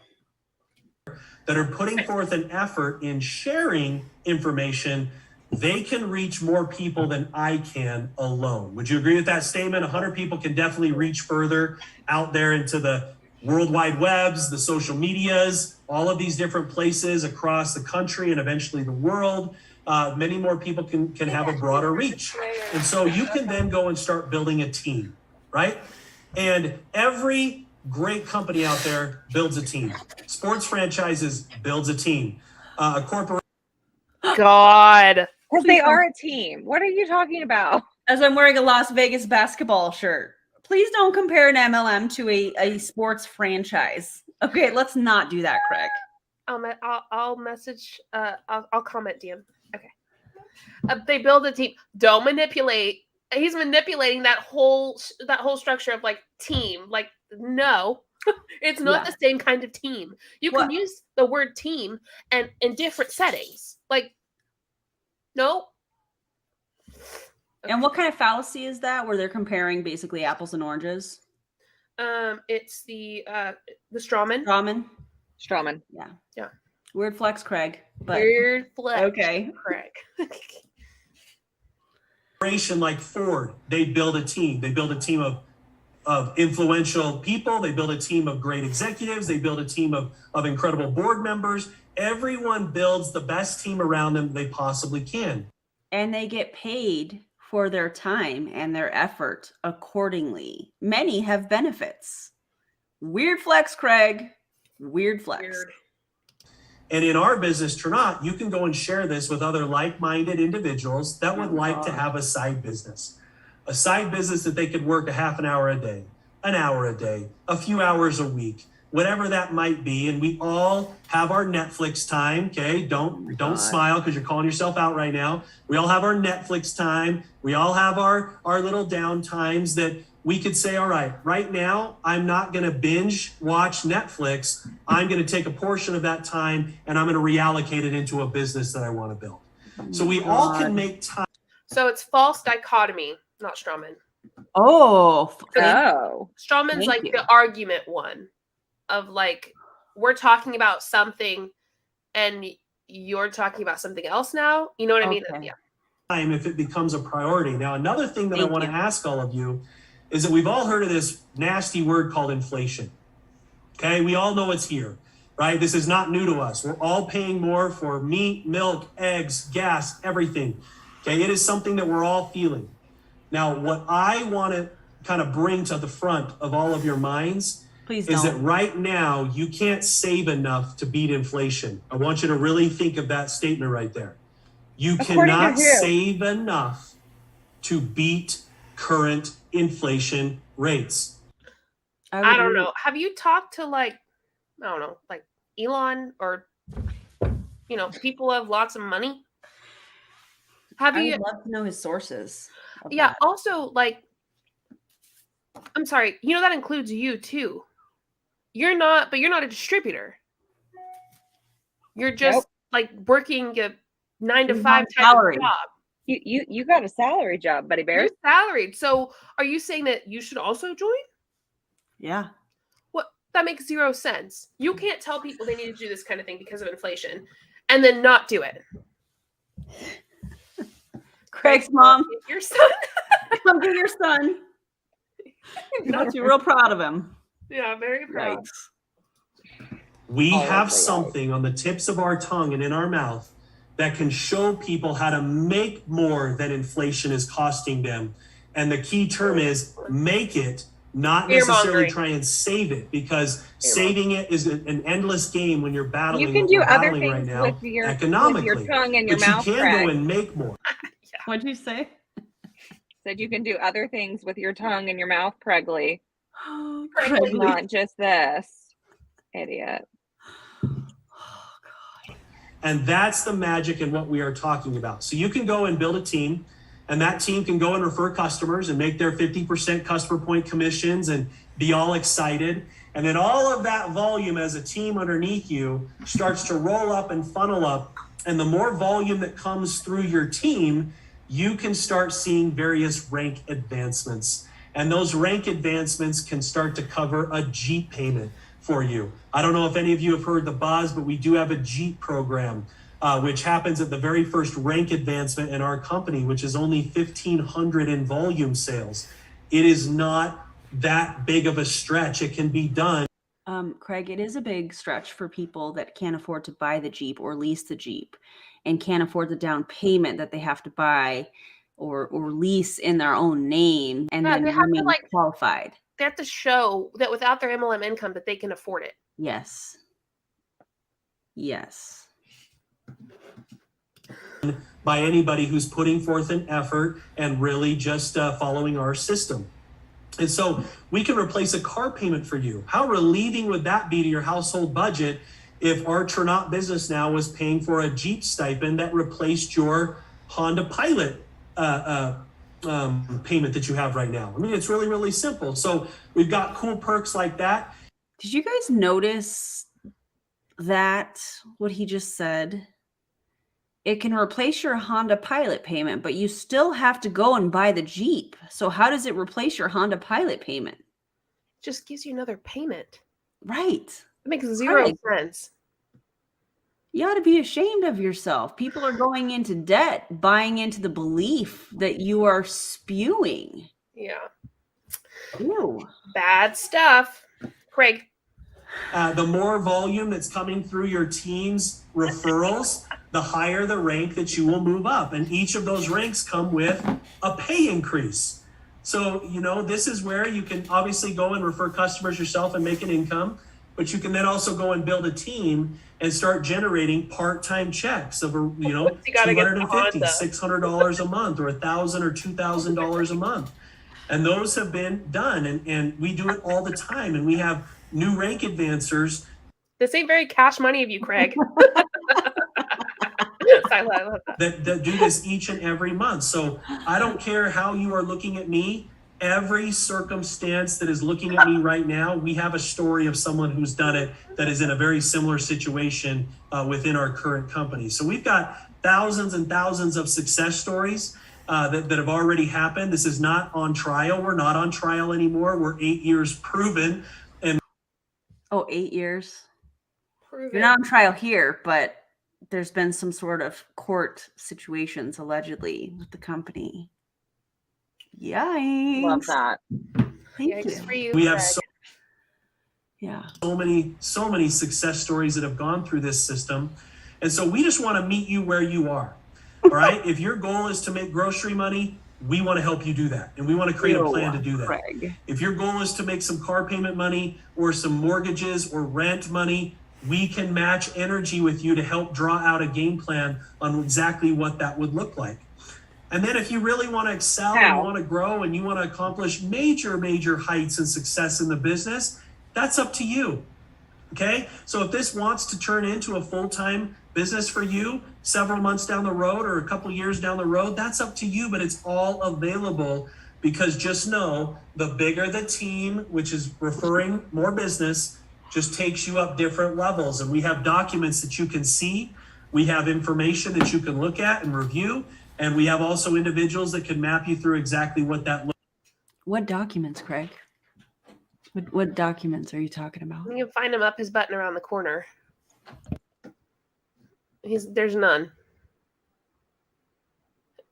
That are putting forth an effort in sharing information, they can reach more people than I can alone. Would you agree with that statement? 100 people can definitely reach further out there into the World Wide Webs, the social medias, all of these different places across the country and eventually the world. Many more people can have a broader reach. And so you can then go and start building a team, right? And every great company out there builds a team. Sports franchises builds a team. A corporation. God. Because they are a team. What are you talking about? As I'm wearing a Las Vegas basketball shirt. Please don't compare an MLM to a sports franchise. Okay, let's not do that, Craig. I'll message. I'll comment DM. Okay. They build a team. Don't manipulate. He's manipulating that whole structure of like team. Like, no, it's not the same kind of team. You can use the word team and in different settings. Like, no. And what kind of fallacy is that, where they're comparing basically apples and oranges? It's the strawman. Strawman. Yeah. Weird flex, Craig. But weird flex. Okay, Craig. Like Ford, they build a team. They build a team of influential people. They build a team of great executives. They build a team of incredible board members. Everyone builds the best team around them they possibly can. And they get paid for their time and their effort accordingly. Many have benefits. Weird flex, Craig. Weird flex. Weird. And in our business, Tranont, you can go and share this with other like-minded individuals that would like to have a side business that they could work a half an hour a day, an hour a day, a few hours a week, whatever that might be. And we all have our Netflix time. Okay. Don't smile because you're calling yourself out right now. We all have our Netflix time. We all have our little down times that we could say, all right now, I'm not going to binge watch Netflix. I'm going to take a portion of that time and I'm going to reallocate it into a business that I want to build. So we all can make time. So it's false dichotomy, not strawman. Strawman's like the argument one of like, we're talking about something and you're talking about something else now. You know what I mean? Yeah. Time if it becomes a priority. Now, another thing that I want to ask all of you is that we've all heard of this nasty word called inflation. Okay, we all know it's here, right? This is not new to us. We're all paying more for meat, milk, eggs, gas, everything. Okay, it is something that we're all feeling. Now, what I want to kind of bring to the front of all of your minds is that right now you can't save enough to beat inflation. I want you to really think of that statement right there. You cannot save enough to beat current inflation rates. I don't know. Have you talked to like Elon or, you know, people have lots of money? Have I you? would love to know his sources. Yeah. That. Also, like, I'm sorry, you know, that includes you too. You're not a distributor. You're just like working a 9 to 5 type of job. You got a salary job, buddy bear. You're salaried. So are you saying that you should also join? Yeah. What? That makes zero sense. You can't tell people they need to do this kind of thing because of inflation and then not do it. Craig's mom. Your son. Come get your son. You must be real proud of him. Yeah, very proud. Right. We have something on the tips of our tongue and in our mouth that can show people how to make more than inflation is costing them. And the key term is make it, not necessarily try and save it, because saving it is an endless game when you're battling. You can do other right things now, with your economically, tongue and your but mouth. You can go and make more. What'd you say? Said you can do other things with your tongue and your mouth, Pregly. Oh, Not just this. Idiot. And that's the magic in what we are talking about. So you can go and build a team, and that team can go and refer customers and make their 50% customer point commissions and be all excited. And then all of that volume as a team underneath you starts to roll up and funnel up. And the more volume that comes through your team, you can start seeing various rank advancements. And those rank advancements can start to cover a Jeep payment for you. I don't know if any of you have heard the buzz, but we do have a Jeep program, which happens at the very first rank advancement in our company, which is only 1,500 in volume sales. It is not that big of a stretch. It can be done. Craig, it is a big stretch for people that can't afford to buy the Jeep or lease the Jeep and can't afford the down payment that they have to buy or lease in their own name and then remain qualified. They have to show that without their MLM income that they can afford it. Yes. Yes. By anybody who's putting forth an effort and really just following our system. And so we can replace a car payment for you. How relieving would that be to your household budget if our Tranont business now was paying for a Jeep stipend that replaced your Honda Pilot payment that you have right now? I mean, it's really, really simple. So we've got cool perks like that. Did you guys notice that what he just said? It can replace your Honda Pilot payment, but you still have to go and buy the Jeep. So how does it replace your Honda Pilot payment? It just gives you another payment. Right. It makes zero sense. You ought to be ashamed of yourself. People are going into debt, buying into the belief that you are spewing. Yeah. Ew. Bad stuff. Craig. The more volume that's coming through your team's referrals, the higher the rank that you will move up. And each of those ranks come with a pay increase. So, you know, this is where you can obviously go and refer customers yourself and make an income, but you can then also go and build a team and start generating part-time checks of, you know, $250, $600 a month or $1,000 or $2,000 a month. And those have been done. And we do it all the time. And we have new rank advancers. This ain't very cash money of you, Craig. I love that do this each and every month. So I don't care how you are looking at me. Every circumstance that is looking at me right now, we have a story of someone who's done it that is in a very similar situation within our current company. So we've got thousands and thousands of success stories that have already happened. This is not on trial. We're not on trial anymore. We're 8 years proven. And 8 years. Proven. You're not on trial here, but there's been some sort of court situations allegedly with the company. Yikes. Love that. Thank you. For you. We have so many success stories that have gone through this system. And so we just want to meet you where you are. All right. If your goal is to make grocery money, we want to help you do that. And we want to create a plan to do that. Craig. If your goal is to make some car payment money or some mortgages or rent money, we can match energy with you to help draw out a game plan on exactly what that would look like. And then if you really want to excel and want to grow and you want to accomplish major heights and success in the business, that's up to you. Okay, so if this wants to turn into a full-time business for you several months down the road or a couple years down the road, that's up to you, but it's all available, because just know the bigger the team, which is referring more business, just takes you up different levels. And we have documents that you can see. We have information that you can look at and review. And we have also individuals that can map you through exactly what that looks like. What documents, Craig? What documents are you talking about? You can find him up his button around the corner. There's none.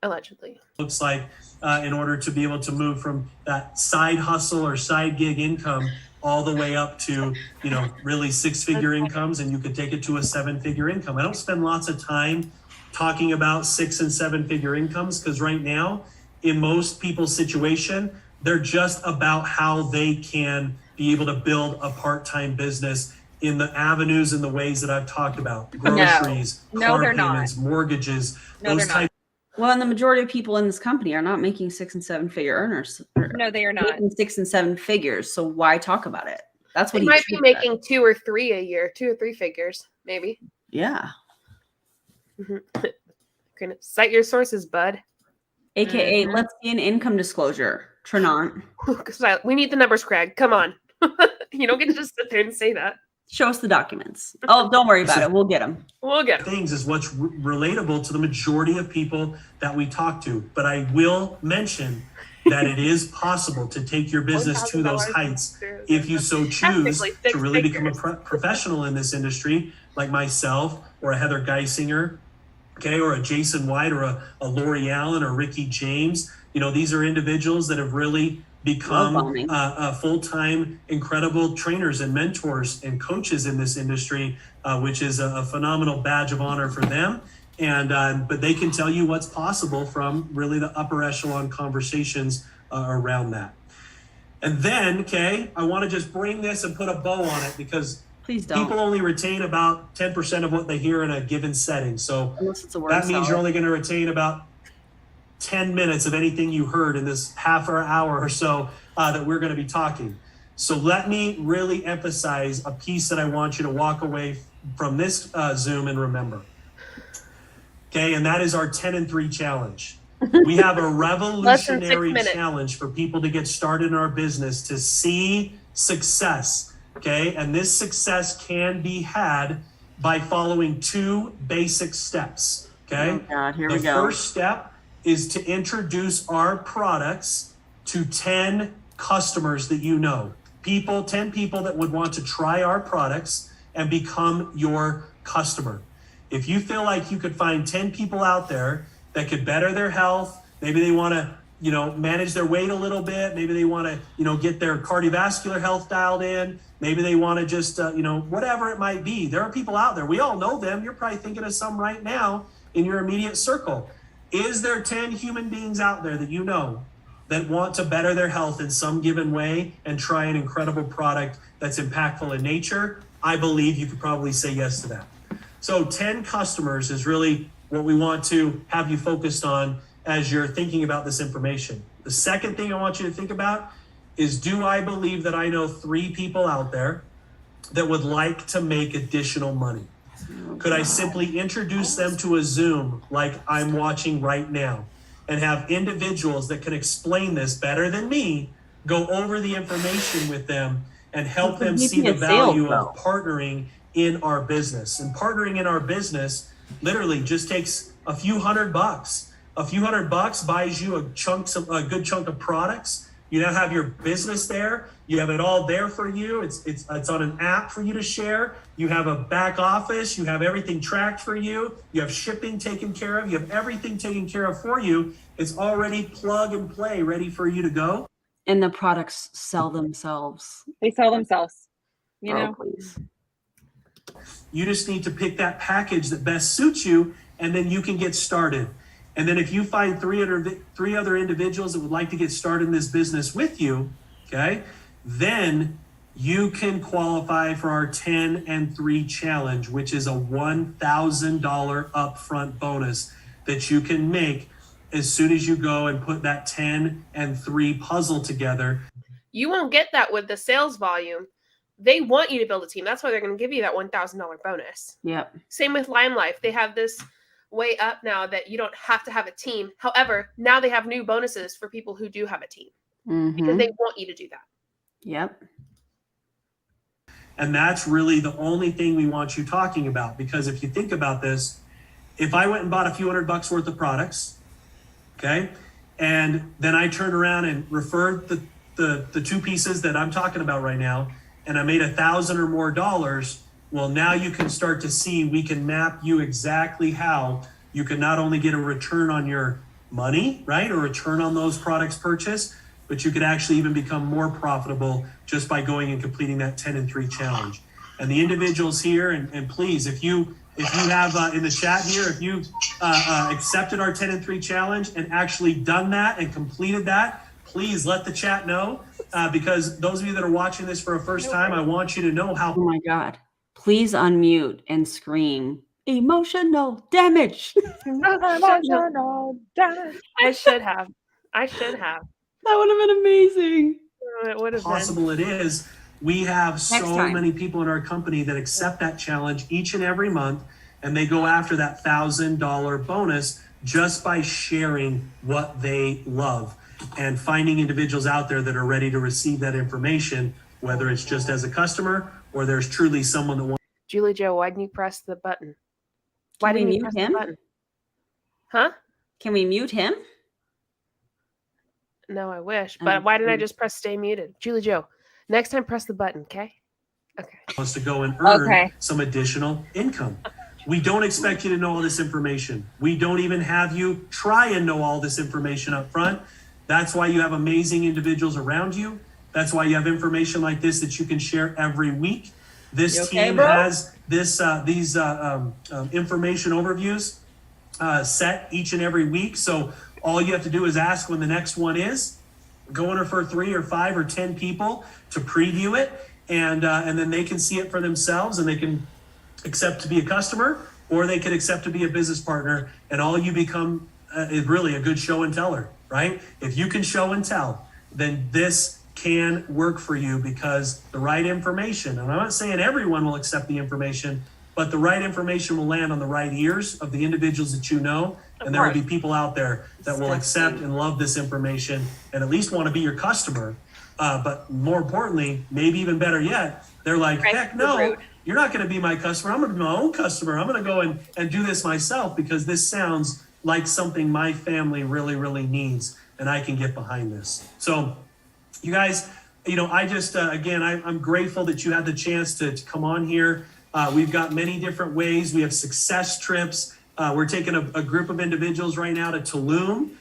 Allegedly. Looks like in order to be able to move from that side hustle or side gig income all the way up to, you know, really 6-figure incomes, and you could take it to a 7-figure income. I don't spend lots of time talking about 6- and 7-figure incomes, because right now in most people's situation, they're just about how they can be able to build a part-time business in the avenues and the ways that I've talked about. Groceries, car payments, mortgages, those types. Well, and the majority of people in this company are not making 6- and 7-figure earners. No, they are not. Making 6 and 7 figures. So why talk about it? That's what he might be making 2 or 3 a year, 2 or 3 figures, maybe. Yeah. Gonna cite your sources, bud. AKA, let's see an income disclosure. Tranont. We need the numbers, Craig. Come on. You don't get to just sit there and say that. Show us the documents. Oh, don't worry about it. We'll get them. We'll get them. Things is what's relatable to the majority of people that we talk to. But I will mention that it is possible to take your business to those heights if you so choose to really become a professional in this industry, like myself or a Heather Geisinger, okay, or a Jason White or a Lori Allen or Ricky James. You know, these are individuals that have really become full-time incredible trainers and mentors and coaches in this industry, which is a phenomenal badge of honor for them. And but they can tell you what's possible from really the upper echelon conversations around that. And then, okay, I want to just bring this and put a bow on it, because please don't. People only retain about 10% of what they hear in a given setting. So that means you're only going to retain about 10 minutes of anything you heard in this half or hour or so that we're going to be talking. So let me really emphasize a piece that I want you to walk away from this Zoom and remember. Okay, and that is our 10 and 3 challenge. We have a revolutionary challenge for people to get started in our business, to see success. Okay, and this success can be had by following 2 basic steps. Okay, oh God, here we go. The first step is to introduce our products to 10 customers that you know. 10 people that would want to try our products and become your customer. If you feel like you could find 10 people out there that could better their health, maybe they want to, you know, manage their weight a little bit, maybe they want to, you know, get their cardiovascular health dialed in, maybe they want to just, you know, whatever it might be. There are people out there. We all know them. You're probably thinking of some right now in your immediate circle. Is there 10 human beings out there that you know that want to better their health in some given way and try an incredible product that's impactful in nature? I believe you could probably say yes to that. So 10 customers is really what we want to have you focused on as you're thinking about this information. The second thing I want you to think about is, do I believe that I know 3 people out there that would like to make additional money? Could I simply introduce them to a Zoom like I'm watching right now and have individuals that can explain this better than me go over the information with them and help them see the value of partnering in our business? And partnering in our business literally just takes a few $100. A few $100 buys you a good chunk of products. You now have your business there. You have it all there for you. It's on an app for you to share. You have a back office. You have everything tracked for you. You have shipping taken care of. You have everything taken care of for you. It's already plug and play, ready for you to go. And the products sell themselves. They sell themselves. You know. Please. You just need to pick that package that best suits you, and then you can get started. And then if you find 3 other individuals that would like to get started in this business with you, okay, then you can qualify for our 10 and 3 challenge, which is a $1,000 upfront bonus that you can make as soon as you go and put that 10 and 3 puzzle together. You won't get that with the sales volume They want you to build a team. That's why they're going to give you that $1,000 bonus. Yep. Same with Lime Life. They have this way up now that you don't have to have a team. However, now they have new bonuses for people who do have a team because they want you to do that. Yep. And that's really the only thing we want you talking about, because if you think about this, if I went and bought a few $100 worth of products, okay, and then I turned around and referred the two pieces that I'm talking about right now, and I made $1,000 or more, well, now you can start to see, we can map you exactly how you can not only get a return on your money, right, or return on those products purchased, but you could actually even become more profitable just by going and completing that 10 and 3 challenge. And the individuals here, and please, if you have in the chat here, if you've accepted our 10 and 3 challenge and actually done that and completed that, please let the chat know, because those of you that are watching this for a first time, I want you to know how. Oh my God. Please unmute and scream emotional damage. Emotional damage. I should have. That would have been amazing. It would have possible been. It is. We have so time. many people in our company that accept that challenge each and every month, and they go after that $1,000 bonus just by sharing what they love and finding individuals out there that are ready to receive that information, whether it's just as a customer or there's truly someone that wants. Julie Joe, why didn't you press the button? Why Can we didn't you mute press him? the button? Huh? Can we mute him? No, I wish. But why didn't I just press stay muted? Julie Joe, next time press the button, okay? Okay. Wants to go and earn some additional income. We don't expect you to know all this information. We don't even have you try and know all this information up front. That's why you have amazing individuals around you. That's why you have information like this that you can share every week. This team has these information overviews set each and every week. So all you have to do is ask when the next one is. Go and refer 3 or 5 or 10 people to preview it, and then they can see it for themselves, and they can accept to be a customer, or they can accept to be a business partner, and all you become is really a good show and teller, right? If you can show and tell, then this can work for you, because the right information, and I'm not saying everyone will accept the information, but the right information will land on the right ears of the individuals that you know. And there will be people out there that will accept and love this information and at least want to be your customer. But more importantly, maybe even better yet, they're like, heck no, you're not going to be my customer. I'm going to be my own customer. I'm going to go and do this myself, because this sounds like something my family really, really needs, and I can get behind this. So you guys, I just, again, I'm grateful that you had the chance to come on here. We've got many different ways. We have success trips. We're taking a group of individuals right now to Tulum,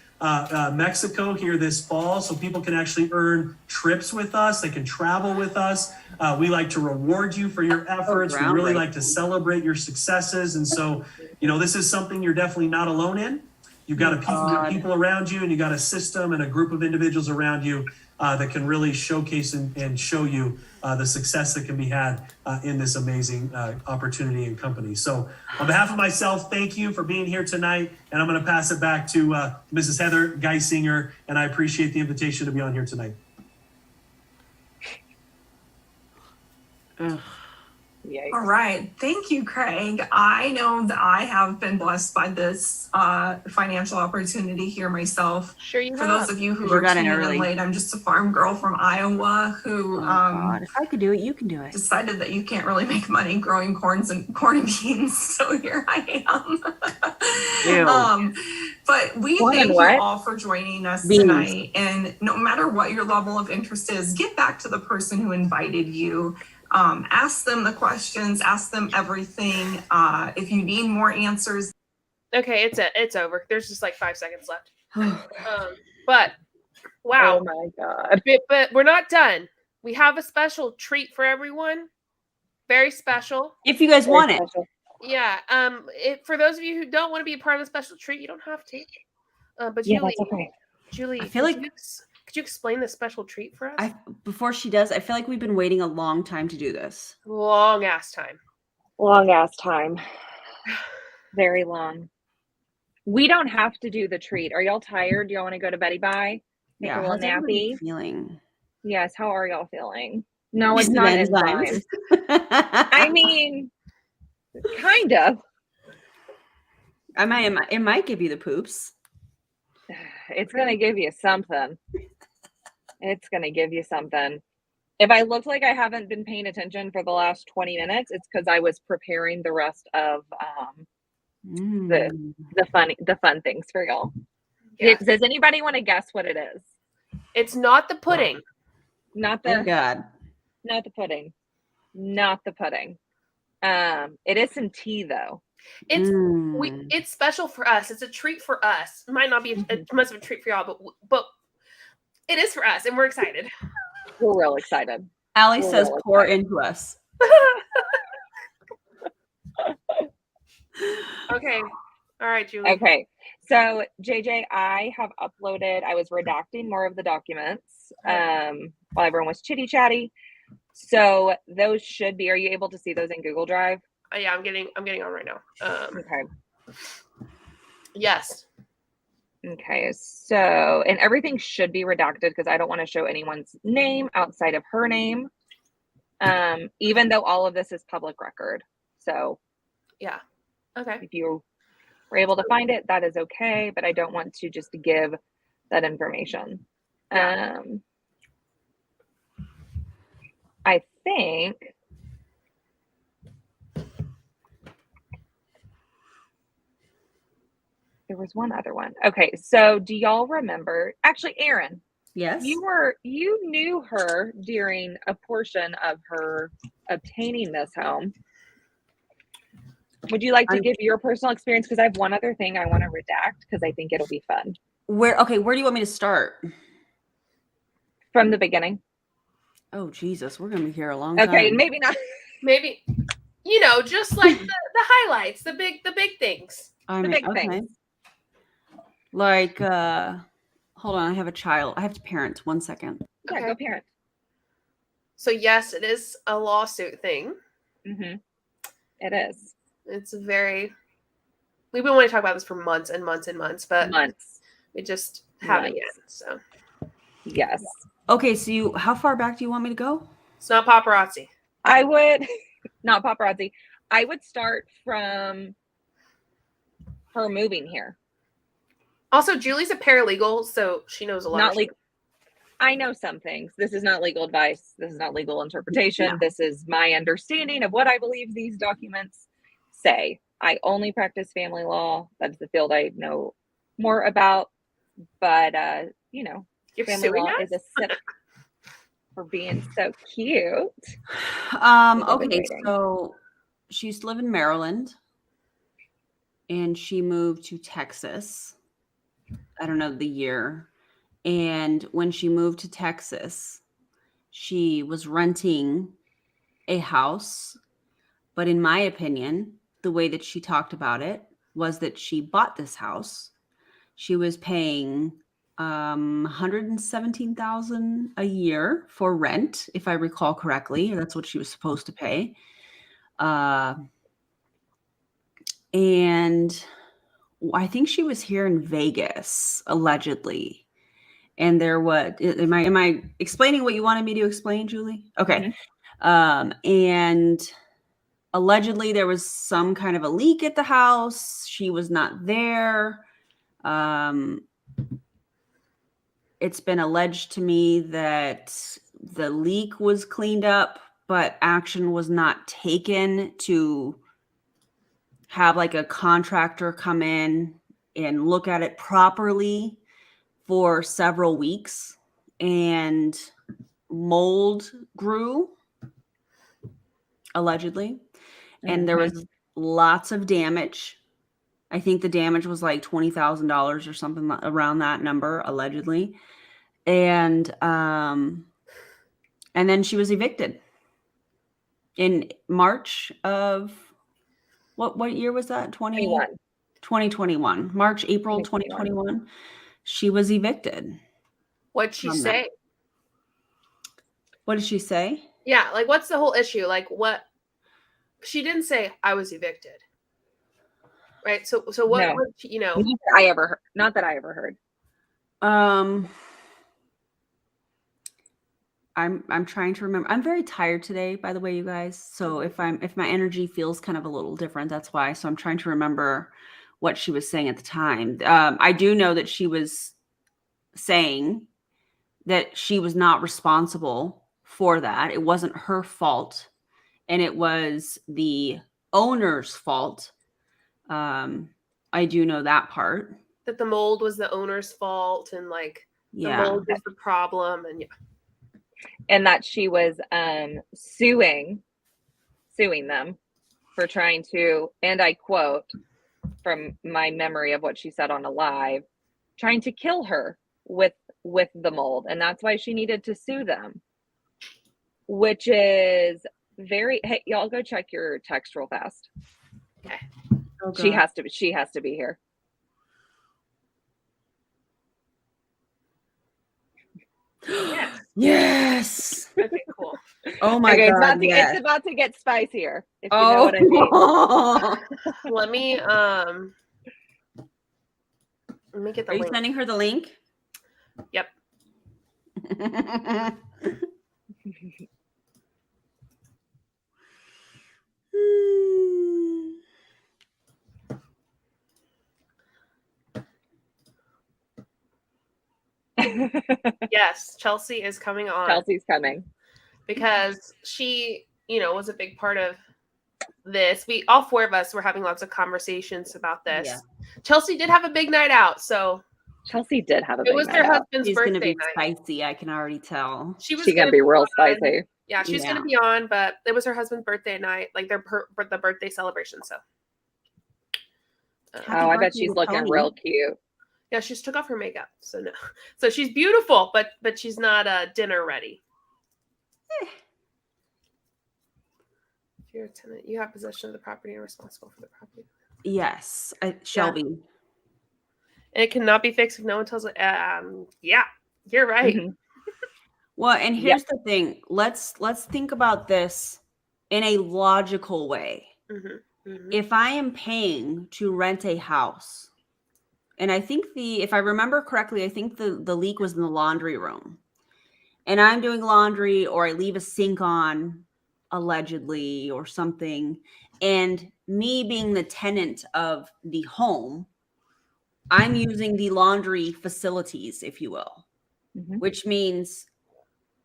Mexico here this fall, so people can actually earn trips with us. They can travel with us. We like to reward you for your efforts. We really like to celebrate your successes. And so, this is something you're definitely not alone in. You've got people around you, and you got a system and a group of individuals around you that can really showcase and show you the success that can be had in this amazing opportunity and company. So on behalf of myself, thank you for being here tonight. And I'm going to pass it back to Mrs. Heather Geisinger, and I appreciate the invitation to be on here tonight. All right. Thank you, Craig. I know that I have been blessed by this financial opportunity here myself. Sure you For have. those of you who are tuning in late, I'm just a farm girl from Iowa who God, if I could do it, you can do it. decided that you can't really make money growing corn and beans. So here I am. But we thank you all for joining us tonight. And no matter what your level of interest is, get back to the person who invited you. Ask them the questions, ask them everything. If you need more answers. Okay, it's over. There's just like 5 seconds left. But wow. Oh my God. But we're not done. We have a special treat for everyone. Very special. If you guys want it. Yeah. For those of you who don't want to be a part of the special treat, you don't have to. But Yeah, Julie, that's okay. Julie, I feel like could you explain the special treat for us? Before she does, I feel like we've been waiting a long time to do this. Long ass time. Long ass time. Very long. We don't have to do the treat. Are y'all tired? Do y'all want to go to Betty Bye? Take a little how's everybody nappy? feeling? Yes. How are y'all feeling? No, it's not enzymes. I mean, kind of. It might give you the poops. It's going to give you something. It's going to give you something. If I looked like I haven't been paying attention for the last 20 minutes, it's because I was preparing the rest of the fun things for y'all. Yeah. Does anybody want to guess what it is? It's not the pudding. Not the Thank God. Not the pudding. Not the pudding. It is some tea though. It's special for us. It's a treat for us. It might not be much of a treat for y'all, but it is for us, and we're excited. We're real excited. Allie says, "Pour into us." Okay. All right, Julie. Okay. So JJ, I have uploaded. I was redacting more of the documents while everyone was chitty chatty. So those should be. Are you able to see those in Google Drive? Yeah, I'm getting on right now. Okay. Yes. Okay. So, and everything should be redacted because I don't want to show anyone's name outside of her name. Even though all of this is public record. So. Yeah. Okay. If you were able to find it, that is okay. But I don't want to just give that information. Yeah. I think. There was one other one. Okay, so do y'all remember? Actually, ERIN. Yes. You knew her during a portion of her obtaining this home. Would you like to give your personal experience? Because I have one other thing I want to redact because I think it'll be fun. Where do you want me to start? From the beginning. Oh Jesus, we're gonna be here a long time. Okay, maybe not. Maybe, just like the highlights, the big things. The big things. Like, hold on, I have a child. I have to parent. 1 second. Yeah, Okay. go parent. So yes, it is a lawsuit thing. Mm-hmm. It is. It's we've been wanting to talk about this for months and months and months, but we just haven't yet. So yes. Okay, so how far back do you want me to go? It's not paparazzi. I would not paparazzi. I would start from her moving here. Also, Julie's a paralegal, so she knows a lot. Not legal. I know some things. This is not legal advice. This is not legal interpretation. No. This is my understanding of what I believe these documents say. I only practice family law. That's the field I know more about. But You're family law is a sip for being so cute. Okay, so she used to live in Maryland, and she moved to Texas. I don't know the year. And when she moved to Texas, she was renting a house. But in my opinion, the way that she talked about it was that she bought this house. She was paying $117,000 a year for rent, if I recall correctly. That's what she was supposed to pay. And I think she was here in Vegas, allegedly. And am I explaining what you wanted me to explain, Julie? Okay. Mm-hmm. And allegedly there was some kind of a leak at the house. She was not there. It's been alleged to me that the leak was cleaned up, but action was not taken to have like a contractor come in and look at it properly for several weeks, and mold grew, allegedly. And there was lots of damage. I think the damage was like $20,000 or something around that number, allegedly. And then she was evicted in March of what year was that? 2021. March, April 2021. She was evicted. What'd she say? What did she say? Yeah, like what's the whole issue? Like what? She didn't say I was evicted. Right? So what, no. Not that I ever heard. I'm trying to remember. I'm very tired today, by the way, you guys. So if my energy feels kind of a little different, that's why. So I'm trying to remember what she was saying at the time. I do know that she was saying that she was not responsible for that. It wasn't her fault, and it was the owner's fault. I do know that part. That the mold was the owner's fault, and like the mold was the problem, and and that she was suing them for trying to, and I quote from my memory of what she said on a live, trying to kill her with the mold, and that's why she needed to sue them, which is very. Hey, y'all go check your text real fast. Okay. Oh, she has to be here. Yes. Yes. Okay, cool. Oh my God. It's about to get spicier. If you know what I mean. Let me get the link. Are you link. sending her the link? Yep. Yes, Chelsea is coming on. Chelsea's coming. Because she, was a big part of this. All four of us were having lots of conversations about this. Yeah. Chelsea did have a big night out, so Chelsea did have a big night out. It was her husband's She's birthday gonna be night. Spicy, I can already tell. She's gonna be real spicy. Yeah, she's gonna be on, but it was her husband's birthday night, like the birthday celebration. So. I bet she's looking real cute. Yeah, she just took off her makeup, so no. So she's beautiful, but she's not dinner ready. If you're a tenant, you have possession of the property and are responsible for the property. Yes, Shelby. And it cannot be fixed if no one tells it. Yeah, you're right. Mm-hmm. Well, and here's the thing. Let's think about this in a logical way. Mm-hmm. Mm-hmm. If I am paying to rent a house, and I think if I remember correctly, I think the leak was in the laundry room, and I'm doing laundry, or I leave a sink on, allegedly, or something, and me being the tenant of the home, I'm using the laundry facilities, if you will, which means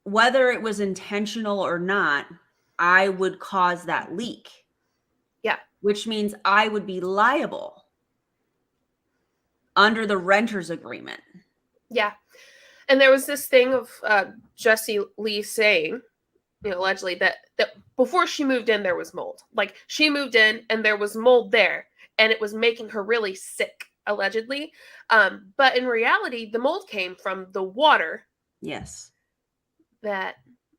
whether it was intentional or not, I would cause that leak. Yeah. Which means I would be liable under the renter's agreement. Yeah. And there was this thing of Jesse Lee saying, allegedly that before she moved in, there was mold. Like, she moved in and there was mold there, and it was making her really sick, allegedly. But in reality, the mold came from the water. Yes. That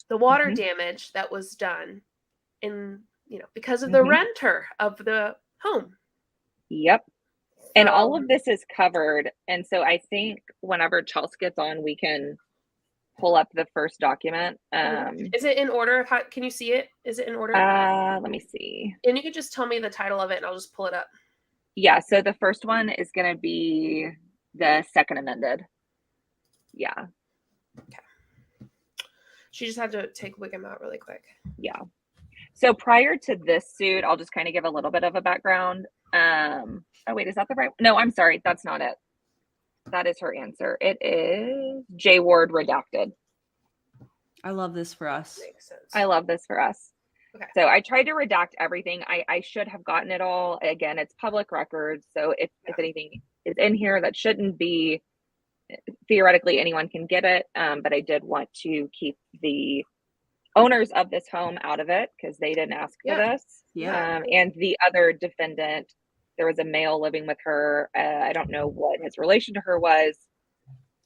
the water damage that was done because of the renter of the home. Yep. And all of this is covered. And so I think whenever Chelsea gets on, we can pull up the first document. Is it in order? Can you see it? Is it in order? Let me see. And you can just tell me the title of it and I'll just pull it up. Yeah. So the first one is going to be the second amended. Yeah. Okay. She just had to take Wiggum out really quick. Yeah. So prior to this suit, I'll just kind of give a little bit of a background. Oh, wait, is that the right? No, I'm sorry. That's not it. That is her answer. It is J. Ward redacted. I love this for us. Makes sense. I love this for us. Okay. So I tried to redact everything. I should have gotten it all. Again, it's public record. So if anything is in here that shouldn't be, theoretically anyone can get it. But I did want to keep the owners of this home out of it because they didn't ask for this. Yeah. And the other defendant, there was a male living with her. I don't know what his relation to her was.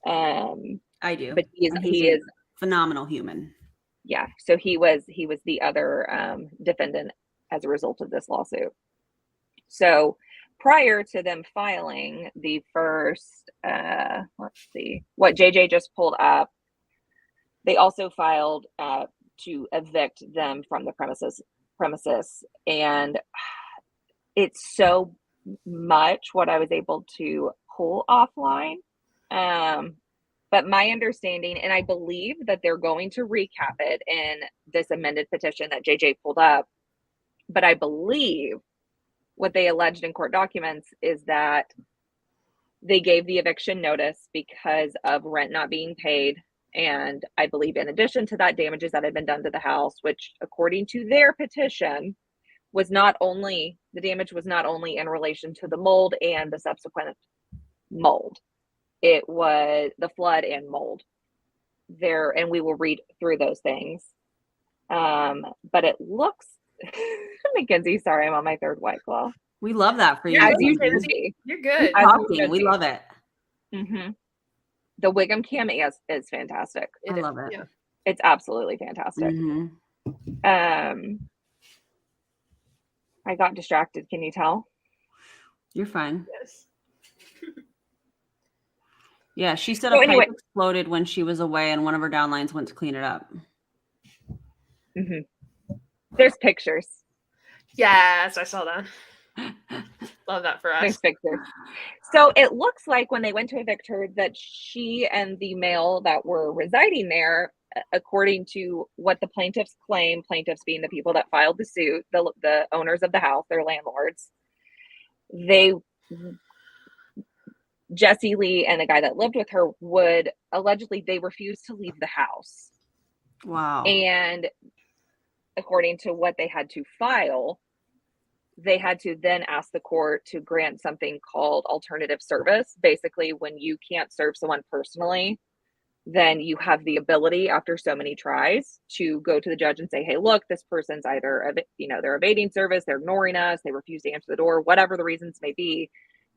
I do. But he is phenomenal human. Yeah. So he was the other defendant as a result of this lawsuit. So prior to them filing the first, let's see, what JJ just pulled up, they also filed to evict them from the premises. And it's so much what I was able to pull offline. But my understanding, and I believe that they're going to recap it in this amended petition that JJ pulled up, but I believe what they alleged in court documents is that they gave the eviction notice because of rent not being paid. And I believe in addition to that, damages that had been done to the house, which according to their petition was not only, the damage was not only in relation to the mold and the subsequent mold. It was the flood and mold there. And we will read through those things. But it looks, Mackenzie, sorry, I'm on my third White Claw. We love that for you. As you should be. You're good. We love it. Mm-hmm. The Wiggum cam is fantastic. I love it. Yeah. It's absolutely fantastic. Mm-hmm. I got distracted. Can you tell? You're fine. Yes. Yeah, she said So a anyway, pipe exploded when she was away, and one of her downlines went to clean it up. Mm-hmm. There's pictures. Yes, I saw that. Love that for us. There's pictures. So it looks like when they went to evict her that she and the male that were residing there, according to what the plaintiffs claim, plaintiffs being the people that filed the suit, the owners of the house, their landlords, Jesse Lee and the guy that lived with her would allegedly, they refused to leave the house. Wow. And according to what they had to file, they had to then ask the court to grant something called alternative service. Basically, when you can't serve someone personally, then you have the ability after so many tries to go to the judge and say, hey, look, this person's either, they're evading service, they're ignoring us, they refuse to answer the door, whatever the reasons may be.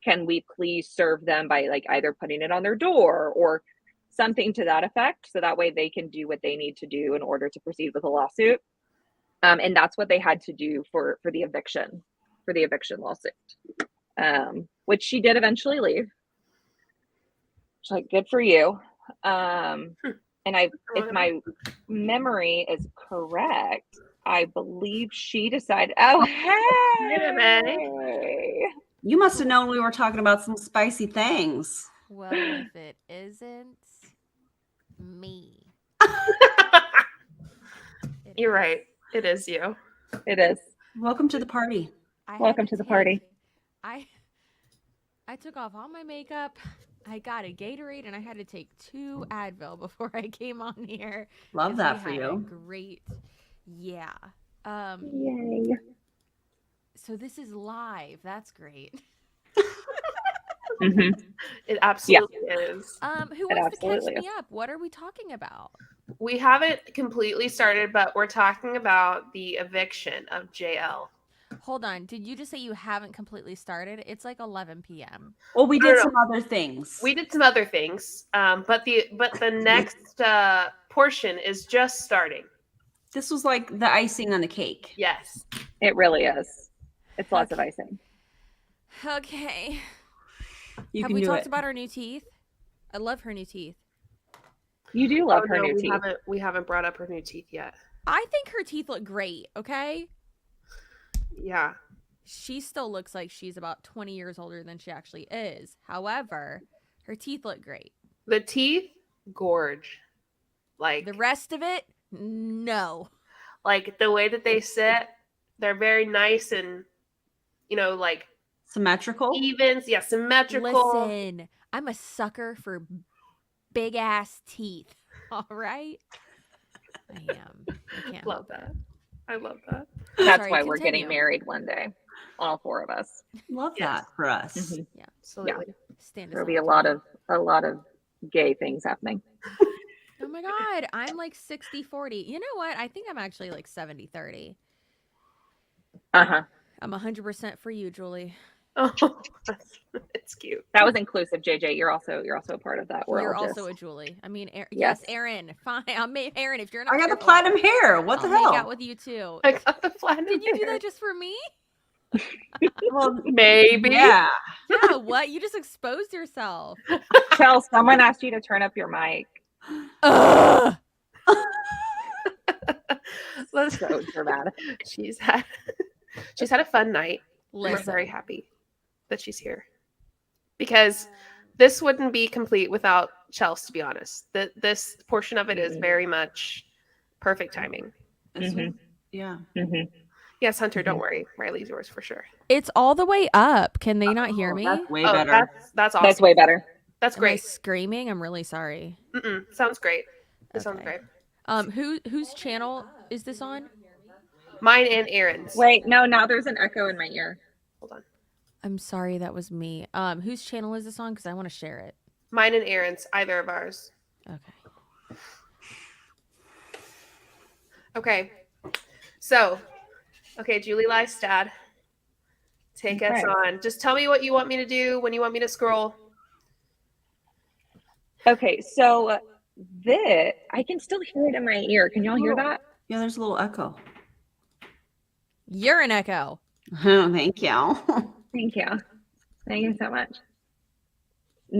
Can we please serve them by either putting it on their door or something to that effect? So that way they can do what they need to do in order to proceed with a lawsuit. And that's what they had to do for the eviction lawsuit, which she did eventually leave. She's like, good for you. And if my memory is correct, I believe she decided, hey. You must have known we were talking about some spicy things. Well, if it isn't me. You're right. It is you. It is. Welcome to the party. Welcome to the party. I took off all my makeup. I got a Gatorade and I had to take 2 Advil before I came on here. Love that for you. Great. Yeah. Yay. So this is live. That's great. Mm-hmm. It absolutely is. Who wants to catch me up? What are we talking about? We haven't completely started, but we're talking about the eviction of JL. Hold on. Did you just say you haven't completely started? It's like 11 p.m. Well, we did some other things. We did some other things, but the next portion is just starting. This was like the icing on the cake. Yes. It really is. It's lots of icing. Okay. Have we talked about her new teeth? I love her new teeth. You do love her new teeth. We haven't brought up her new teeth yet. I think her teeth look great, okay? Yeah. She still looks like she's about 20 years older than she actually is. However, her teeth look great. The teeth, gorge. Like the rest of it, no. Like the way that they sit, they're very nice and, like symmetrical. Evens, yeah, symmetrical. Listen, I'm a sucker for big ass teeth. All right, I am. I can't love that. I love that. That's why we're getting married one day, all 4 of us. Love that for us. Mm-hmm. Yeah, absolutely. Yeah. There'll be a lot of gay things happening. Oh my God, I'm like 60-40. You know what? I think I'm actually like 70-30. Uh-huh. I'm 100% for you, Julie. Oh, it's cute. That was inclusive, JJ. You're also a part of that. You're also a Julie. I mean, yes, Erin. Fine, I'll make Erin. If you're not, I got the platinum hair. What the hell? Make out with you too. I got the platinum. Did you do that just for me? Well, maybe. Yeah. Yeah. What? You just exposed yourself. Tell someone asked you to turn up your mic. Let's so dramatic. She's had a fun night. Listen. We're very happy that she's here because this wouldn't be complete without Chelsea, to be honest. This portion of it is very much perfect timing. Yeah. Yes, Hunter, don't worry. Riley's yours for sure. It's all the way up. Can they not hear me? That's way better. That's awesome. That's way better. That's Am I great. screaming? I'm really sorry. Sounds great. It sounds Okay. great. Whose channel is this on? Mine and Erin's. Wait, no, now there's an echo in my ear. Hold on. I'm sorry, that was me. Whose channel is this on? Because I want to share it. Mine and Erin's, either of ours. Okay. So, Julie Lystad, take us on. Just tell me what you want me to do, when you want me to scroll. Okay, so I can still hear it in my ear. Can y'all hear that? Yeah, there's a little echo. You're an echo. Oh, thank you. Thank you. Thank you so much.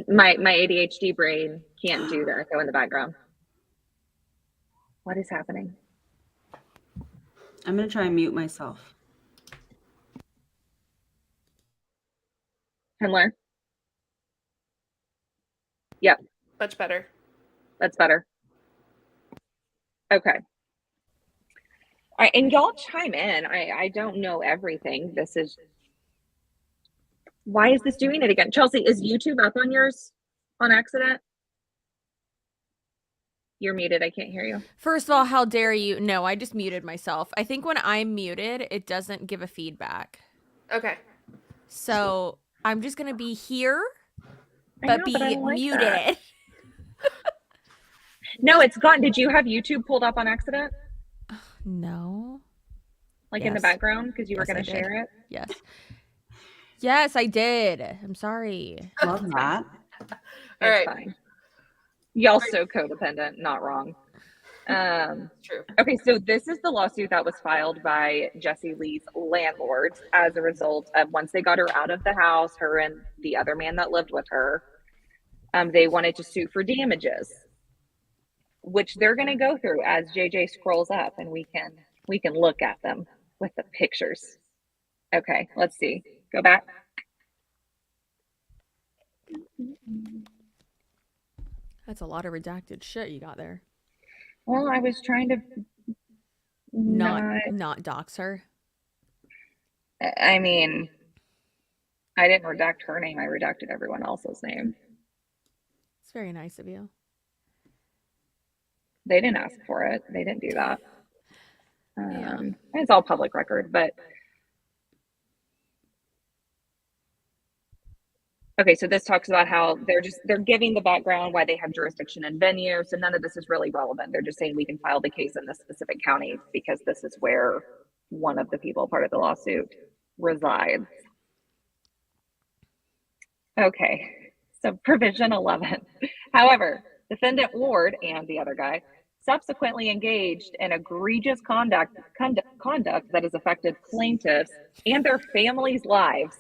My ADHD brain can't do the echo in the background. What is happening? I'm going to try and mute myself. Handler? Yep. Much better. That's better. Okay. All right, and y'all chime in. I don't know everything. Why is this doing it again? Chelsea, is YouTube up on yours on accident? You're muted. I can't hear you. First of all, how dare you? No, I just muted myself. I think when I'm muted, it doesn't give a feedback. Okay. So I'm just going to be here, but be muted. No, it's gone. Did you have YouTube pulled up on accident? No. Like in the background because you were going to share it? Yes. Yes, I did. I'm sorry. Love that. All right. Fine. Y'all so codependent. Not wrong. True. Okay, so this is the lawsuit that was filed by Jessie Lee's landlords as a result of once they got her out of the house, her and the other man that lived with her, they wanted to sue for damages, which they're going to go through as JJ scrolls up, and we can look at them with the pictures. Okay, let's see. Go back. That's a lot of redacted shit you got there. Well, I was trying to not dox her. I mean, I didn't redact her name. I redacted everyone else's name. It's very nice of you. They didn't ask for it. They didn't do that. It's all public record, but okay, so this talks about how they're giving the background, why they have jurisdiction and venue. So none of this is really relevant. They're just saying we can file the case in this specific county because this is where one of the people part of the lawsuit resides. Okay, so provision 11. However, defendant Ward and the other guy subsequently engaged in egregious conduct that has affected plaintiffs and their families' lives.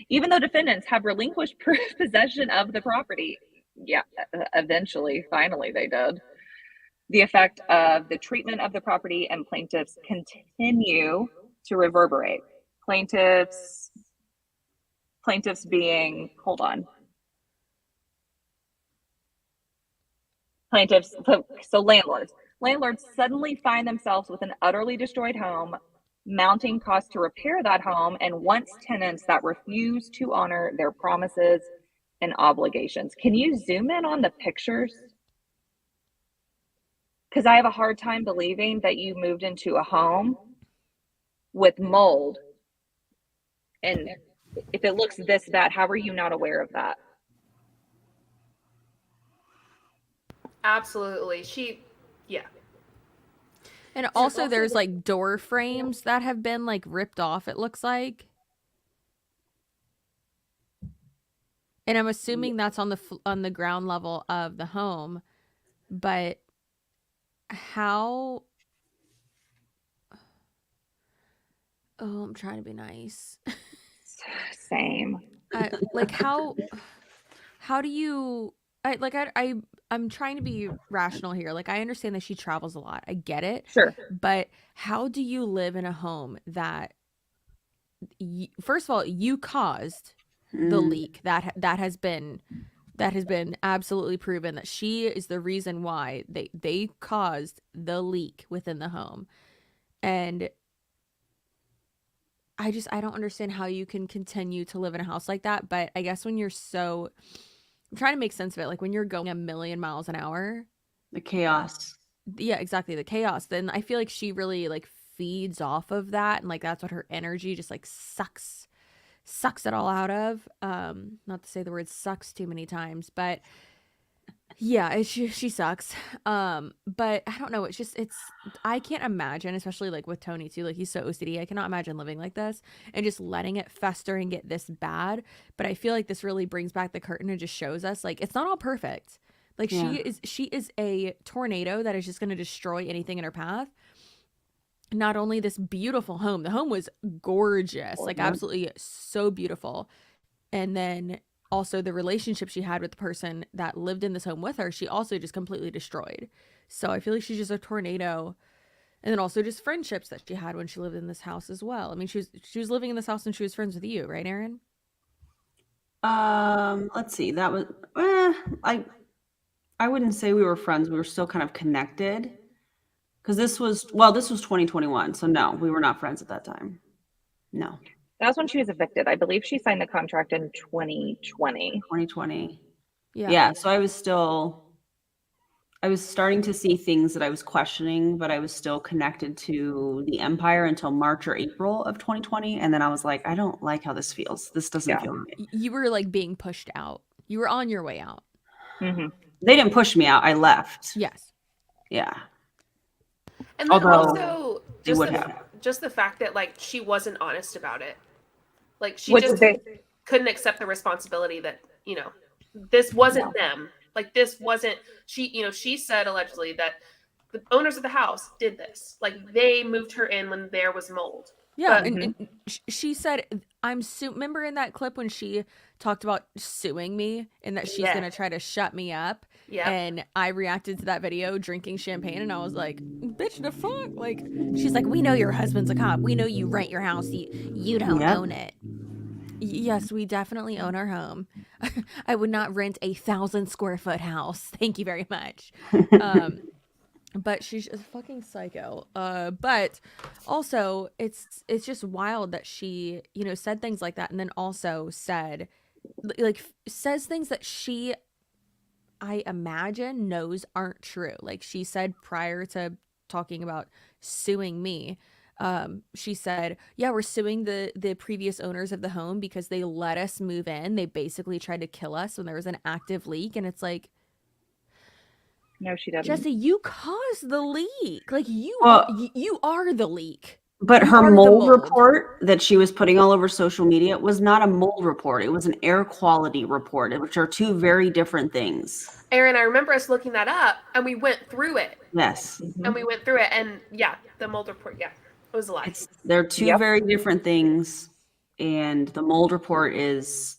Even though defendants have relinquished possession of the property, finally they did. The effect of the treatment of the property and plaintiffs continue to reverberate. Plaintiffs being, so landlords. Landlords suddenly find themselves with an utterly destroyed home, mounting costs to repair that home, and once tenants that refuse to honor their promises and obligations. Can you zoom in on the pictures? Because I have a hard time believing that you moved into a home with mold. And if it looks this bad, how are you not aware of that? Absolutely. And also there's like door frames that have been like ripped off, it looks like. And I'm assuming that's on the ground level of the home. But how... Oh, I'm trying to be nice. Same. Like how do you... I'm trying to be rational here. Like, I understand that she travels a lot. I get it. Sure. But how do you live in a home that, first of all, you caused, the leak. That has been absolutely proven that she is the reason why they caused the leak within the home. And I don't understand how you can continue to live in a house like that. But I guess when you're I'm trying to make sense of it, like when you're going a million miles an hour, the chaos. Yeah, exactly. The chaos. Then I feel like she really like feeds off of that. And like, that's what her energy just like sucks it all out of. Not to say the word sucks too many times, but yeah, she sucks. But I don't know. I can't imagine, especially like with Tony too, like he's so OCD. I cannot imagine living like this and just letting it fester and get this bad. But I feel like this really brings back the curtain and just shows us like, it's not all perfect. Like she is a tornado that is just going to destroy anything in her path. Not only this beautiful home, the home was gorgeous, like absolutely so beautiful. And then also the relationship she had with the person that lived in this home with her, she also just completely destroyed. So I feel like she's just a tornado. And then also just friendships that she had when she lived in this house as well. I mean, she was living in this house and she was friends with you, right, Erin? Let's see. That was I wouldn't say we were friends. We were still kind of connected. Because this was 2021. So no, we were not friends at that time. No. That was when she was evicted. I believe she signed the contract in 2020. 2020. Yeah. So I was starting to see things that I was questioning, but I was still connected to the empire until March or April of 2020. And then I was like, I don't like how this feels. This doesn't feel right. You were like being pushed out. You were on your way out. Mm-hmm. They didn't push me out. I left. Yes. Yeah. And then also just the fact that like she wasn't honest about it. Like she couldn't accept the responsibility that, you know, this wasn't them. Like this wasn't she said allegedly that the owners of the house did this. Like they moved her in when there was mold. Yeah, and she said, remember in that clip when she talked about suing me and that she's going to try to shut me up? Yeah. And I reacted to that video drinking champagne and I was like, bitch, the fuck? Like, she's like, we know your husband's a cop. We know you rent your house. You don't own it. Yes, we definitely own our home. I would not rent 1,000 square foot house. Thank you very much. But she's a fucking psycho. But also it's just wild that she, said things like that. And then also says things that she, I imagine, knows aren't true. Like she said prior to talking about suing me, she said, yeah, we're suing the previous owners of the home because they let us move in. They basically tried to kill us when there was an active leak. And it's like, no, she doesn't. Jesse, you caused the leak. Like you are the leak. But her mold report that she was putting all over social media was not a mold report. It was an air quality report, which are two very different things. Erin, I remember us looking that up and we went through it. Yes. And we went through it and the mold report, it was a lie. They're two very different things. And the mold report is,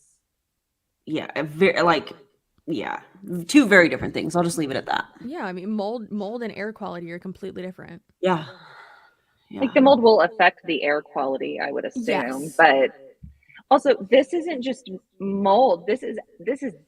two very different things. I'll just leave it at that. Yeah, I mean, mold and air quality are completely different. Yeah. Like the mold will affect the air quality, I would assume. Yes. But also, this isn't just mold. This is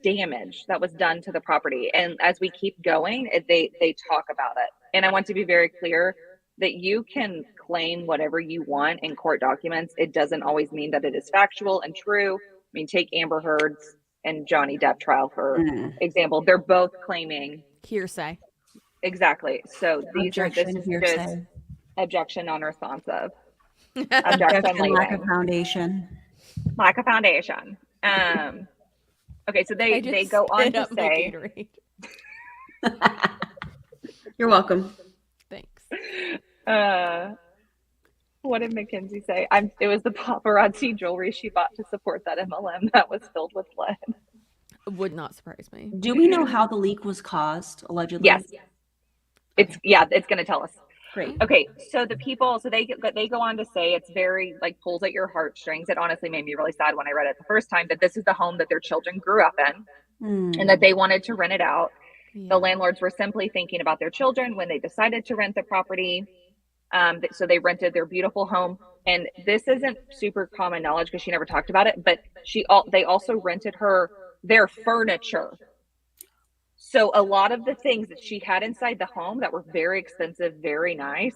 damage that was done to the property. And as we keep going, they talk about it. And I want to be very clear that you can claim whatever you want in court documents. It doesn't always mean that it is factual and true. I mean, take Amber Heard's and Johnny Depp trial, for example. They're both claiming hearsay. Exactly. So this is just objection non-responsive. Objection, lack of foundation. Lack of foundation. Okay, so they go on to say. You're welcome. Thanks. What did Mackenzie say? It was the paparazzi jewelry she bought to support that MLM that was filled with lead. Would not surprise me. Do we know how the leak was caused, allegedly? Yes. It's going to tell us. Great. Okay, so the people, they go on to say it's very like pulls at your heartstrings. It honestly made me really sad when I read it the first time, that this is the home that their children grew up in and that they wanted to rent it out. Yeah. The landlords were simply thinking about their children when they decided to rent the property. So they rented their beautiful home and this isn't super common knowledge because she never talked about it, but they also rented her their furniture. So a lot of the things that she had inside the home that were very expensive, very nice,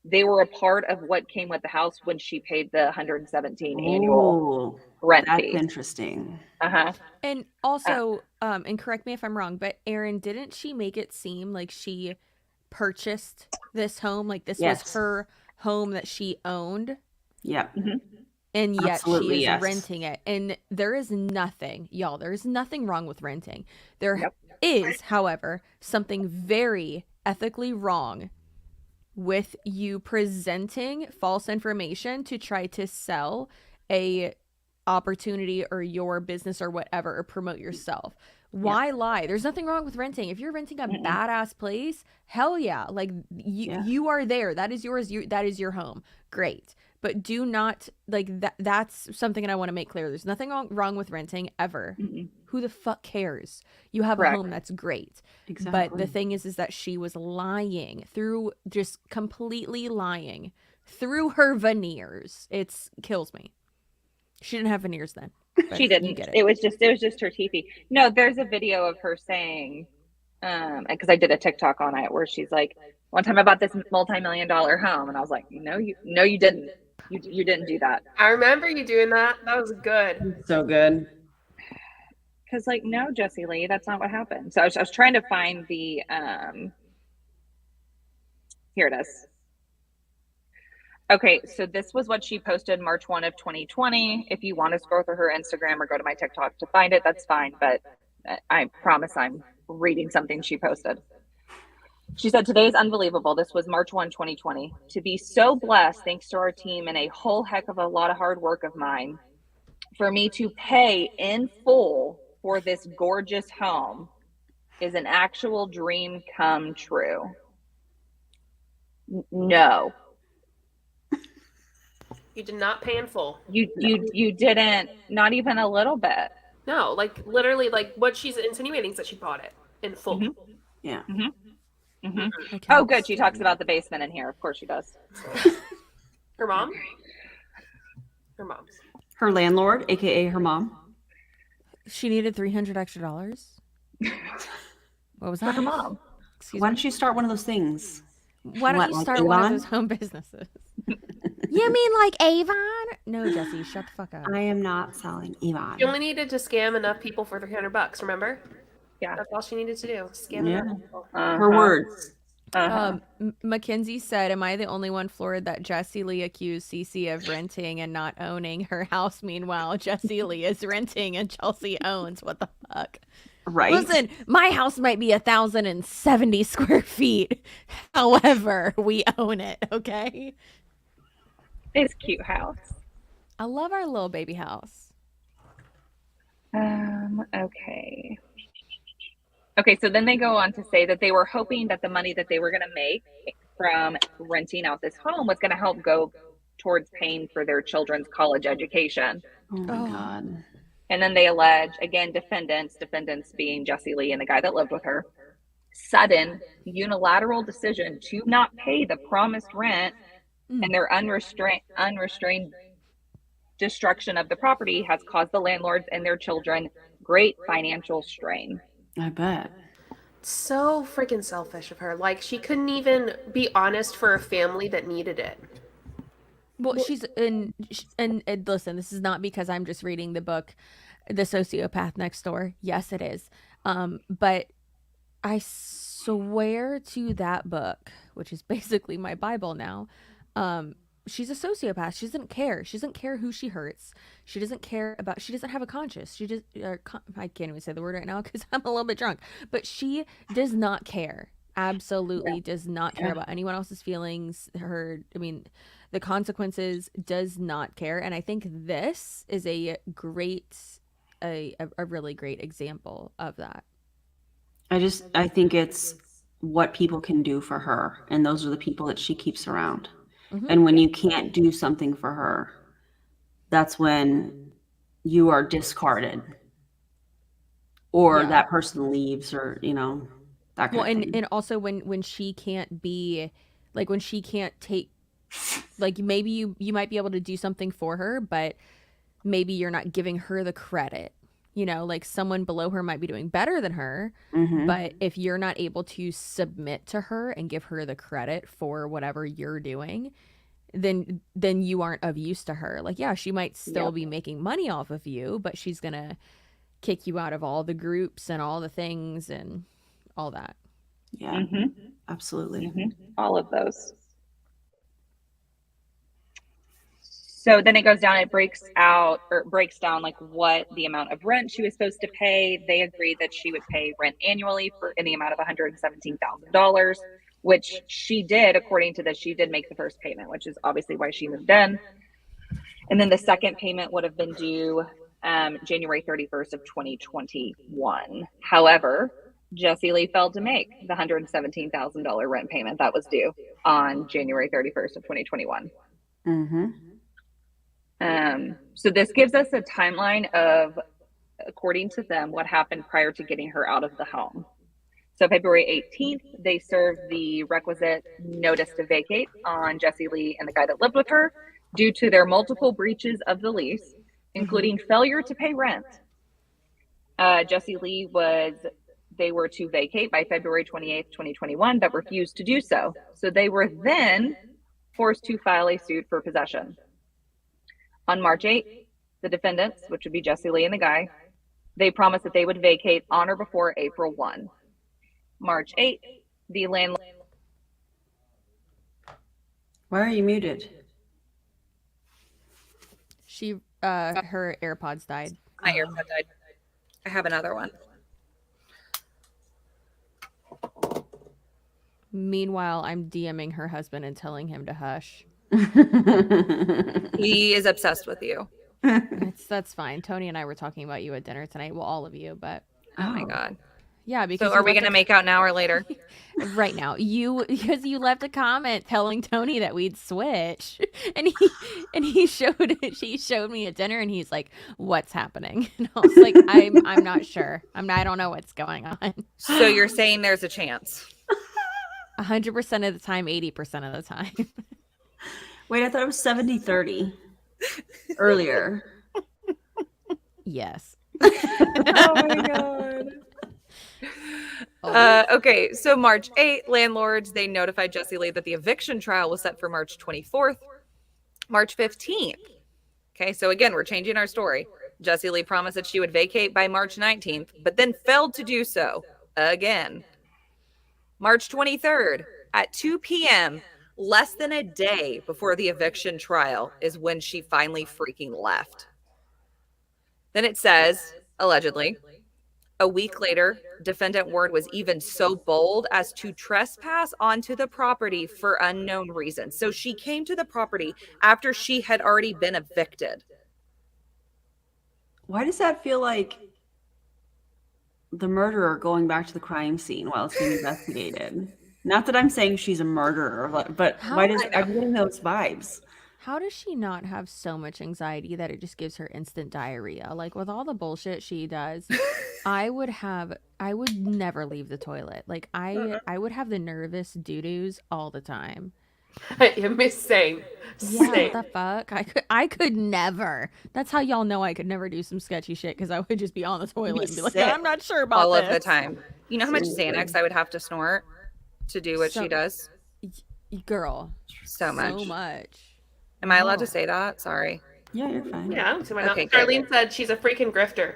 they were a part of what came with the house when she paid the 117 annual rent that's fee. interesting. And also, and correct me if I'm wrong, but Erin, didn't she make it seem like she purchased this home? Like this was her home that she owned? Yeah. And yet Absolutely, she is yes. renting it. And there is nothing, y'all, there is nothing wrong with renting. There is, however, something very ethically wrong with you presenting false information to try to sell a opportunity or your business or whatever, or promote yourself. Why lie? There's nothing wrong with renting. If you're renting a badass place, hell yeah. Like you are there. That is yours. That is your home. Great. But do not like that. That's something that I want to make clear. There's nothing wrong with renting ever. Who the fuck cares? You have a home that's great. Exactly. But the thing is that she was lying through, just completely lying through her veneers. It kills me. She didn't have veneers then. She didn't. It was just her teethy. No, there's a video of her saying, because I did a TikTok on it where she's like, one time I bought this multi-million-dollar home, and I was like, no, you didn't. You didn't do that. I remember you doing that. That was good. So good. Because like, no, Jessie Lee, that's not what happened. So I was trying to find the here it is. Okay, so this was what she posted March 1 of 2020. If you want to scroll through her Instagram or go to my TikTok to find it, that's fine. But I promise I'm reading something she posted. She said, today is unbelievable. This was March 1, 2020. To be so blessed, thanks to our team and a whole heck of a lot of hard work of mine, for me to pay in full for this gorgeous home is an actual dream come true. No. You did not pay in full. You didn't, not even a little bit. No, like literally, like what she's insinuating is that she bought it in full. Yeah. Oh, good. She talks about the basement in here. Of course she does. Her mom? Her mom's. Her landlord, aka her mom. She needed $300 extra. What was that? For her mom. Why don't you start one of those things? Why don't you start one of those home businesses? You mean like Avon? No, Jessie, shut the fuck up. I am not selling Avon. She only needed to scam enough people for $300. Remember? Yeah, that's all she needed to do. Scam enough people. Her words. Mackenzie said, am I the only one floored that Jessie Lee accused Cece of renting and not owning her house? Meanwhile, Jessie Lee is renting and Chelsea owns. What the fuck? Right. Listen, my house might be 1,070 square feet. However, we own it. Okay. It's a cute house. I love our little baby house. Okay. Okay, so then they go on to say that they were hoping that the money that they were going to make from renting out this home was going to help go towards paying for their children's college education. Oh my God. And then they allege, again, defendants being Jessie Lee and the guy that lived with her, sudden unilateral decision to not pay the promised rent and their unrestrained destruction of the property has caused the landlords and their children great financial strain. I bet. So freaking selfish of her. Like, she couldn't even be honest for a family that needed it. Well, she's in, and listen, this is not because I'm just reading the book, The Sociopath Next Door. Yes, it is. But I swear to that book, which is basically my Bible now, she's a sociopath. She doesn't care. She doesn't care who she hurts. She doesn't care about, she doesn't have a conscience. She just, I can't even say the word right now because I'm a little bit drunk, but she does not care. Absolutely does not care about anyone else's feelings. The consequences, does not care. And I think this is a really great example of that. I think it's what people can do for her. And those are the people that she keeps around. Mm-hmm. And when you can't do something for her, that's when you are discarded or that person leaves or, that kind of thing. And also when she can't be, like when she can't take Like maybe you might be able to do something for her, but maybe you're not giving her the credit. You know, like someone below her might be doing better than her, but if you're not able to submit to her and give her the credit for whatever you're doing, then you aren't of use to her. Like, yeah, she might still be making money off of you, but she's gonna kick you out of all the groups and all the things and all that. Yeah, absolutely. All of those. So then it goes down, it breaks down like what the amount of rent she was supposed to pay. They agreed that she would pay rent annually in the amount of $117,000, which she did. According to this, she did make the first payment, which is obviously why she moved in. And then the second payment would have been due January 31st of 2021. However, Jessie Lee failed to make the $117,000 rent payment that was due on January 31st of 2021. So this gives us a timeline of, according to them, what happened prior to getting her out of the home. So February 18th, they served the requisite notice to vacate on Jessie Lee and the guy that lived with her due to their multiple breaches of the lease, including failure to pay rent. Jessie Lee they were to vacate by February 28th, 2021, but refused to do so. So they were then forced to file a suit for possession. On March 8th, the defendants, which would be Jessie Lee and the guy, they promised that they would vacate on or before April 1. March 8th, the landlord. Why are you muted? She, her AirPods died. My AirPod died. I have another one. Meanwhile, I'm DMing her husband and telling him to hush. He is obsessed with you. That's fine. Tony and I were talking about you at dinner tonight. Well, all of you, but oh my god. Yeah, because so are we gonna make out now or later? Right now, because you left a comment telling Tony that we'd switch, and he showed me at dinner, and he's like, "What's happening?" And I was like, "I'm not sure. I don't know what's going on." So you're saying there's a chance? 100% of the time, 80% of the time. Wait, I thought it was 70-30 earlier. Yes. Oh my god. Okay, so March 8th, landlords, they notified Jessie Lee that the eviction trial was set for March 24th. March 15th. Okay, so again, we're changing our story. Jessie Lee promised that she would vacate by March 19th, but then failed to do so again. March 23rd at 2 p.m., less than a day before the eviction trial, is when she finally freaking left. Then it says, allegedly, a week later, defendant Ward was even so bold as to trespass onto the property for unknown reasons. So she came to the property after she had already been evicted. Why does that feel like the murderer going back to the crime scene while it's being investigated? Not that I'm saying she's a murderer, but I'm getting those vibes. How does she not have so much anxiety that it just gives her instant diarrhea? Like with all the bullshit she does, I would never leave the toilet. Like I would have the nervous doo-doos all the time. Same. Yeah, what the fuck? I could never. That's how y'all know I could never do some sketchy shit, because I would just be on the toilet and be like, I'm not sure about all this. Of the time. You know how much Xanax I would have to snort to do what she does? Girl. So much. So much. Am I allowed to say that? Sorry. Yeah, you're fine. Yeah, okay, Charlene said she's a freaking grifter.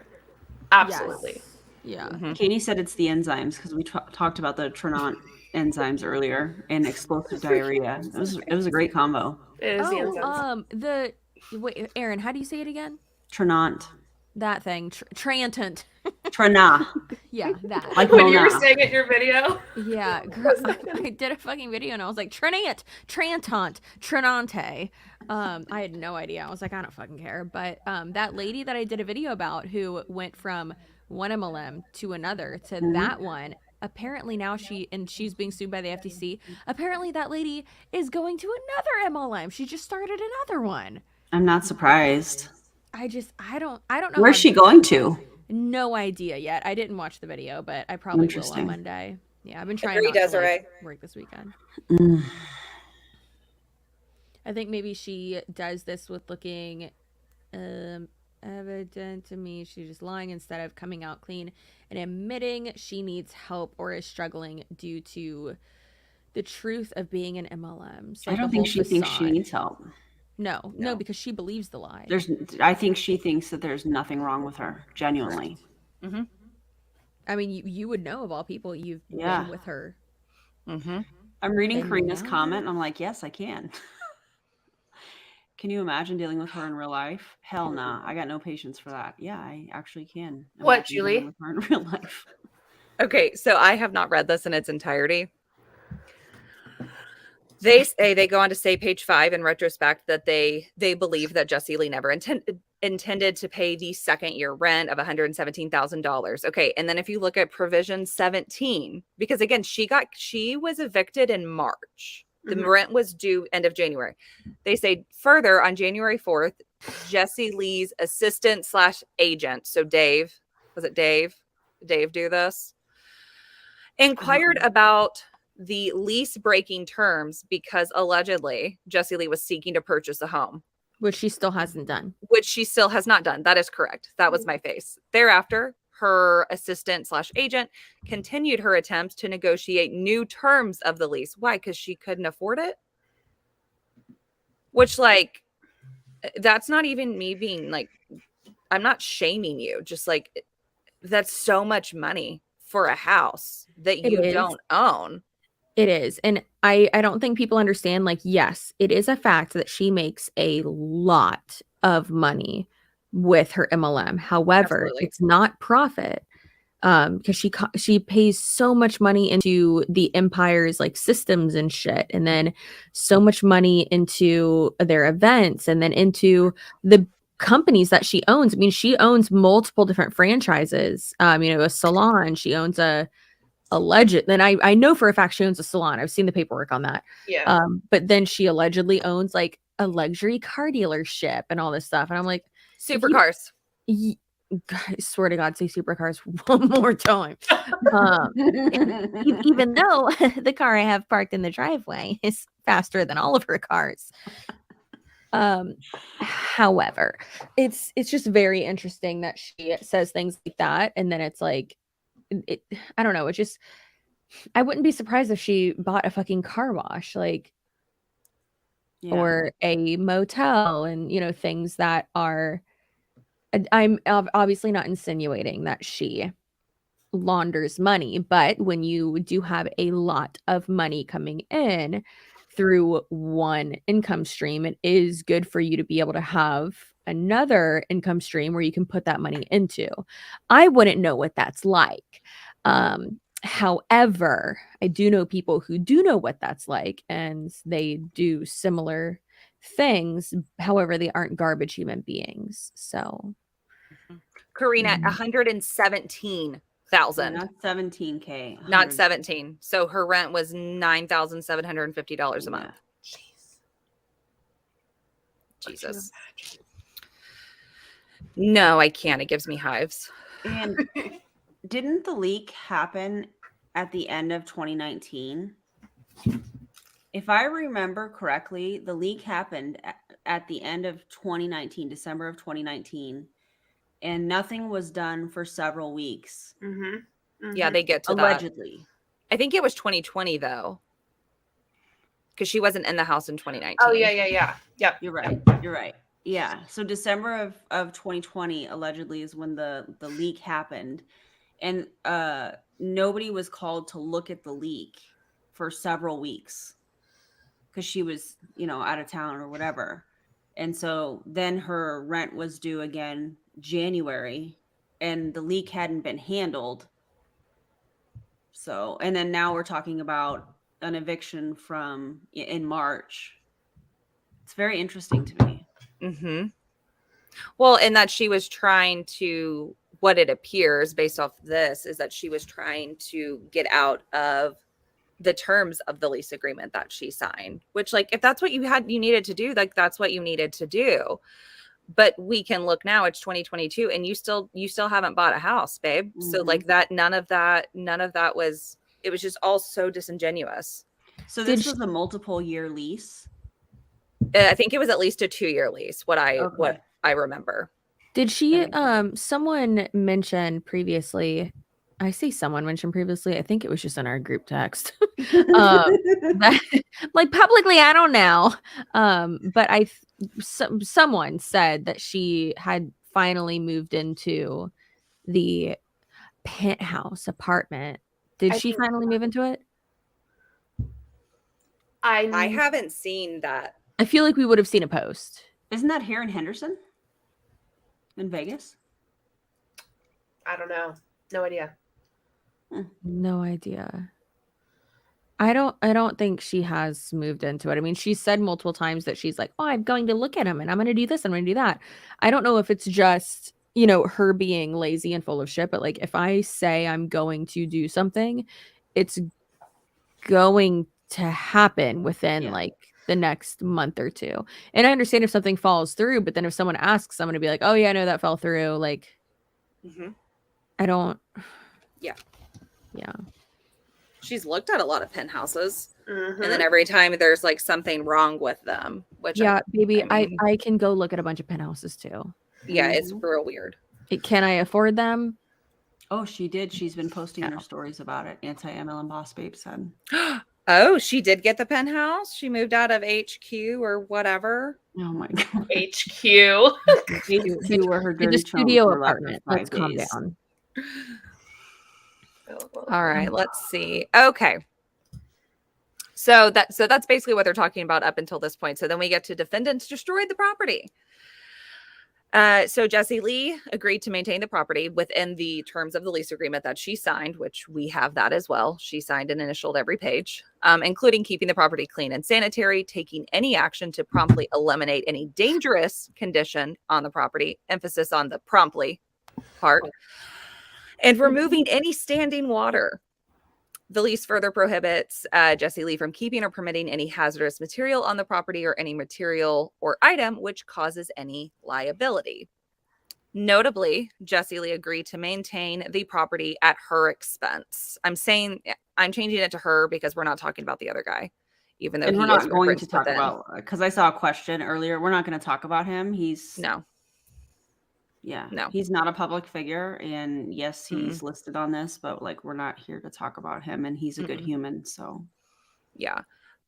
Absolutely. Yes. Yeah. Mm-hmm. Katie said it's the enzymes, because we talked about the Tranont enzymes earlier and explosive diarrhea. It was a great combo. It is the enzymes. Wait, Erin, how do you say it again? Tranont. That thing. Tranont. Trana. Yeah, that. Like when you were saying it in your video. Yeah, girl, I did a fucking video and I was like, Tranont, Tranonte. I had no idea. I was like, I don't fucking care. But that lady that I did a video about who went from one MLM to another to that one, apparently now she's being sued by the FTC. Apparently that lady is going to another MLM. She just started another one. I'm not surprised. I don't know. Where's she going to? No idea yet. I didn't watch the video, but I probably will on Monday. Yeah, I've been trying not to work this weekend. I think maybe she does this with looking evident to me. She's just lying instead of coming out clean and admitting she needs help or is struggling due to the truth of being an MLM. I don't think she thinks she needs help. No, because she believes the lie. I think she thinks that there's nothing wrong with her, genuinely. Mm-hmm. I mean, you would know, of all people, you've been with her. Mm-hmm. I'm reading Karina's comment, and I'm like, yes, I can. Can you imagine dealing with her in real life? Hell nah. I got no patience for that. Yeah, I actually can. What, Julie? With her in real life. Okay, so I have not read this in its entirety. They say, they go on to say, page 5, in retrospect, that they believe that Jessie Lee never intended to pay the second year rent of $117,000. Okay, and then if you look at provision 17, because again, she was evicted in March. The rent was due end of January. They say further, on January 4th, Jessie Lee's assistant/agent, so Dave, was it Dave? Dave do this? Inquired about the lease breaking terms because allegedly Jessie Lee was seeking to purchase a home. Which she still hasn't done. Which she still has not done. That is correct. That was my face. Thereafter, her assistant/agent continued her attempts to negotiate new terms of the lease. Why? Because she couldn't afford it? Which, like, that's not even me being like, I'm not shaming you. Just like, that's so much money for a house that you don't own. It is. And I don't think people understand, like, yes, it is a fact that she makes a lot of money with her MLM. However, it's not profit, because she pays so much money into the empire's like systems and shit, and then so much money into their events, and then into the companies that she owns. I mean, she owns multiple different franchises. A salon. She owns then I know for a fact she owns a salon. I've seen the paperwork on that. Yeah. But then she allegedly owns like a luxury car dealership and all this stuff. And I'm like, supercars. I swear to God, say supercars one more time. Even though the car I have parked in the driveway is faster than all of her cars. However, it's just very interesting that she says things like that, and then it's like, I don't know. I wouldn't be surprised if she bought a fucking car wash, like, or a motel, and things that are. I'm obviously not insinuating that she launders money, but when you do have a lot of money coming in through one income stream, it is good for you to be able to have another income stream where you can put that money into. I wouldn't know what that's like. However, I do know people who do know what that's like, and they do similar things. However, they aren't garbage human beings. So, Karina, 117,000. Not 17K. Not 17. So her rent was $9,750 a month. Jeez. Jesus. No, I can't. It gives me hives. And didn't the leak happen at the end of 2019? If I remember correctly, the leak happened at the end of 2019, December of 2019, and nothing was done for several weeks. Yeah, they get to allegedly. That. I think it was 2020 though, because she wasn't in the house in 2019. Oh yeah. Yep. You're right. Yeah. So December of 2020 allegedly is when the leak happened, and nobody was called to look at the leak for several weeks because she was, out of town or whatever. And so then her rent was due again January, and the leak hadn't been handled. So, and then now we're talking about an eviction in March. It's very interesting to me. Well, and that she was trying to, what it appears based off this is that she was trying to get out of the terms of the lease agreement that she signed, which, like, if that's what you needed to do, like, that's what you needed to do. But we can look now, it's 2022, and you still haven't bought a house, babe. So like that, none of that was, it was just all so disingenuous. So this was a multiple year lease. I think it was at least a 2-year lease. What I remember. Did she? Someone mentioned previously. I see someone mentioned previously. I think it was just in our group text. That, like publicly, I don't know. But someone said that she had finally moved into the penthouse apartment. Did she finally move into it? I haven't seen that. I feel like we would have seen a post. Isn't that here in Henderson? In Vegas? I don't know. No idea. No idea. I don't think she has moved into it. I mean, she said multiple times that she's like, oh, I'm going to look at him and I'm going to do this and I'm going to do that. I don't know if it's just, you know, her being lazy and full of shit, but like if I say I'm going to do something, it's going to happen within like the next month or two. And I understand if something falls through, but then if someone asks, I'm going to be like, oh yeah, I know that fell through. Like, I don't. Yeah. Yeah. She's looked at a lot of penthouses, and then every time there's like something wrong with them. Which baby, I can go look at a bunch of penthouses too. Yeah, it's real weird. Can I afford them? Oh, she did. She's been posting her stories about it. Anti-MLM Boss Babe said. Oh, she did get the penthouse. She moved out of HQ or whatever. Oh my god, HQ. You were her dirty studio apartment. Let's calm down. All right, let's see. Okay. So that's basically what they're talking about up until this point. So then we get to defendants destroyed the property. So Jessie Lee agreed to maintain the property within the terms of the lease agreement that she signed, which we have that as well. She signed and initialed every page, including keeping the property clean and sanitary, taking any action to promptly eliminate any dangerous condition on the property, emphasis on the promptly part, and removing any standing water. The lease further prohibits Jessie Lee from keeping or permitting any hazardous material on the property or any material or item which causes any liability. Notably, Jessie Lee agreed to maintain the property at her expense. I'm changing it to her because we're not talking about the other guy, even though we're not going to talk about, because I saw a question earlier. We're not going to talk about him. He's he's not a public figure, and yes, he's listed on this, but like we're not here to talk about him, and he's a good human. So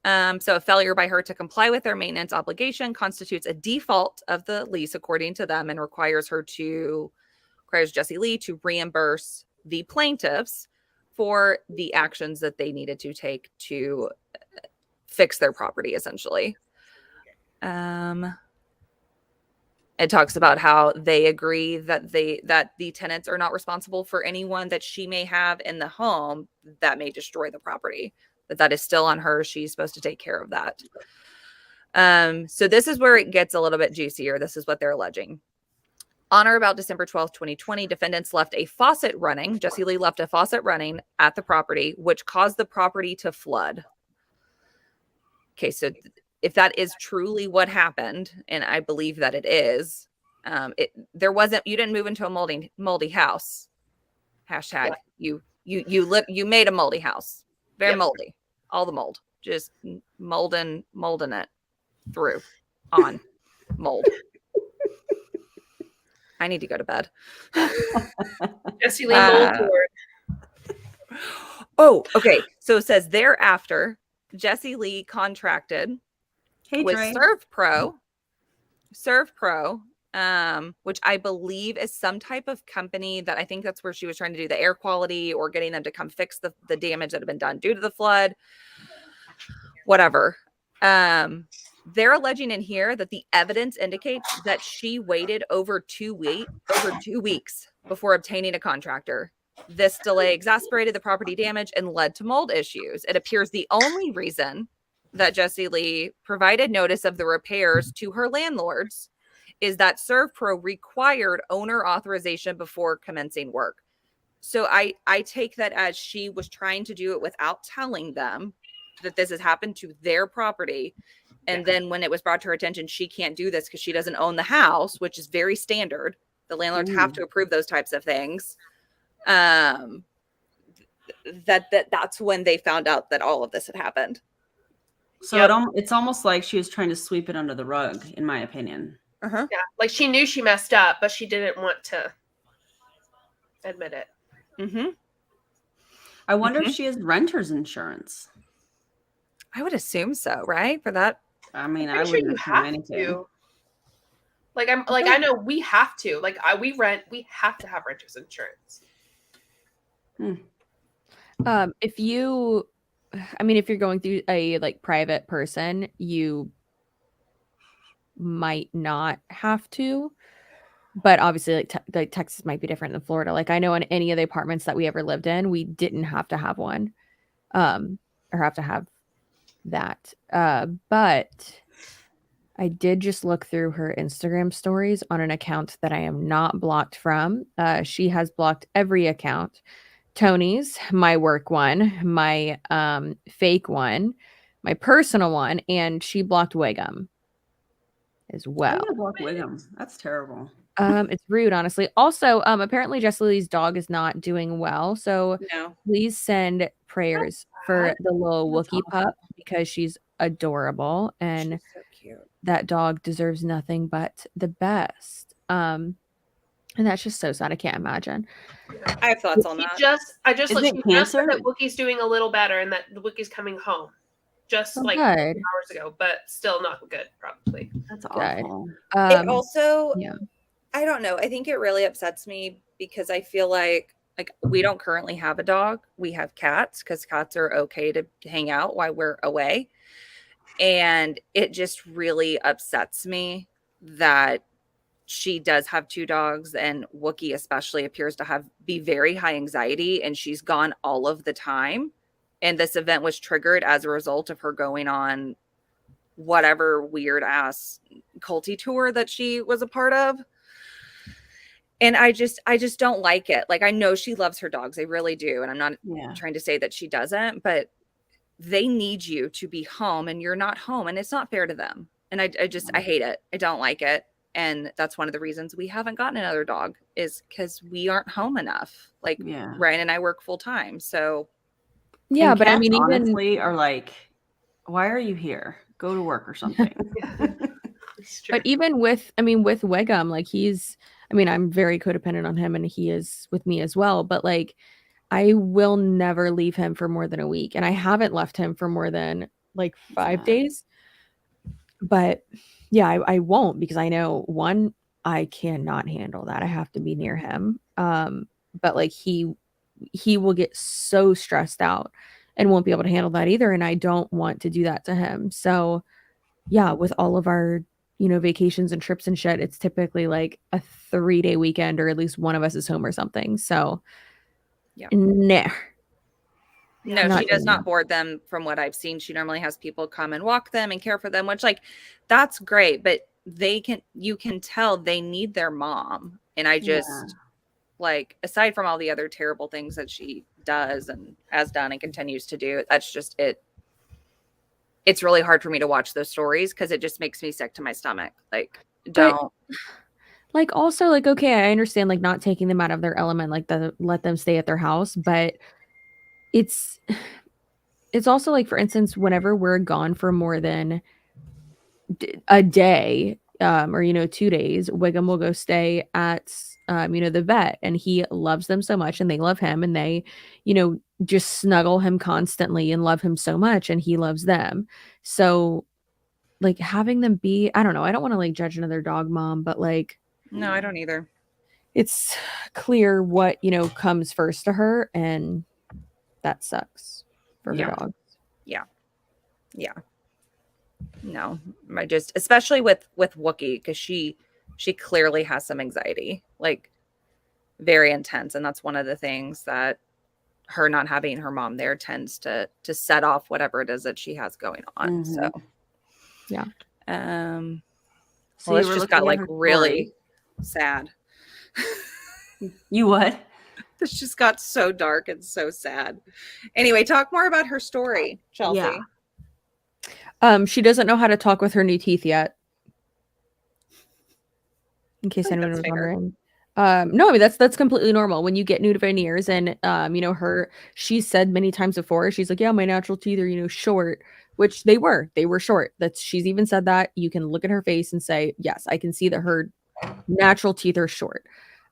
so a failure by her to comply with their maintenance obligation constitutes a default of the lease according to them, and requires Jessie Lee to reimburse the plaintiffs for the actions that they needed to take to fix their property, essentially. It talks about how they agree that the tenants are not responsible for anyone that she may have in the home that may destroy the property. That is still on her. She's supposed to take care of that. So this is where it gets a little bit juicier. This is what they're alleging. On or about December 12th, 2020, defendants left a faucet running. Jessie Lee left a faucet running at the property, which caused the property to flood. Okay, so if that is truly what happened, and I believe that it is, you didn't move into a moldy house. Hashtag you made a moldy house. Very moldy. All the mold. Just molding it through on mold. I need to go to bed. Jessie Lee mold board. Oh, okay. So it says thereafter, Jessie Lee contracted with Serve Pro, which I believe is some type of company that I think that's where she was trying to do the air quality or getting them to come fix the damage that had been done due to the flood. Whatever. They're alleging in here that the evidence indicates that she waited over 2 weeks before obtaining a contractor. This delay exacerbated the property damage and led to mold issues. It appears the only reason that Jessie Lee provided notice of the repairs to her landlords is that ServPro required owner authorization before commencing work. So I take that as she was trying to do it without telling them that this has happened to their property. And then when it was brought to her attention, she can't do this because she doesn't own the house, which is very standard. The landlords have to approve those types of things. That's when they found out that all of this had happened. So it's almost like she was trying to sweep it under the rug, in my opinion. Yeah, like she knew she messed up, but she didn't want to admit it. Mm-hmm. I wonder if she has renter's insurance. I would assume so, right? For that. I mean, I'm I pretty wouldn't sure you assume have anything. to. Like I know we have to. Like we rent, we have to have renter's insurance. If you're going through a like private person, you might not have to, but obviously like Texas might be different than Florida. Like I know in any of the apartments that we ever lived in, we didn't have to have one, or have to have that. But I did just look through her Instagram stories on an account that I am not blocked from. She has blocked every account. Tony's, my work one, my fake one, my personal one, and she blocked Wiggum as well. I blocked Wiggum. That's terrible. It's rude, honestly. Also, apparently Jessie Lee's dog is not doing well, so please send prayers for the little Wookiee pup because she's adorable and she's so cute. That dog deserves nothing but the best. And that's just so sad. I can't imagine. I have thoughts on that. I just said that Wookiee's doing a little better and that the Wookie's coming home. Just like hours ago, but still not good, probably. That's awful. It also, I don't know. I think it really upsets me because I feel like we don't currently have a dog. We have cats because cats are okay to hang out while we're away. And it just really upsets me that she does have two dogs, and Wookie especially appears to be very high anxiety, and she's gone all of the time. And this event was triggered as a result of her going on whatever weird ass culty tour that she was a part of. And I just don't like it. Like, I know she loves her dogs. I really do. And I'm not trying to say that she doesn't, but they need you to be home and you're not home, and it's not fair to them. And I hate it. I don't like it. And that's one of the reasons we haven't gotten another dog is because we aren't home enough. Like Ryan and I work full time. So yeah, but I mean, honestly, are like, why are you here? Go to work or something. But even with Wiggum, like I'm very codependent on him and he is with me as well. But like, I will never leave him for more than a week. And I haven't left him for more than like 5 days. But yeah, I won't, because I know, one, I cannot handle that. I have to be near him. But like he will get so stressed out and won't be able to handle that either. And I don't want to do that to him. So yeah, with all of our, vacations and trips and shit, it's typically like a 3-day weekend, or at least one of us is home or something. So no, she does not board them. From what I've seen, she normally has people come and walk them and care for them, which like, that's great. But you can tell they need their mom. And I just like, aside from all the other terrible things that she does and has done and continues to do, that's just it. It's really hard for me to watch those stories because it just makes me sick to my stomach. Like, don't. Like, also, like, okay, I understand, like, not taking them out of their element, like, let them stay at their house, but it's also, like, for instance, whenever we're gone for more than a day, or 2 days, Wiggum will go stay at the vet, and he loves them so much, and they love him, and they just snuggle him constantly and love him so much, and he loves them. So like, having them be, I don't know, I don't want to like judge another dog mom, but like, no, I don't either. It's clear what comes first to her, and that sucks for her dogs. Yeah. No, I just, especially with Wookie, because she clearly has some anxiety, like very intense, and that's one of the things that her not having her mom there tends to set off whatever it is that she has going on. Mm-hmm. So yeah. So it's just got like really sad. You what? This just got so dark and so sad. Anyway, talk more about her story, Chelsea. Yeah. She doesn't know how to talk with her new teeth yet. In case anyone was wondering. No, I mean that's completely normal when you get new veneers, and she said many times before, she's like, yeah, my natural teeth are short, which they were short. She's even said that. You can look at her face and say, yes, I can see that her natural teeth are short.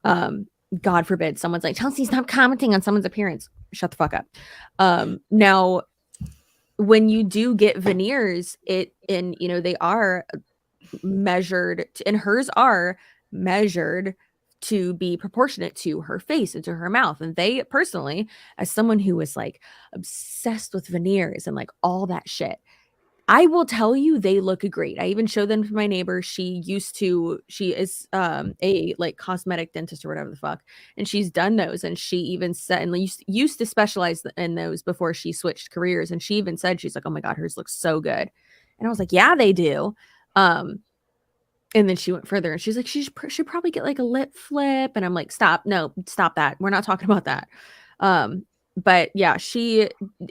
God forbid someone's like, Chelsea, stop commenting on someone's appearance. Shut the fuck up. Now, when you do get veneers, they are measured, and hers are measured to be proportionate to her face and to her mouth. And they personally, as someone who was like obsessed with veneers and like all that shit, I will tell you, they look great. I even showed them to my neighbor. She is a like cosmetic dentist or whatever the fuck. And she's done those. And she even said, and used to specialize in those before she switched careers. And she even said, she's like, oh my God, hers looks so good. And I was like, yeah, they do. And then she went further and she's like, she should probably get like a lip flip. And I'm like, stop that. We're not talking about that. But yeah,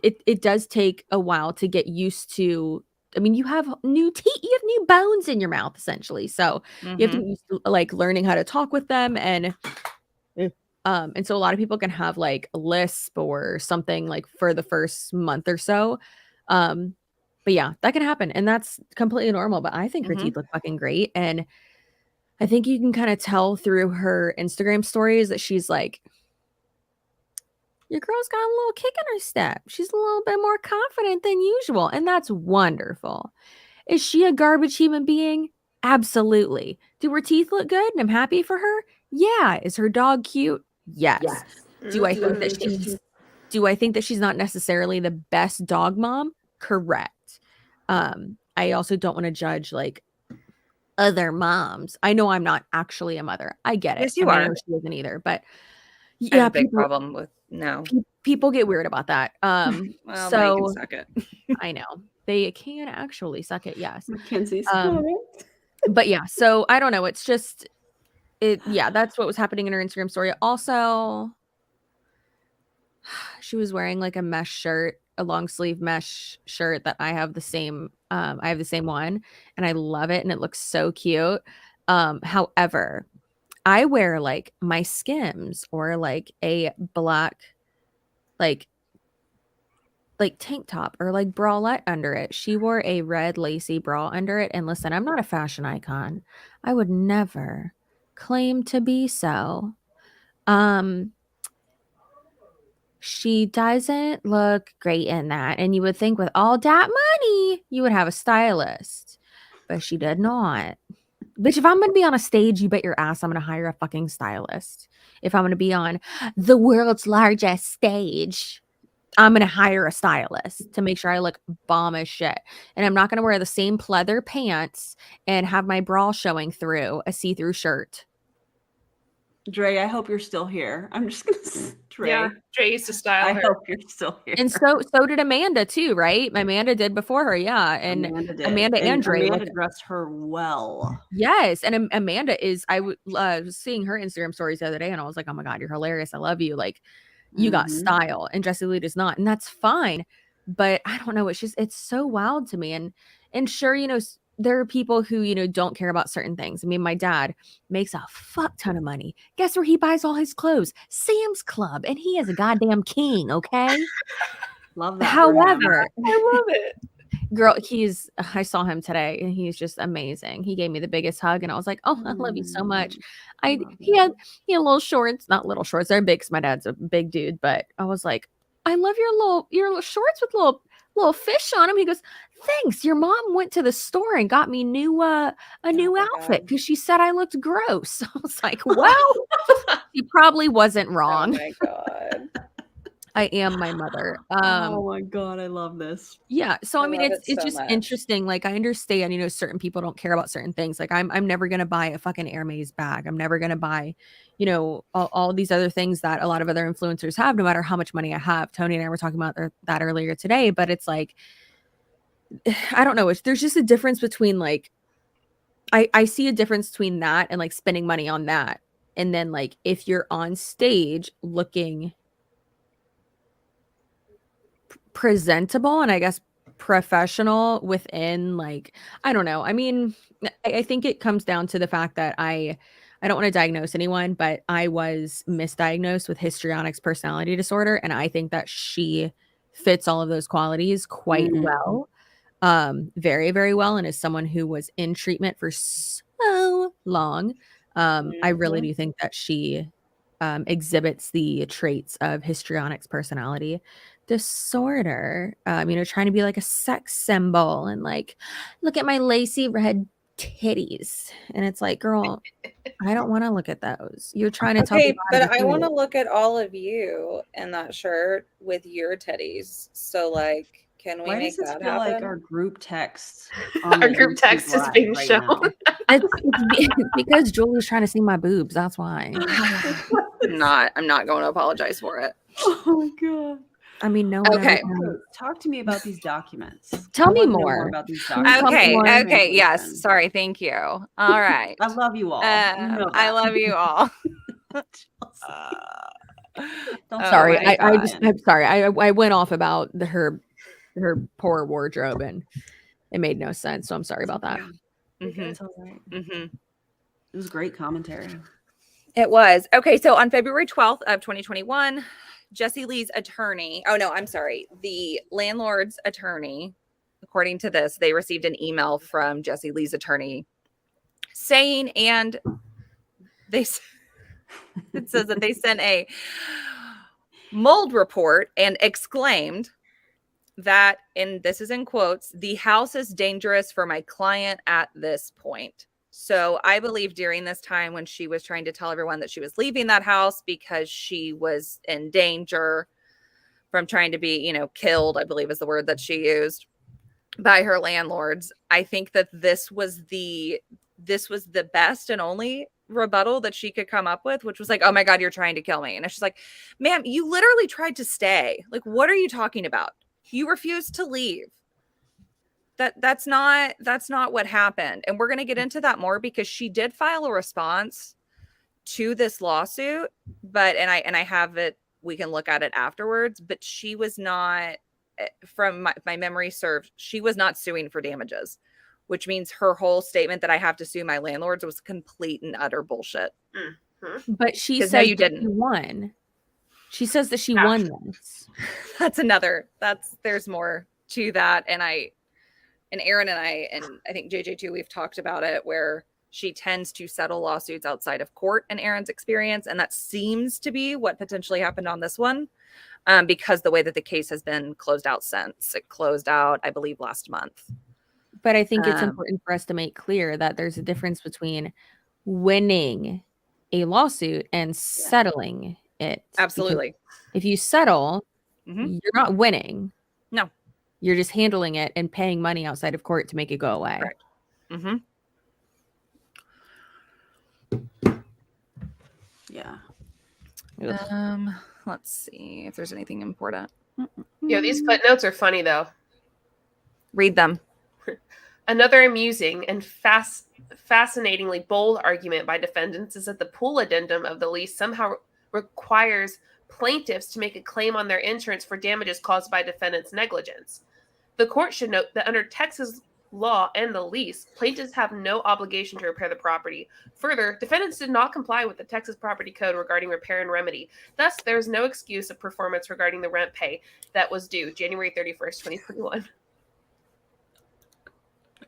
it does take a while to get used to. I mean, you have new teeth, you have new bones in your mouth, essentially. So you have to get used to like learning how to talk with them. And so a lot of people can have like a lisp or something like for the first month or so. But yeah, that can happen. And that's completely normal. But I think her teeth look fucking great. And I think you can kind of tell through her Instagram stories that she's like, your girl's got a little kick in her step. She's a little bit more confident than usual. And that's wonderful. Is she a garbage human being? Absolutely. Do her teeth look good and I'm happy for her? Yeah. Is her dog cute? Yes. Do I think that she's not necessarily the best dog mom? Correct. I also don't want to judge like other moms. I know I'm not actually a mother. I get it. Yes, you are. I know she isn't either, but I have a big problem with no. People get weird about that. Well, so they can suck it. I know they can actually suck it. Yes, Mackenzie's. But yeah, so I don't know. It's just yeah, that's what was happening in her Instagram story. Also, she was wearing like a mesh shirt, a long sleeve mesh shirt that I have the same. I have the same one, and I love it, and it looks so cute. However, I wear like my Skims or like a black like tank top or like bralette under it. She wore a red lacy bra under it. And listen, I'm not a fashion icon. I would never claim to be so. She doesn't look great in that. And you would think with all that money, you would have a stylist. But she did not. Bitch, if I'm going to be on a stage, you bet your ass I'm going to hire a fucking stylist. If I'm going to be on the world's largest stage, I'm going to hire a stylist to make sure I look bomb as shit. And I'm not going to wear the same pleather pants and have my bra showing through a see-through shirt. Dre, I hope you're still here. I'm just going to Dre. Yeah, Dre used to style her. I hope you're still here. And so did Amanda too, right? Amanda did before her, yeah. And Amanda and Dre dressed her well. Yes, and Amanda is. I was seeing her Instagram stories the other day, and I was like, "Oh my God, you're hilarious! I love you! Like, you got style." And Jessie Lee does not, and that's fine. But I don't know. It's so wild to me. And sure, there are people who, don't care about certain things. I mean, my dad makes a fuck ton of money. Guess where he buys all his clothes? Sam's Club. And he is a goddamn king, okay? Love that. However, I love it. Girl, I saw him today and he's just amazing. He gave me the biggest hug and I was like, oh, I love you so much. He had little shorts, not little shorts. They're big because my dad's a big dude, but I was like, I love your little shorts with little fish on them. He goes, thanks. Your mom went to the store and got me a new outfit because she said I looked gross. I was like, well, he probably wasn't wrong. Oh my God. I am my mother. Oh my God, I love this. Yeah. So I mean, it's so just much. interesting. Like I understand, certain people don't care about certain things. Like I'm never gonna buy a fucking Hermes bag. I'm never gonna buy, all these other things that a lot of other influencers have, no matter how much money I have. Tony and I were talking about that earlier today, but it's like, I don't know. There's just a difference between like, I see a difference between that and like spending money on that. And then like, if you're on stage looking presentable and I guess professional within like, I don't know. I mean, I think it comes down to the fact that I don't want to diagnose anyone, but I was misdiagnosed with histrionics personality disorder. And I think that she fits all of those qualities quite well. very, very well, and as someone who was in treatment for so long, I really do think that she exhibits the traits of histrionics personality disorder. Trying to be like a sex symbol and like, look at my lacy red titties, and it's like, girl, I don't want to look at those. You're trying to tell Okay, people how to but be I want to cool. look at all of you in that shirt with your titties. So, like, can we Why make does it that feel like happen? our group text Our group text is being right shown. now? It's because Julie's trying to see my boobs. That's why. I'm not going to apologize for it. Oh my god. I mean, no one Okay. ever knows. Talk to me about these documents. Tell I me wanna know more. about these Can you tell documents. me more? Okay, yes. Translation. Sorry, thank you. All right. I love you all. You know I that. love you all. Don't Sorry, start I'm sorry. I went off about her poor wardrobe and it made no sense. So I'm sorry about that. It's all right. Mm-hmm. It was great commentary. It was. Okay, so on February 12th of 2021, Jesse Lee's attorney, the landlord's attorney, according to this, they received an email from Jesse Lee's attorney saying, and it says that they sent a mold report and exclaimed that, and this is in quotes, the house is dangerous for my client at this point. So I believe during this time when she was trying to tell everyone that she was leaving that house because she was in danger from trying to be, killed, I believe is the word that she used, by her landlords. I think that this was the best and only rebuttal that she could come up with, which was like, oh my God, you're trying to kill me. And it's just like, ma'am, you literally tried to stay. Like, what are you talking about? You refused to leave. That's not what happened. And we're going to get into that more because she did file a response to this lawsuit, but and I have it, we can look at it afterwards, but she was not, from my memory served, she was not suing for damages, which means her whole statement that I have to sue my landlords was complete and utter bullshit. Mm-hmm. But she said no, you didn't. She won. She says that she won this. There's more to that. And Erin and I think JJ too, we've talked about it, where she tends to settle lawsuits outside of court in Erin's experience. And that seems to be what potentially happened on this one, because the way that the case has been closed out since it closed out, I believe, last month. But I think it's important for us to make clear that there's a difference between winning a lawsuit and settling it. Absolutely. Because if you settle, you're not winning. No. You're just handling it and paying money outside of court to make it go away. Correct. Mm-hmm. Yeah. Let's see if there's anything important. Yeah, these footnotes are funny though. Read them. Another amusing and fascinatingly bold argument by defendants is that the pool addendum of the lease somehow requires plaintiffs to make a claim on their insurance for damages caused by defendant's negligence. The court should note that under Texas law and the lease, plaintiffs have no obligation to repair the property. Further, defendants did not comply with the Texas Property Code regarding repair and remedy. Thus, there is no excuse of performance regarding the rent pay that was due January 31st, 2021.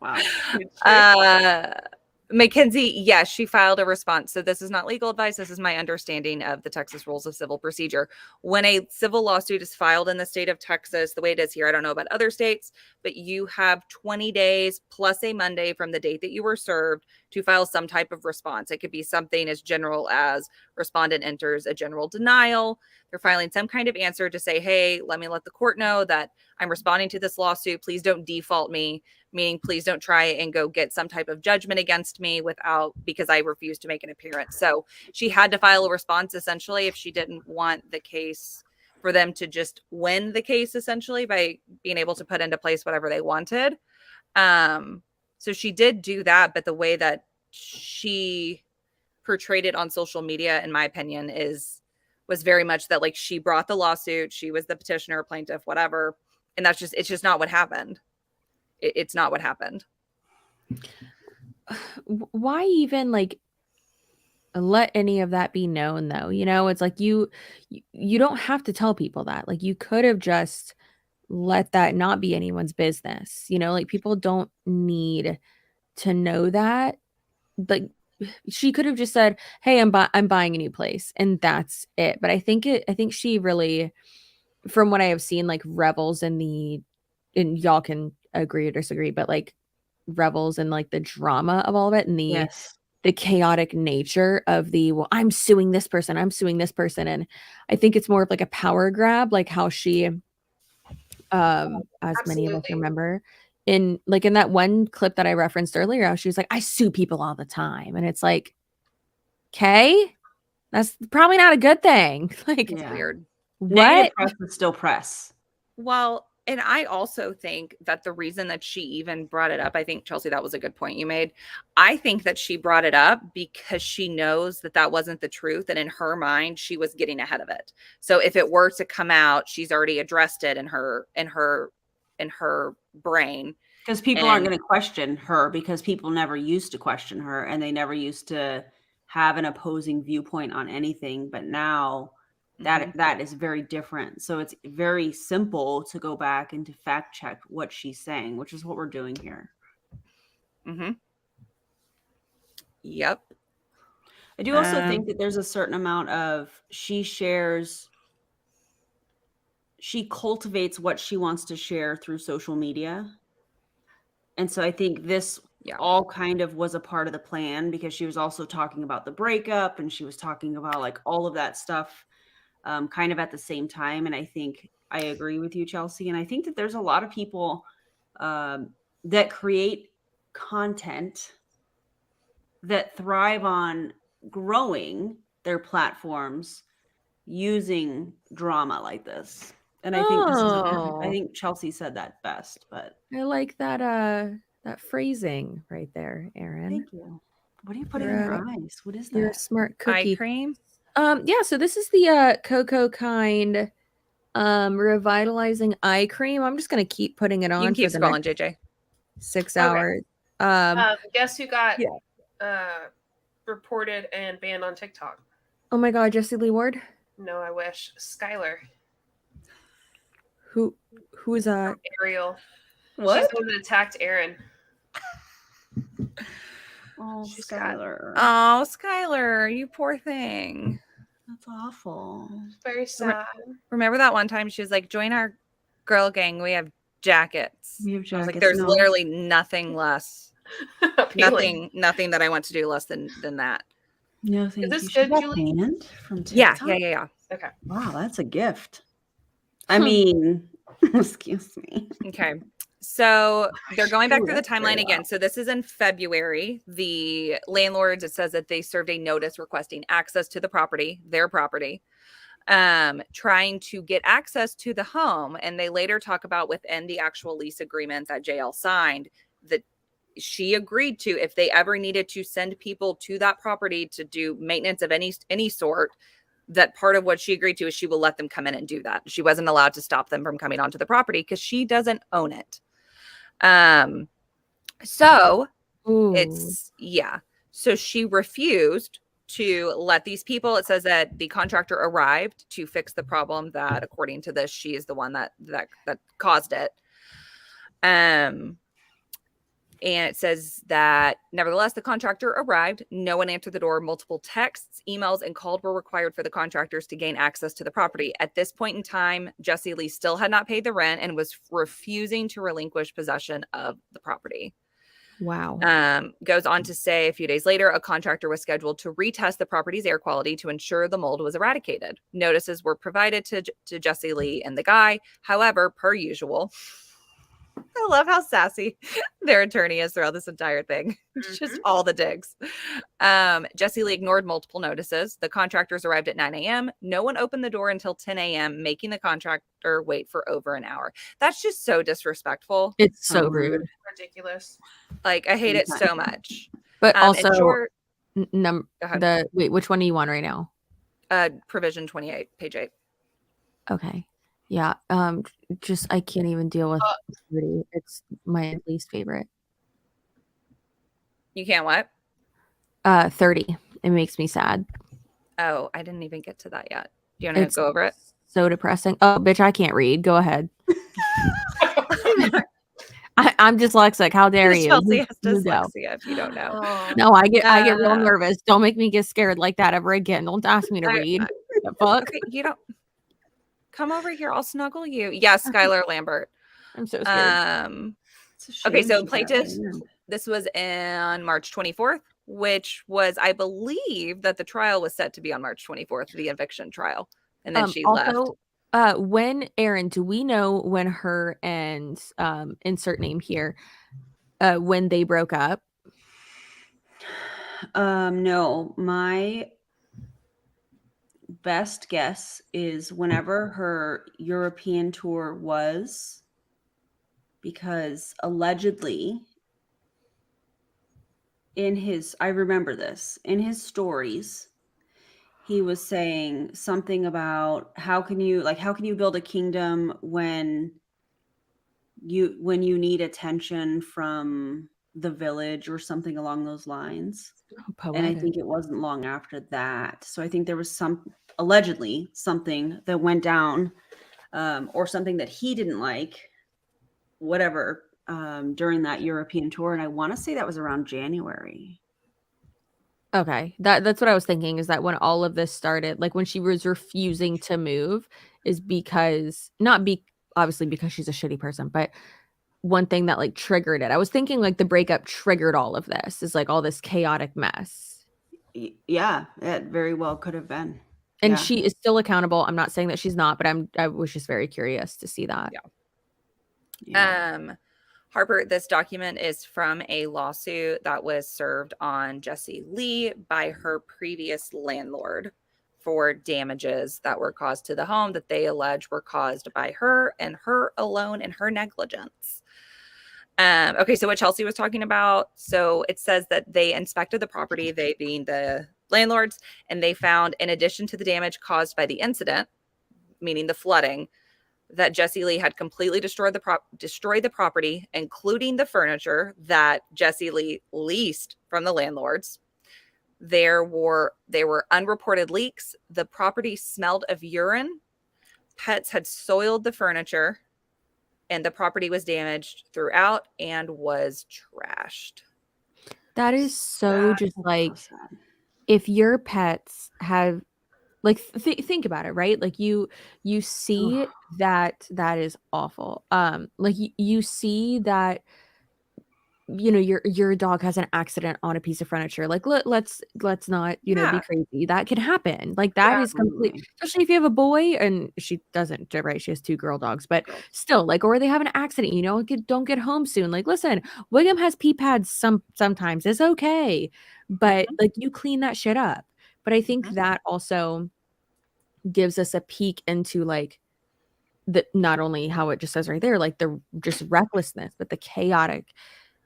Wow. Mackenzie, yes, she filed a response. So this is not legal advice. This is my understanding of the Texas Rules of Civil Procedure. When a civil lawsuit is filed in the state of Texas, the way it is here, I don't know about other states, but you have 20 days plus a Monday from the date that you were served to file some type of response. It could be something as general as respondent enters a general denial. They're filing some kind of answer to say, hey, let me let the court know that I'm responding to this lawsuit. Please don't default me, meaning please don't try and go get some type of judgment against me because I refuse to make an appearance. So she had to file a response essentially if she didn't want the case for them to just win the case essentially by being able to put into place whatever they wanted. So she did do that, but the way that she portrayed it on social media, in my opinion, was very much that like she brought the lawsuit, she was the petitioner, plaintiff, whatever, and it's just not what happened. It's not what happened. Why even like let any of that be known though? It's like you don't have to tell people that. Like you could have just let that not be anyone's business. You know, like people don't need to know that. Like she could have just said, "Hey, I'm buying a new place," and that's it. But I think she really, from what I have seen, like revels in and y'all can agree or disagree, but like revels in like the drama of all of it and the chaotic nature of well, I'm suing this person, and I think it's more of like a power grab, like how she as many of us remember in that one clip that I referenced earlier, how she was like, I sue people all the time. And it's like, okay, that's probably not a good thing. Like, It's weird. What? Negative press is still press. Well, and I also think that the reason that she even brought it up, I think, Chelsea, that was a good point you made. I think that she brought it up because she knows that that wasn't the truth. And in her mind, she was getting ahead of it. So if it were to come out, she's already addressed it in her brain. Because people aren't going to question her, because people never used to question her and they never used to have an opposing viewpoint on anything. But now that is very different. So it's very simple to go back and to fact check what she's saying, which is what we're doing here. Yep. I do also think that there's a certain amount of she cultivates what she wants to share through social media. And so I think this all kind of was a part of the plan, because she was also talking about the breakup and she was talking about like all of that stuff kind of at the same time. And I think I agree with you, Chelsea. And I think that there's a lot of people that create content that thrive on growing their platforms using drama like this. And I think I think Chelsea said that best, but I like that that phrasing right there, Erin. Thank you. What are you putting in your eyes? What is that? You're a smart cookie. Eye cream? Yeah, so this is the Cocoa Kind revitalizing eye cream. I'm just gonna keep putting it on. You can keep scrolling, JJ. 6 Okay. hours. Guess who got reported and banned on TikTok? Oh my god, Jessie Lee Ward? No, I wish. Skylar. Who is that? Ariel. What? She's the one that attacked Erin. Oh, Skylar. Oh, Skylar, you poor thing. That's awful. Very sad. Remember that one time she was like, join our girl gang. We have jackets. We have jackets. I was like, there's literally nothing less. nothing that I want to do less than that. No, thank Is you. this good, Got Julie? banned from TikTok? Yeah. Okay. Wow, that's a gift. I mean, excuse me. Okay. So they're going back through the timeline again. So this is in February. The landlords, it says that they served a notice requesting access to the property, their property, trying to get access to the home. And they later talk about within the actual lease agreement that JL signed that she agreed to, if they ever needed to send people to that property to do maintenance of any sort, that part of what she agreed to is she will let them come in and do that. She wasn't allowed to stop them from coming onto the property because she doesn't own it. So she refused to let these people. It says that the contractor arrived to fix the problem that, according to this, she is the one that caused it. And it says that nevertheless, the contractor arrived. No one answered the door. Multiple texts, emails, and calls were required for the contractors to gain access to the property. At this point in time, Jessie Lee still had not paid the rent and was refusing to relinquish possession of the property. Wow. Goes on to say a few days later, a contractor was scheduled to retest the property's air quality to ensure the mold was eradicated. Notices were provided to Jessie Lee and the guy. However, per usual, I love how sassy their attorney is throughout this entire thing. It's just all the digs. Jessie Lee ignored multiple notices. The contractors arrived at 9 a.m. No one opened the door until 10 a.m., making the contractor wait for over an hour. That's just so disrespectful. It's so rude. Ridiculous. Like, I hate it so much. But also, wait, which one are you on right now? Provision 28, page 8. Okay. Yeah. Just I can't even deal with 30. It's my least favorite. You can't what? 30. It makes me sad. Oh, I didn't even get to that yet. Do you want to go over it? So depressing. Oh, bitch, I can't read. Go ahead. I'm dyslexic. How dare you? Chelsea has You go. dyslexia, if you don't know. No, I get real nervous. Don't make me get scared like that ever again. Don't ask me to read. The fuck? Okay, you don't come over here. I'll snuggle you. Yes, Skylar Lambert. I'm so scared. Okay, so plaintiff, this was on March 24th, which was, I believe, that the trial was set to be on March 24th, the eviction trial, and then she left. When Erin, do we know when her and insert name here, when they broke up? No, my best guess is whenever her European tour was, because allegedly I remember this, in his stories, he was saying something about how can you build a kingdom when you need attention from the village or something along those lines. And I think it wasn't long after that. So I think there was allegedly something that went down, or something that he didn't like, whatever, during that European tour. And I want to say that was around January. Okay. That's what I was thinking, is that when all of this started, like when she was refusing to move, is because obviously because she's a shitty person, but one thing that like triggered it. I was thinking like the breakup triggered all of this, is like all this chaotic mess. Yeah, it very well could have been. And she is still accountable. I'm not saying that she's not, but I was just very curious to see that. Yeah. Harper, this document is from a lawsuit that was served on Jessie Lee by her previous landlord for damages that were caused to the home that they allege were caused by her and her alone and her negligence. Okay, so what Chelsea was talking about, so it says that they inspected the property, they being the landlords, and they found, in addition to the damage caused by the incident, meaning the flooding, that Jessie Lee had completely destroyed the property, including the furniture that Jessie Lee leased from the landlords. There were unreported leaks. The property smelled of urine. Pets had soiled the furniture, and the property was damaged throughout and was trashed. That is so just like, if your pets have, like, think about it, right? Like you see that is awful. Like you see that, you know, your dog has an accident on a piece of furniture. Like let's not, you know, be crazy. That can happen. Like that is complete, especially if you have a boy, and she doesn't, right? She has 2 girl dogs, but still, like, or they have an accident, you know, don't get home soon. Like, listen, William has pee pads sometimes. It's okay. But like you clean that shit up. But I think that also gives us a peek into like not only how it just says right there, like the just recklessness, but the chaotic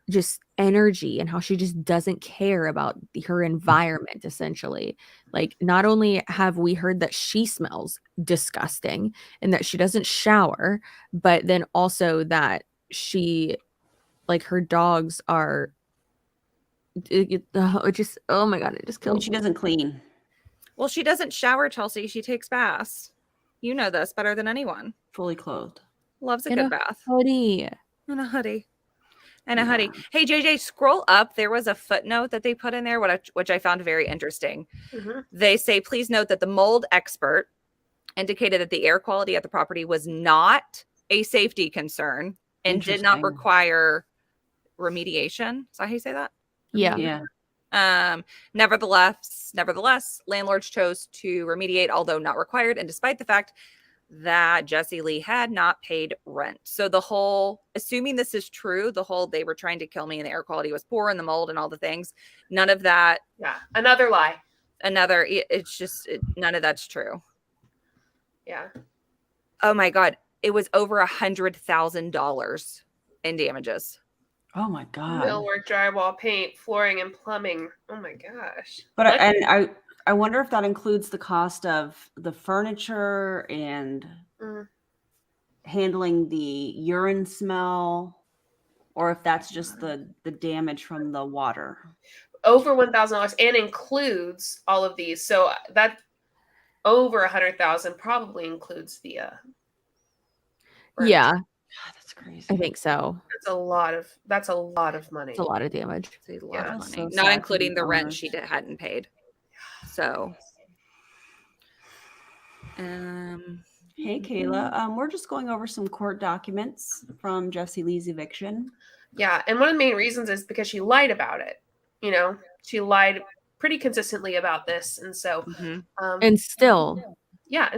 just energy, and how she just doesn't care about her environment, essentially. Like, not only have we heard that she smells disgusting and that she doesn't shower, but then also that she, like, her dogs are it just, oh my god, it just kills. And she doesn't clean. Well, she doesn't shower, Chelsea. She takes baths. You know this better than anyone. Fully clothed. Loves a good bath. Hoodie. And a hoodie. And a hoodie. Hey, JJ, scroll up. There was a footnote that they put in there, which I found very interesting. They say, please note that the mold expert indicated that the air quality at the property was not a safety concern and did not require remediation. Is that how you say that? Yeah. Nevertheless, landlords chose to remediate, although not required, and despite the fact that Jessie Lee had not paid rent. So the whole, assuming this is true, the whole they were trying to kill me and the air quality was poor and the mold and all the things, none of that. Yeah, another lie. It's just, none of that's true. Yeah. Oh my God. It was over $100,000 in damages. Oh my God. Millwork, drywall, paint, flooring, and plumbing. Oh my gosh. But I wonder if that includes the cost of the furniture and handling the urine smell, or if that's just the damage from the water. Over $1,000 and includes all of these. So that over $100,000 probably includes the Yeah, God, that's crazy. I think so. That's a lot of money. It's a lot of damage. It's a lot of That's money, so not sad for including these the rent owners. she hadn't paid. So, Hey, Kayla. We're just going over some court documents from Jessie Lee's eviction. Yeah, and one of the main reasons is because she lied about it. You know, she lied pretty consistently about this, and so, and still, does. Yeah,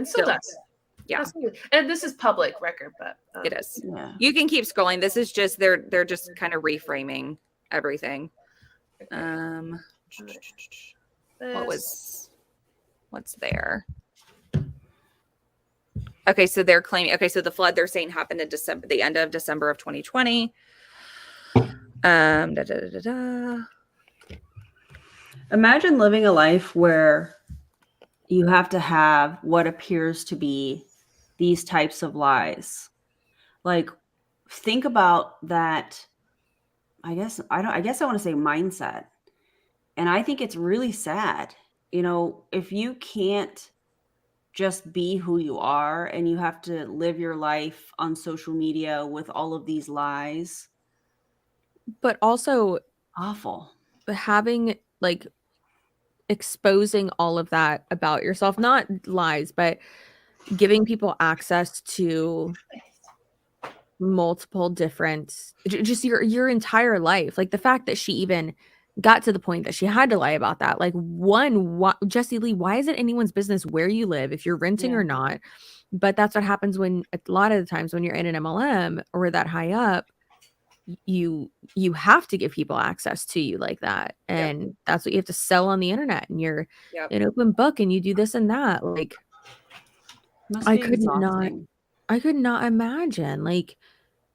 absolutely. And this is public record, but it is. Yeah. You can keep scrolling. This is just they're just kind of reframing everything. What's there? Okay, so they're claiming. Okay, so the flood they're saying happened in December, the end of December of 2020. Imagine living a life where you have to have what appears to be these types of lies. Like, think about that. I guess I want to say mindset. And I think it's really sad. You know, if you can't just be who you are and you have to live your life on social media with all of these lies. But also awful. Having like exposing all of that about yourself, not lies, but giving people access to multiple different, just your entire life. Like the fact that she even got to the point that she had to lie about that. Like Jessie Lee, why is it anyone's business where you live, if you're renting or not? But that's what happens when a lot of the times when you're in an MLM or that high up, you have to give people access to you like that. And that's what you have to sell on the internet. And you're an open book and you do this and that. Like I could not imagine. Like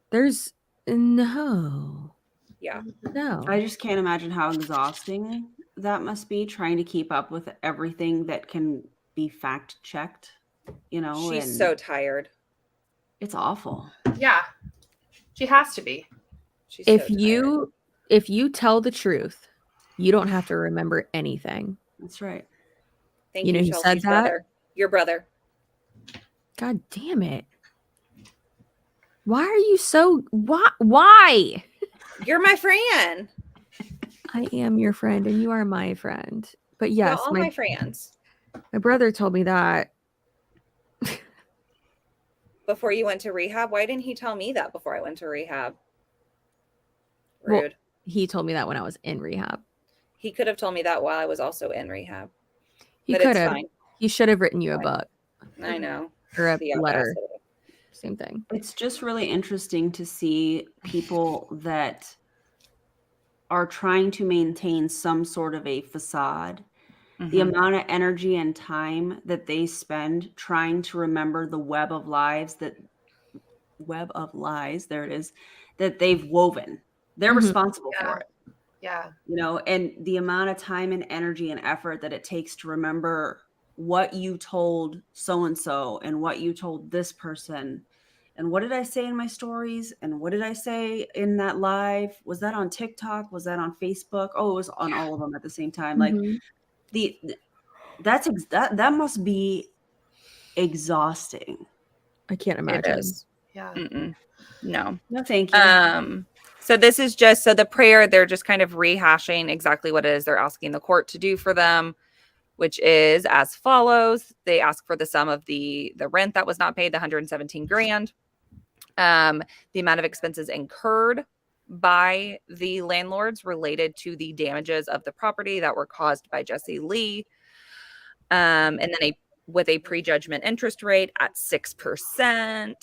there's no. Yeah. No. I just can't imagine how exhausting that must be, trying to keep up with everything that can be fact checked, you know. She's so tired. It's awful. Yeah. She has to be. She's if you tell the truth, you don't have to remember anything. That's right. Thank you know who said that? Brother. Your brother. God damn it. Why are you so why? You're my friend. I am your friend and you are my friend. But yes, all my friends. My brother told me that. Before you went to rehab? Why didn't he tell me that before I went to rehab? Rude. Well, he told me that when I was in rehab. He could have told me that while I was also in rehab. He could have. He should have written you a book. I know. Or a letter. Same thing. It's just really interesting to see people that are trying to maintain some sort of a facade. Mm-hmm. The amount of energy and time that they spend trying to remember the web of lies, there it is, that they've woven. They're responsible for it. Yeah. You know, and the amount of time and energy and effort that it takes to remember what you told so-and-so and what you told this person. And what did I say in my stories? And what did I say in that live? Was that on TikTok? Was that on Facebook? Oh, it was on all of them at the same time. Like that must be exhausting. I can't imagine. It is. Yeah. No, thank you. So this is just, so the prayer, they're just kind of rehashing exactly what it is they're asking the court to do for them, which is as follows. They ask for the sum of the rent that was not paid, the $117,000. The amount of expenses incurred by the landlords related to the damages of the property that were caused by Jessie Lee. And then with a prejudgment interest rate at 6%,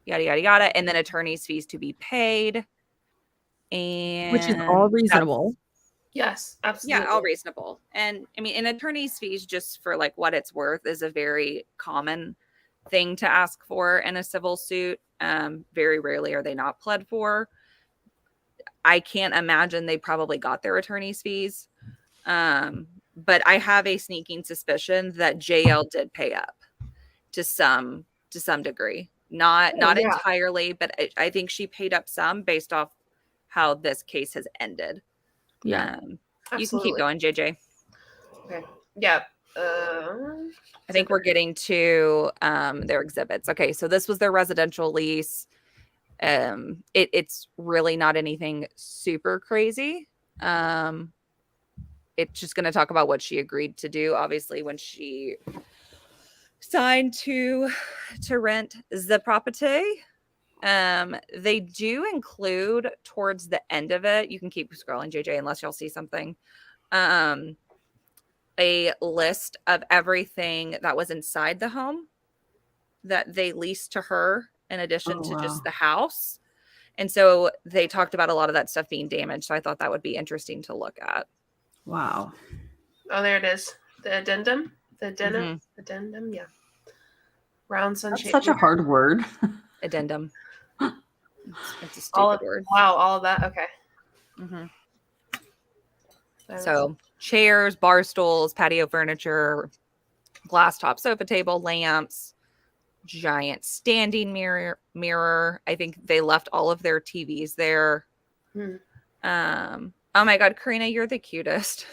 yada, yada, yada. And then attorney's fees to be paid. And which is all reasonable. Yes, absolutely. Yeah, all reasonable. And I mean, an attorney's fees, just for like what it's worth, is a very common thing to ask for in a civil suit. Very rarely are they not pled for. I can't imagine they probably got their attorney's fees. But I have a sneaking suspicion that JL did pay up to some degree. Not entirely, but I think she paid up some based off how this case has ended. Yeah. You can keep going, JJ. Okay. Yeah. I think we're getting to their exhibits. Okay, so this was their residential lease. It's really not anything super crazy. It's just going to talk about what she agreed to do, obviously, when she signed to rent the property. They do include towards the end of it, you can keep scrolling, JJ, unless y'all see something, a list of everything that was inside the home that they leased to her in addition to just the house. And so they talked about a lot of that stuff being damaged. So I thought that would be interesting to look at. Wow. Oh, there it is. The addendum. The addendum. Addendum. Yeah. Round sunshade. That's such a hard word. Addendum. It's a stupid word. Wow. All of that. Okay. So chairs, bar stools, patio furniture, glass top sofa table, lamps, giant standing mirror. I think they left all of their TVs there. Oh my God, Karina, you're the cutest.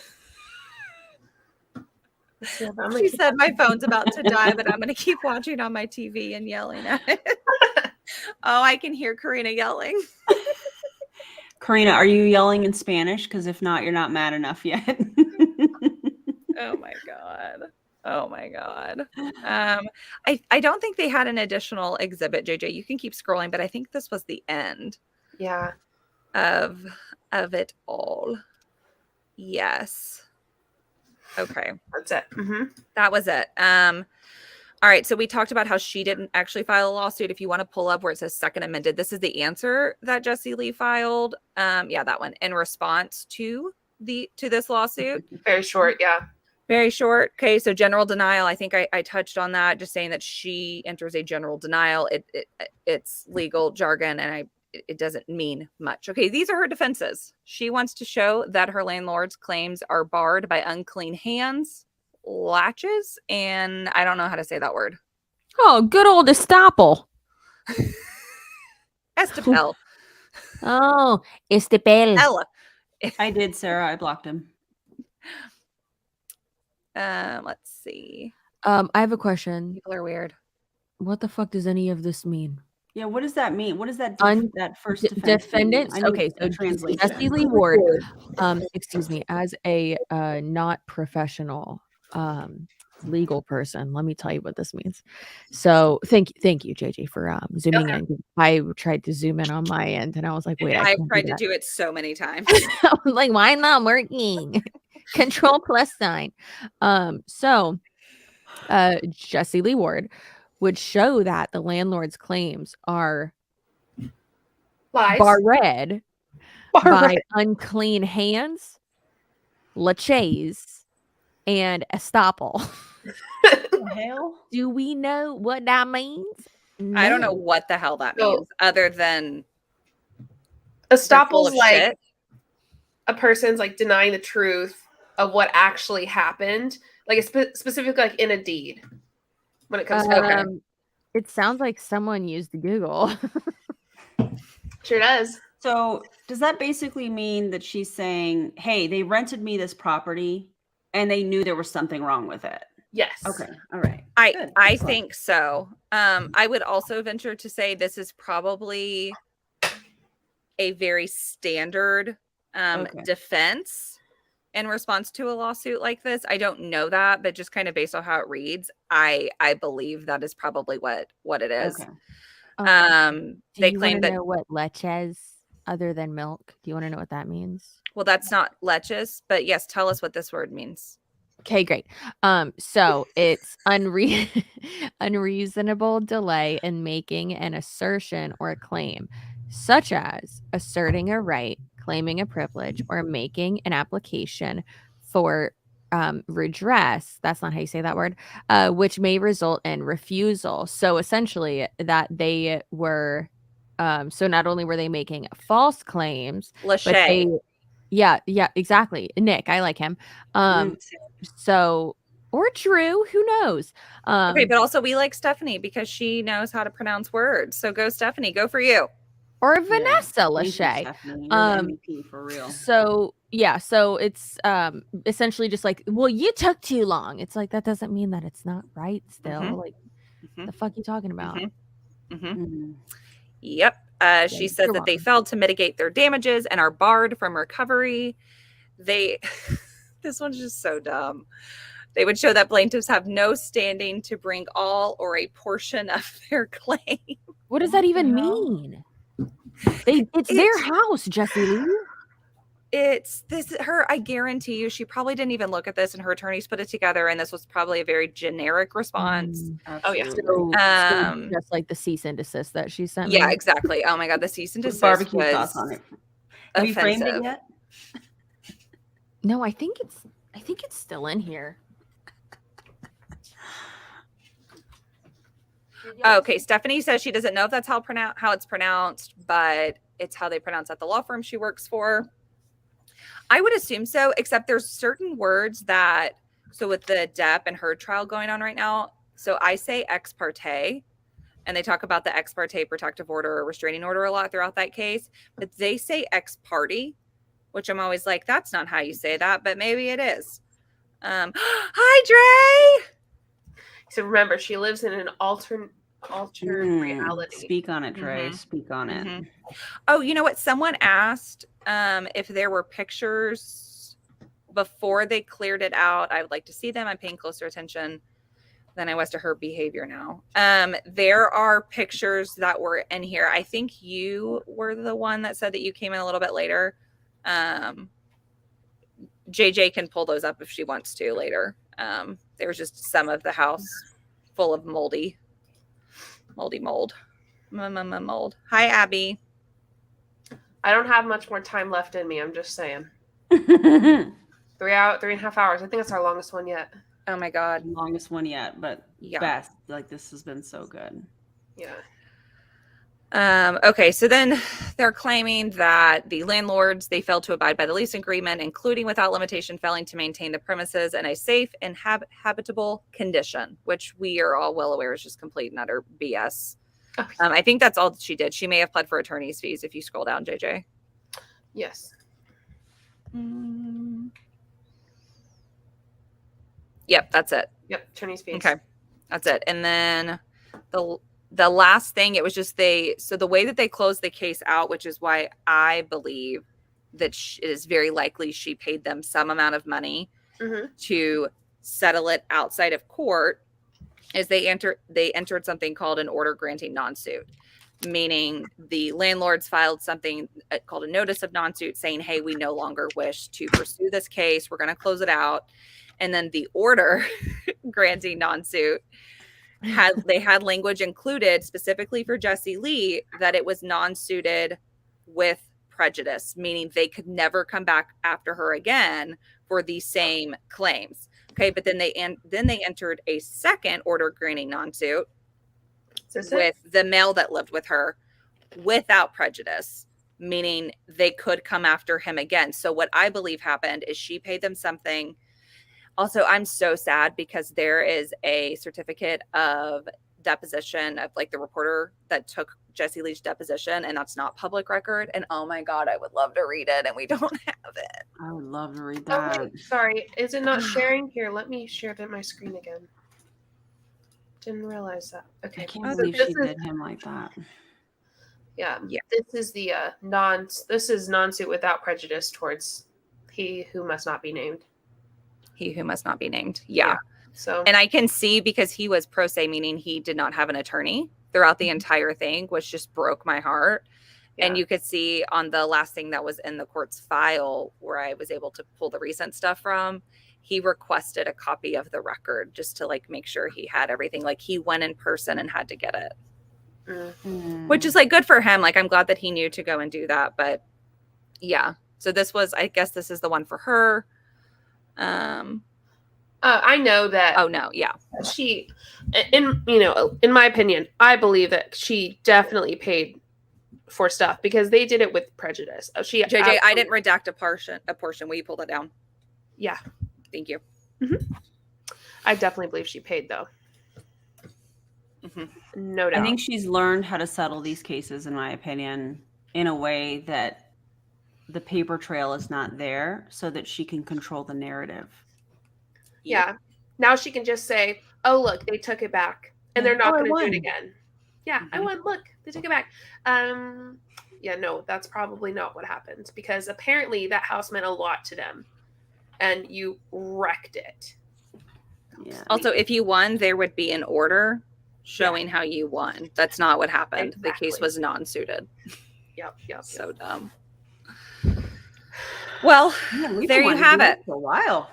She said my phone's about to die, but I'm going to keep watching on my TV and yelling at it. Oh, I can hear Karina yelling. Karina, are you yelling in Spanish? Because if not, you're not mad enough yet. Oh my God. Oh my God. I don't think they had an additional exhibit, JJ. You can keep scrolling, but I think this was the end. Yeah. Of it all. Yes. Okay. That's it. That was it. All right. So we talked about how she didn't actually file a lawsuit. If you want to pull up where it says second amended, this is the answer that Jessie Lee filed. Yeah, that one in response to this lawsuit. Very short. Yeah. Very short. Okay. So general denial. I think I touched on that, just saying that she enters a general denial. It's legal jargon and it doesn't mean much. Okay. These are her defenses. She wants to show that her landlord's claims are barred by unclean hands, latches, and I don't know how to say that word. Oh, good old estoppel. Estepel. Oh, estepel. Ella. I did, Sarah. I blocked him. Let's see. I have a question. People are weird. What the fuck does any of this mean? Yeah, what does that mean? What does that that first defendants? Okay, so translation. Jessie Lee Ward, excuse me, as a not professional legal person, let me tell you what this means. So thank you, JJ, for zooming in. I tried to zoom in on my end, and I was like, wait, I've tried to do it so many times. I was like, why not working? Control plus sign. So Jessie Lee Ward would show that the landlord's claims are barred by unclean hands, laches, and estoppel. What the hell? Do we know what that means? No. I don't know what the hell that means, other than estoppel's like a person's like denying the truth of what actually happened, like specifically like in a deed. When it comes to it sounds like someone used Google. Sure does. So does that basically mean that she's saying, hey, they rented me this property and they knew there was something wrong with it? Yes. Okay. All right. I think so. I would also venture to say this is probably a very standard defense in response to a lawsuit like this. I don't know that, but just kind of based on how it reads, I believe that is probably what it is. Okay. They claim that know what leches other than milk. Do you want to know what that means? Well, that's not leches, but yes, tell us what this word means. Okay, great. So it's unreasonable delay in making an assertion or a claim, such as asserting a right, claiming a privilege, or making an application for redress. That's not how you say that word, which may result in refusal. So essentially that they were, so not only were they making false claims, but they, yeah, exactly. Nick, I like him. So, or Drew, who knows? Okay, but also we like Stephanie because she knows how to pronounce words. So go, Stephanie, go for you. or Vanessa Lachey. MVP for real. So it's essentially just like, well, you took too long. It's like, that doesn't mean that it's not right still. Like, the fuck you talking about? Yep. She says that they failed to mitigate their damages and are barred from recovery. This one's just so dumb. They would show that plaintiffs have no standing to bring all or a portion of their claim. What does that even mean? It's their house, Jessie Lee. I guarantee you, she probably didn't even look at this, and her attorneys put it together, and this was probably a very generic response. Oh yeah. So just like the cease and desist that she sent. Yeah, me. exactly. Oh my god, the cease and desist barbecue was sauce on it. Have you framed it yet? No, I think it's still in here. Okay, Stephanie says she doesn't know if that's how it's pronounced, but it's how they pronounce at the law firm she works for. I would assume so, except there's certain words that, so with the Depp and her trial going on right now, so I say ex parte, and they talk about the ex parte protective order or restraining order a lot throughout that case, but they say ex parte, which I'm always like, that's not how you say that, but maybe it is. Hi, Dre! So remember, she lives in an altered reality. Speak on it, Dre. Speak on it. Oh, you know what? Someone asked if there were pictures before they cleared it out. I would like to see them. I'm paying closer attention than I was to her behavior now. There are pictures that were in here. I think you were the one that said that you came in a little bit later. JJ can pull those up if she wants to later. There was just some of the house full of mold. Mold. Hi, Abby. I don't have much more time left in me. I'm just saying. 3.5 hours. I think it's our longest one yet. Oh my god, longest one yet, but best. Like, this has been so good. Yeah. Okay, so then they're claiming that the landlords, they failed to abide by the lease agreement, including without limitation failing to maintain the premises in a safe and habitable condition, which we are all well aware is just complete and utter BS. Okay. I think that's all that she did. She may have pled for attorney's fees if you scroll down, JJ. Yes. Yep, that's it. Yep, attorney's fees. Okay, that's it. And then the last thing, it was just so the way that they closed the case out, which is why I believe that it is very likely she paid them some amount of money to settle it outside of court, is they entered something called an order granting non-suit, meaning the landlords filed something called a notice of non-suit saying, hey, we no longer wish to pursue this case. We're going to close it out. And then the order granting non-suit had language included specifically for Jessie Lee that it was non-suited with prejudice, meaning they could never come back after her again for these same claims. Okay, but then they entered a second order granting non-suit with the male that lived with her without prejudice, meaning they could come after him again. So what I believe happened is she paid them something. Also, I'm so sad because there is a certificate of deposition of like the reporter that took Jessie Lee's deposition, and that's not public record. And oh my God, I would love to read it, and we don't have it. I would love to read that. Oh, wait, sorry, is it not sharing? Here, let me share my screen again. Didn't realize that. Okay. I can't believe she did him like that. Yeah. This is the non-suit without prejudice towards he who must not be named. He who must not be named. Yeah. So, and I can see because he was pro se, meaning he did not have an attorney throughout the entire thing, which just broke my heart. Yeah. And you could see on the last thing that was in the court's file where I was able to pull the recent stuff from, he requested a copy of the record just to like make sure he had everything. Like he went in person and had to get it, which is like good for him. Like I'm glad that he knew to go and do that. But yeah, so I guess this is the one for her. I know that. Oh no, yeah. She, in my opinion, I believe that she definitely paid for stuff because they did it with prejudice. JJ, I didn't redact a portion. Will you pull that down? Yeah. Thank you. Mm-hmm. I definitely believe she paid though. Mm-hmm. No doubt. I think she's learned how to settle these cases, in my opinion. in a way that the paper trail is not there so that she can control the narrative. Yeah. Now she can just say, oh, look, they took it back. And they're not going to do it again. Yeah, I won. Look, they took it back. Yeah, no, that's probably not what happened, because apparently that house meant a lot to them. And you wrecked it. Yeah. Also, if you won, there would be an order showing how you won. That's not what happened. Exactly. The case was non-suited. Yep. So dumb. Well, there you have it. For a while.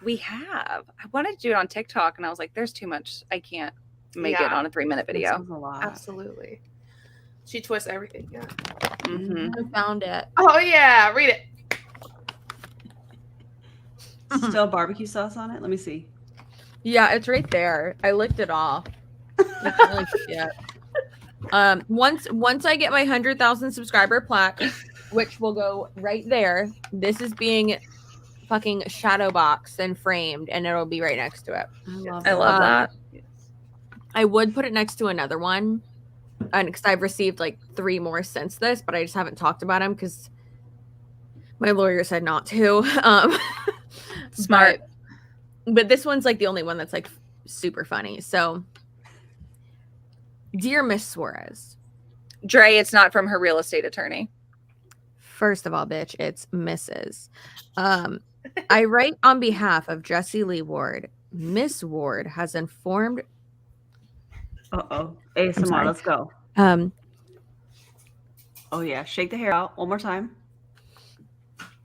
We have. I wanted to do it on TikTok, and I was like, there's too much. I can't make it on a 3-minute video. A lot. Absolutely. She twists everything. Yeah. Mm-hmm. I found it. Oh, yeah. Read it. Still barbecue sauce on it? Let me see. Yeah, it's right there. I licked it off. It's really shit. Once I get my 100,000 subscriber plaque, which will go right there, this is being fucking shadow boxed and framed, and it'll be right next to it. I love that. I would put it next to another one, and because I've received like 3 more since this, but I just haven't talked about them because my lawyer said not to. Smart. But this one's like the only one that's like super funny. So, dear Miss Suarez, Dre, it's not from her real estate attorney. First of all, bitch, it's Mrs. I write on behalf of Jessie Lee Ward. Miss Ward has informed. ASMR, let's go. Oh yeah, shake the hair out one more time.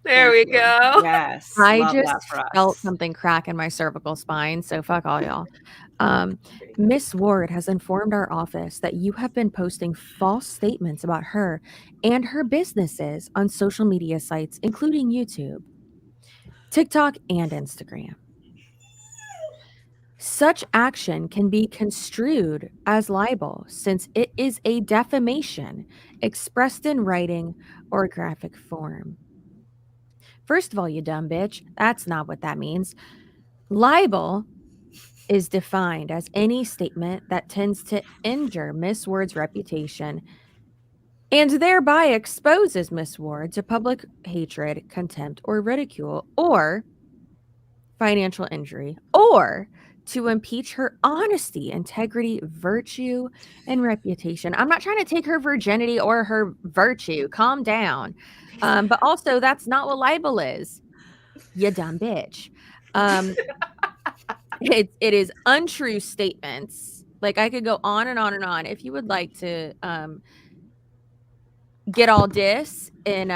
There we go. Yes. I just felt something crack in my cervical spine, so fuck all y'all. Miss Ward has informed our office that you have been posting false statements about her and her businesses on social media sites, including YouTube, TikTok, and Instagram. Such action can be construed as libel since it is a defamation expressed in writing or graphic form. First of all, you dumb bitch, that's not what that means. Libel is defined as any statement that tends to injure Miss Ward's reputation and thereby exposes Miss Ward to public hatred, contempt, or ridicule, or financial injury, or to impeach her honesty, integrity, virtue, and reputation. I'm not trying to take her virginity or her virtue. Calm down. But also, that's not what libel is. You dumb bitch. It is untrue statements. Like, I could go on and on and on. If you would like to get all this in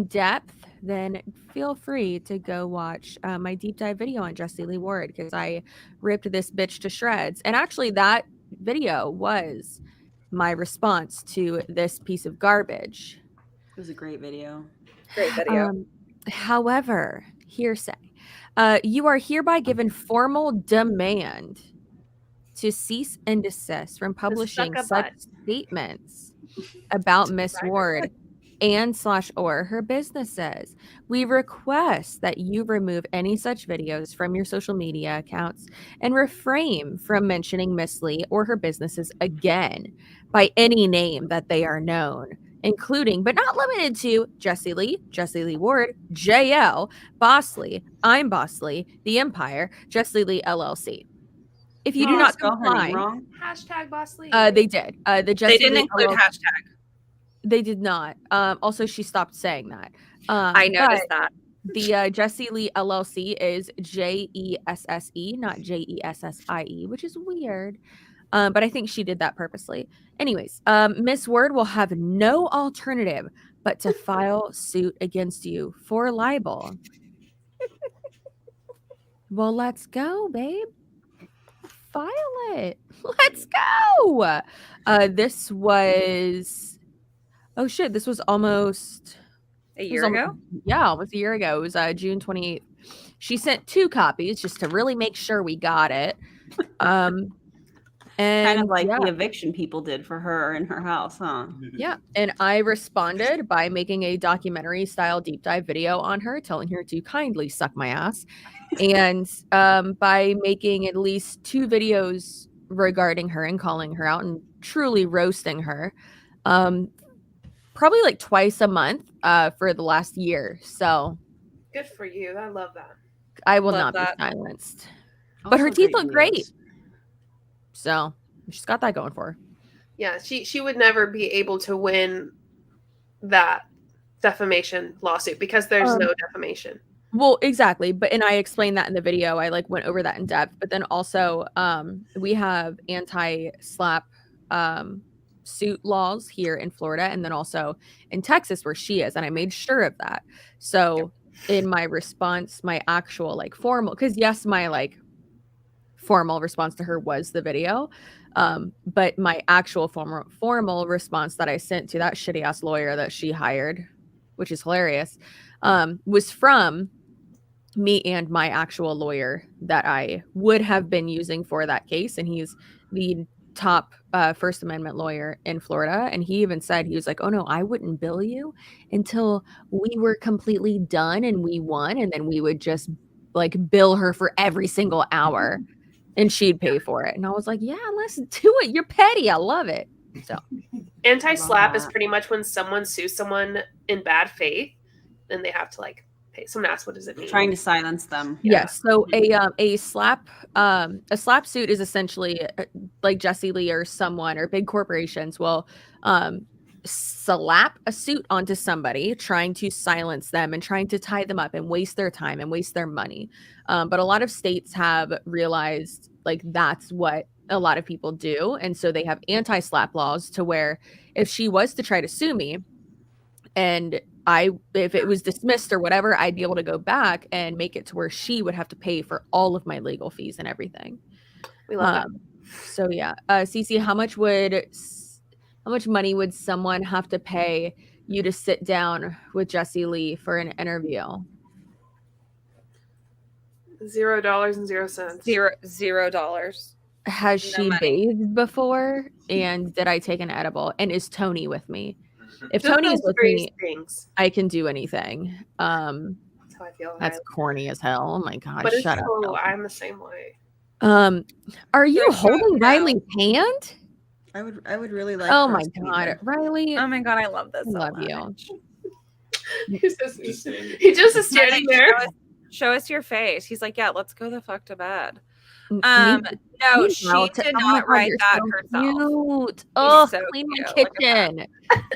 depth, then feel free to go watch my deep dive video on Jessie Lee Ward, because I ripped this bitch to shreds. And actually, that video was my response to this piece of garbage. It was a great video. Great video. However, hearsay. You are hereby given formal demand to cease and desist from publishing such statements about Miss Ward and /or her businesses. We request that you remove any such videos from your social media accounts and refrain from mentioning Miss Lee or her businesses again by any name that they are known, including but not limited to Jessie Lee Ward, JL, Bosley, I'm Bosley, The Empire, Jessie Lee LLC. If you do not comply, Hashtag Bosley. they did. The Jessie They didn't Lee include LLC, hashtag. They did not. Also, she stopped saying that. I noticed that. The Jessie Lee LLC is JESSE, not JESSIE, which is weird. But I think she did that purposely. Anyways, Miss Ward will have no alternative but to file suit against you for libel. Well, let's go, babe. File it. Let's go. This was... Oh, shit. This was almost... A year ago? Yeah, almost a year ago. It was June 28th. She sent 2 copies just to really make sure we got it. And kind of like the eviction people did for her in her house, huh? Yeah. And I responded by making a documentary style deep dive video on her, telling her to kindly suck my ass. And by making at least 2 videos regarding her and calling her out and truly roasting her. probably like twice a month for the last year. So good for you. I love that. I will Love not that. be silenced. But her Also teeth great look great. videos. So she's got that going for her. Yeah, she would never be able to win that defamation lawsuit because there's no defamation. Well, exactly. And I explained that in the video. I like went over that in depth. But then also we have anti-slap suit laws here in Florida and then also in Texas where she is. And I made sure of that. So in my response, my actual like formal, because yes, my like formal response to her was the video. But my actual formal response that I sent to that shitty ass lawyer that she hired, which is hilarious, was from me and my actual lawyer that I would have been using for that case. And he's the top First Amendment lawyer in Florida. And he even said, he was like, oh no, I wouldn't bill you until we were completely done and we won. And then we would just like bill her for every single hour and she'd pay for it. And I was like, yeah, let's do it. You're petty. I love it. So Anti-slap is pretty much when someone sues someone in bad faith, then they have to like pay. Someone asks, what does it mean? Trying to silence them. Yes. So a slap suit is essentially like Jesse Lee or someone or big corporations will slap a suit onto somebody trying to silence them and trying to tie them up and waste their time and waste their money. But a lot of states have realized like that's what a lot of people do. And so they have anti-slap laws to where if she was to try to sue me and if it was dismissed or whatever, I'd be able to go back and make it to where she would have to pay for all of my legal fees and everything. We love So yeah, Cece, how much money would someone have to pay you to sit down with Jesse Lee for an interview? $0.00. $0. Has she bathed before? And did I take an edible? And is Tony with me? If Just Tony those is with three me, things. I can do anything. That's how I feel. That's corny as hell. Oh my god, But it's shut up. true. I'm the same way. Are you holding Riley's hand? I would really like. Oh for my us to meet god, her. Riley! Oh my god, I love this. I love you. He's just is standing there. Show us your face. He's like, yeah, let's go the fuck to bed. No, she did not write that herself. Cute. Oh, so clean my cute. Look at kitchen.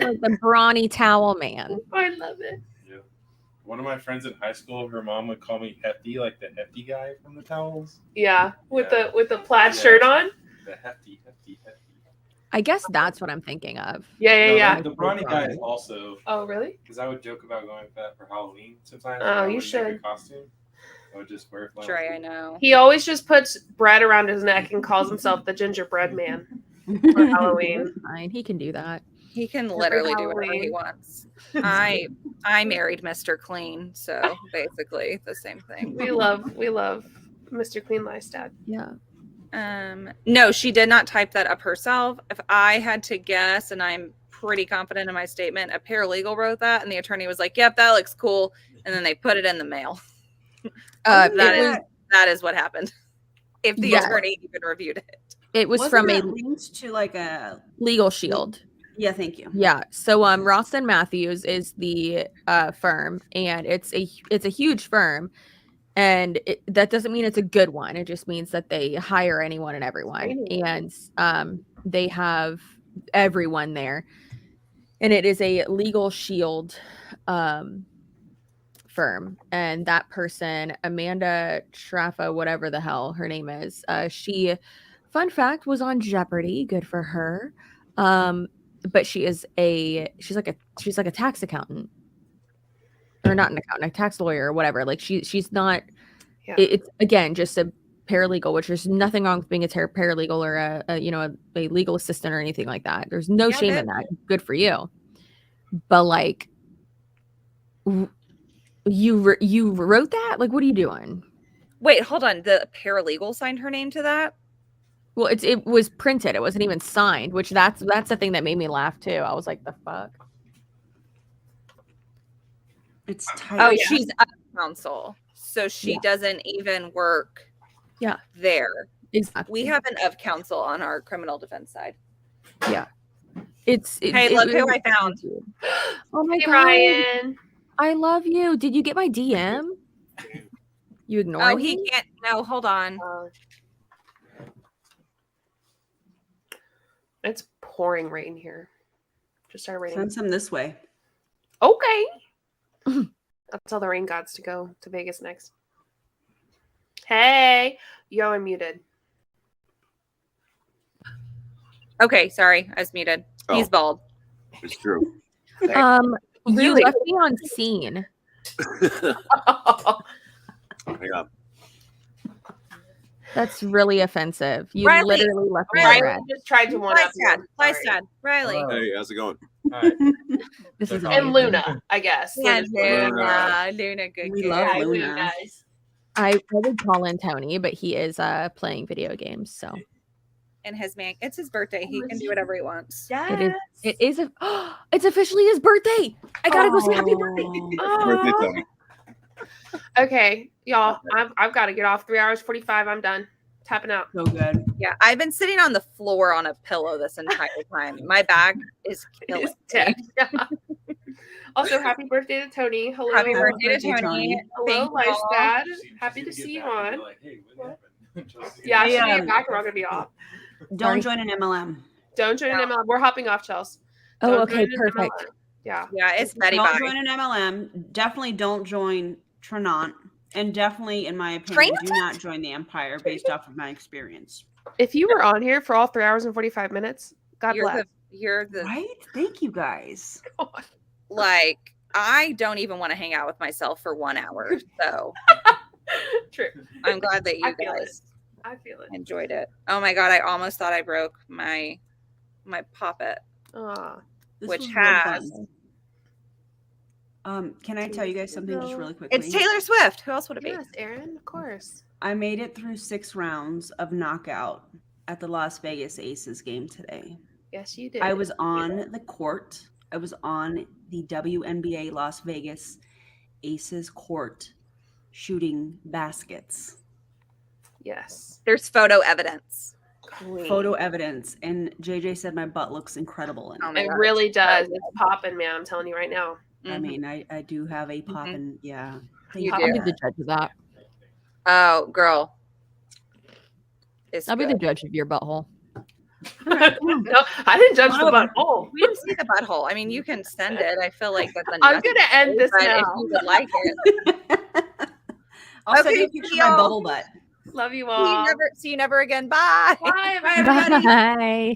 Like the brawny towel man. I love it. Yeah. One of my friends in high school, her mom would call me Hefty, like the hefty guy from the towels. Yeah, with the plaid shirt on. The hefty. I guess that's what I'm thinking of. Yeah. The brawny guy is also. Oh, really? Because I would joke about going with that for Halloween sometimes. Oh, when I you wouldn't make should. a costume. I would just wear flannel. Dre, I know. He always just puts bread around his neck and calls himself the gingerbread man for Halloween. Fine, he can do that. He can literally do whatever he wants. I married Mr. Clean, so basically the same thing. We love Mr. Clean Lifestyle. Yeah. No, she did not type that up herself. If I had to guess, and I'm pretty confident in my statement, a paralegal wrote that, and the attorney was like, "Yep, that looks cool," and then they put it in the mail. That is what happened. If the attorney even reviewed it, it was from a linked to like a Legal Shield. Yeah, thank you. Yeah. So Ross and Matthews is the firm, and it's a huge firm, and that doesn't mean it's a good one. It just means that they hire anyone and everyone, and they have everyone there, and it is a Legal Shield firm. And that person, Amanda Traffa, whatever the hell her name is, she, fun fact, was on Jeopardy. Good for her. But she's like a tax accountant, or not an accountant, a tax lawyer or whatever. Like she's not. Yeah. It's again just a paralegal, which there's nothing wrong with being a paralegal or a legal assistant or anything like that. There's no shame in that. Good for you. But like, you wrote that? Like, what are you doing? Wait, hold on. The paralegal signed her name to that? Well, it was printed. It wasn't even signed, which that's the thing that made me laugh too. I was like, the fuck? It's tight. Oh, she's a counsel. So she doesn't even work there. Exactly. We have an of counsel on our criminal defense side. Yeah. Hey, look who I found. Oh my Hey, god, Ryan. I love you. Did you get my DM? You ignored Oh, me? he can't. No, hold on. It's pouring rain here. Just started raining. Send some this way. Okay. I'll tell the rain gods to go to Vegas next. Hey, yo, I'm muted. Okay, sorry, I was muted. He's bald. It's true. Really? You left me on scene. Hang on. That's really offensive. You Riley, literally left me on Riley red. just tried to one up you. Fly Dad. Riley. Hey, how's it going? This is And Luna, I guess. Yeah, Luna. Luna, good We kid. love Hi, Luna. Luna. I would call in Tony, but he is playing video games, so And it's his birthday. He can do whatever he wants. it is it's officially his birthday. I gotta go say happy birthday. Birthday, Tony. Okay, y'all. I've got to get off. 3 hours 45. I'm done. Tapping out. So good. Yeah, I've been sitting on the floor on a pillow this entire time. My back is killing It's me. dead. Also, happy birthday to Tony. Hello. Happy birthday to birthday, Tony. Hello, Thank you all. Lifestad. Happy to see you on. Yeah, Hey, she'll be back. We're all gonna be off. Don't join an MLM. Don't join an MLM. We're hopping off, Chelsea. Oh, Don't okay, join an perfect. MLM. Yeah. Yeah, it's Betty Don't Bye. join an MLM. Definitely don't join Tranont. And definitely, in my opinion, do not join the Empire based off of my experience. If you were on here for all 3 hours and 45 minutes, God bless. You're the Right? Thank you guys. like I don't even want to hang out with myself for 1 hour. So True. I'm glad that I you feel guys I feel it. enjoyed it. Oh my god, I almost thought I broke my poppet, Aw. This which was real has fun. Can I tell you guys something just really quickly? it's Taylor Swift. Who else would it be? Yes, Erin, of course. I made it through 6 rounds of knockout at the Las Vegas Aces game today. Yes, you did. I was on the court. I was on the WNBA Las Vegas Aces court shooting baskets. Yes. There's photo evidence. Queen. Photo evidence. And JJ said my butt looks incredible in Oh it. my It God, really it's does. so It's popping, man. I'm telling you right now. I mean, I do have a poppin', yeah. Thank You I'll do. be the judge of that. Oh, girl. It's I'll be the good. judge of your butthole. No, I didn't judge the butthole. We didn't see the butthole. I mean, you can send it. I feel like that's I'm gonna end this but now. if you would like it. I'll send Okay, you a picture of my y'all. bubble butt. Love you See all. you never again. Bye. Bye, everybody. Bye.